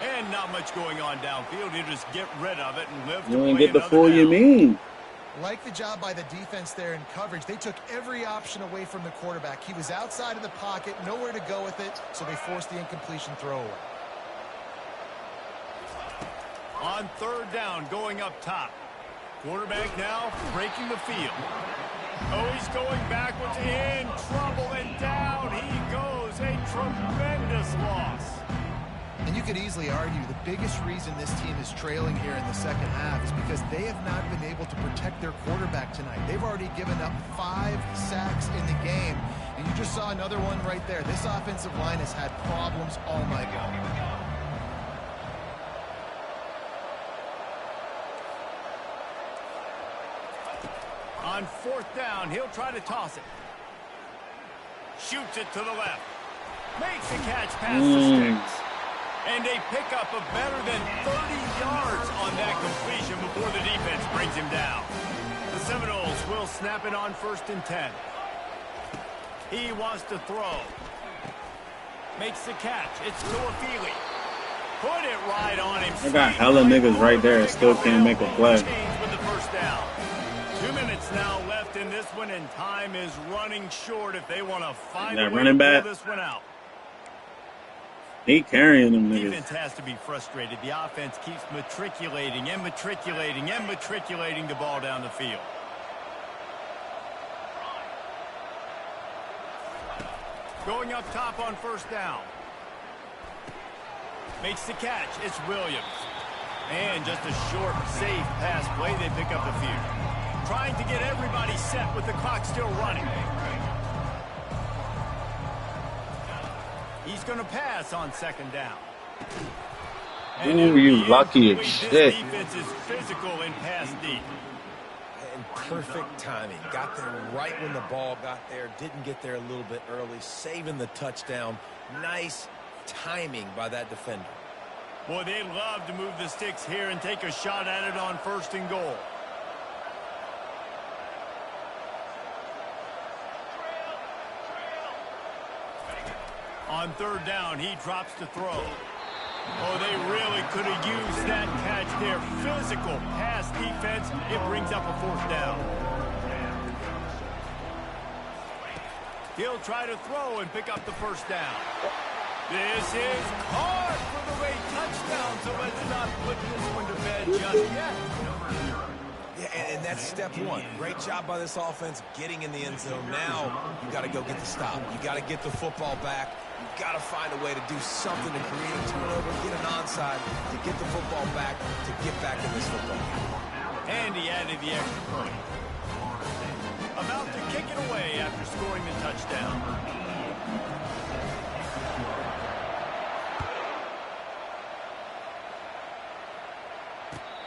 S2: And not much going on downfield. He'll just get rid of it and live to
S1: You ain't
S2: play
S1: get the
S2: another
S1: fool
S2: down.
S1: you mean.
S4: Like the job by the defense there in coverage. They took every option away from the quarterback. He was outside of the pocket, nowhere to go with it, so they forced the incompletion throwaway.
S2: On third down, going up top. Quarterback now breaking the field. Oh, he's going backwards, in trouble, and down he goes. A tremendous loss.
S4: And you could easily argue the biggest reason this team is trailing here in the second half is because they have not been able to protect their quarterback tonight. They've already given up 5 sacks in the game, and you just saw another one right there. This offensive line has had problems all night long.
S2: On fourth down, he'll try to toss it. Shoots it to the left. Makes a catch past the sticks. And a pickup of better than 30 yards on that completion before the defense brings him down. The Seminoles will snap it on 1st and 10. He wants to throw. Makes the catch. It's Toafili. Put it right on him.
S1: I got hella niggas right there and still can't make a play.
S2: With the first down. 2 minutes now left in this one, and time is running short if they want to find a way to pull this one out.
S1: He carrying them niggas.
S2: Defense has to be frustrated. The offense keeps matriculating and matriculating and matriculating the ball down the field. Going up top on first down. Makes the catch. It's Williams. And just a short, safe pass play. They pick up the field. Trying to get everybody set with the clock still running. He's going to pass on second down.
S1: Ooh, you lucky as shit.
S2: This defense is physical in pass deep.
S3: And perfect timing. Got there right when the ball got there. Didn't get there a little bit early. Saving the touchdown. Nice timing by that defender.
S2: Boy, they love to move the sticks here and take a shot at it on 1st and goal. On third down, he drops to throw. Oh, they really could have used that catch there. Physical pass defense. It brings up a 4th down. He'll try to throw and pick up the first down. This is caught for the late touchdown, so let's not put this one to bed just yet.
S3: Yeah, and that's step one. Great job by this offense getting in the end zone. Now you got to go get the stop. You got to get the football back. You got to find a way to do something to create a turnover, get an onside, to get the football back, to get back in this football game.
S2: And he added the extra point. About to kick it away after scoring the touchdown.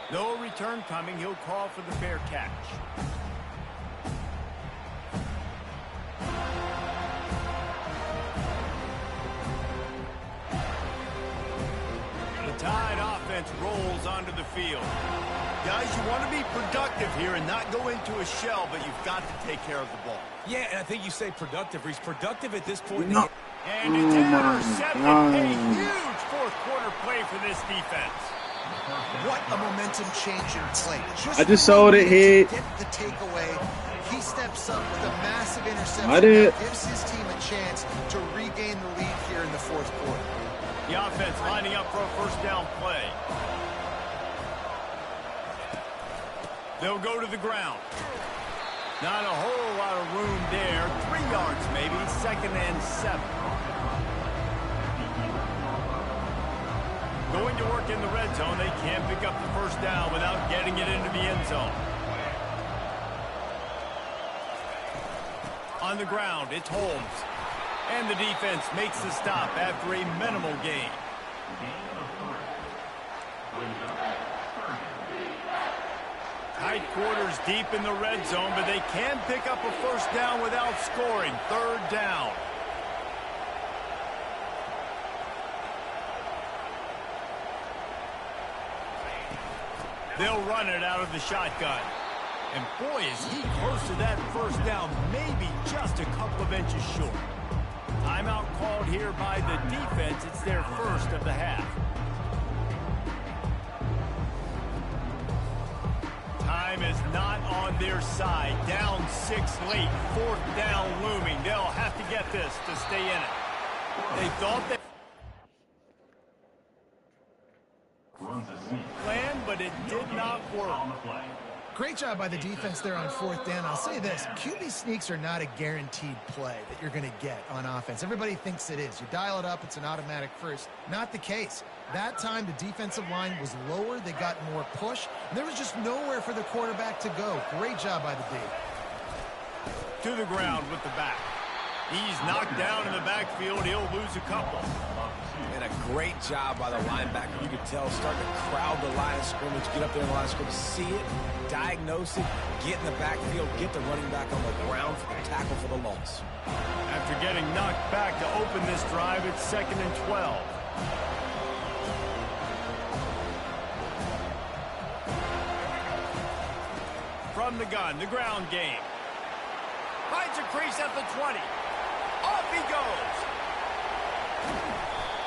S2: No return coming. He'll call for the fair catch. The Tide offense rolls onto the field. Guys, you want to be productive here and not go into a shell, but you've got to take care of the ball.
S3: Yeah, and I think you say productive. He's productive at this point.
S1: No.
S2: And it's intercepted. A huge fourth quarter play for this defense.
S4: What a momentum change in play.
S1: I just saw it hit.
S4: Get the takeaway. He steps up with a massive interception.
S1: I did.
S4: That gives his team a chance to regain the lead here in the fourth quarter.
S2: The offense lining up for a first down play. They'll go to the ground. Not a whole lot of room there. 3 yards maybe. 2nd and 7. Going to work in the red zone. They can't pick up the first down without getting it into the end zone. On the ground, it's Holmes. And the defense makes the stop after a minimal gain. Tight quarters deep in the red zone, but they can pick up a first down without scoring. 3rd down. They'll run it out of the shotgun. And boy, is he close to that first down, maybe just a couple of inches short. Timeout called here by the defense. It's their first of the half. Time time is not on their side. Down 6 late, 4th down looming. They'll have to get this to stay in it. They thought they
S5: Runs a sneak
S2: planned, but it did not work.
S5: on the play.
S4: Great job by the defense there on 4th down. I'll say this, QB sneaks are not a guaranteed play that you're going to get on offense. Everybody thinks it is. You dial it up, it's an automatic first. Not the case. That time, the defensive line was lower. They got more push. And there was just nowhere for the quarterback to go. Great job by the D.
S2: To the ground with the back. He's knocked down in the backfield. He'll lose a couple.
S3: And a great job by the linebacker. You could tell starting to crowd the line of scrimmage, get up there in the line of scrimmage, see it, diagnose it, get in the backfield, get the running back on the ground for the tackle for the loss.
S2: After getting knocked back to open this drive, it's 2nd and 12. From the gun, the ground game. Finds a crease at the 20. Off he goes.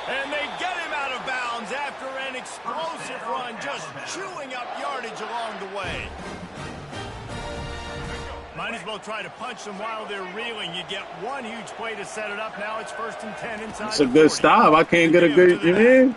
S2: And they get him out of bounds after an explosive run, just chewing up yardage along the way. Might as well try to punch them while they're reeling. You get one huge play to set it up. Now it's 1st and 10 inside.
S1: It's a good stop. I can't get a good, you mean?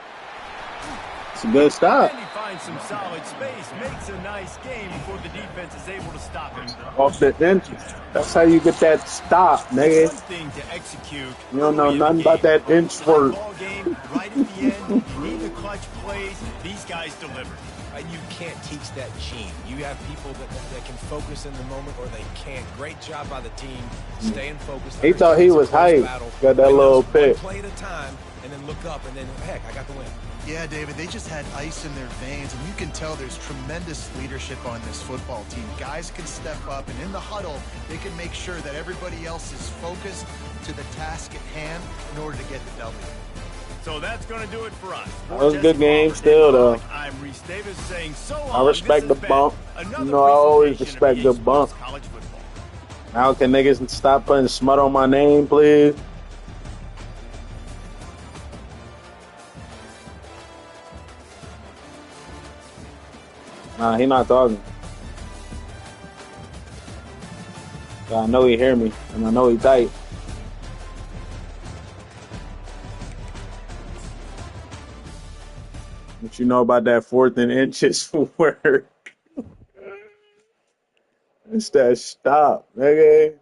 S1: It's a good stop.
S2: And he finds some solid space, makes a nice game before the defense is able to stop him.
S1: Off the inch. That's how you get that stop, nigga.
S2: One thing to execute.
S1: You don't know
S2: early in the
S1: nothing about
S2: game.
S1: that inch work.
S2: Ball game, right at the end, you need the clutch plays. These guys deliver.
S3: And you can't teach that gene. You have people that can focus in the moment or they can't. Great job by the team, staying focused.
S1: He thought he was hype. Got that little pick.
S3: Play at a time, and then look up, and then, heck, I got the win.
S4: Yeah, David, they just had ice in their veins, and you can tell there's tremendous leadership on this football team. Guys can step up, and in the huddle, they can make sure that everybody else is focused to the task at hand in order to get the W.
S2: So that's going to do it for us.
S1: That was a good game still, though.
S2: I'm Reese Davis saying so long.
S1: I respect
S2: This
S1: the
S2: has
S1: bump.
S2: been
S1: You
S2: another
S1: know, I always
S2: presentation of
S1: respect the
S2: EA
S1: bump.
S2: Sports College football.
S1: Now can niggas stop putting smut on my name, please? Nah, he not talking. But I know he hear me, and I know he tight. What you know about that 4th and inches work? It's that stop, nigga.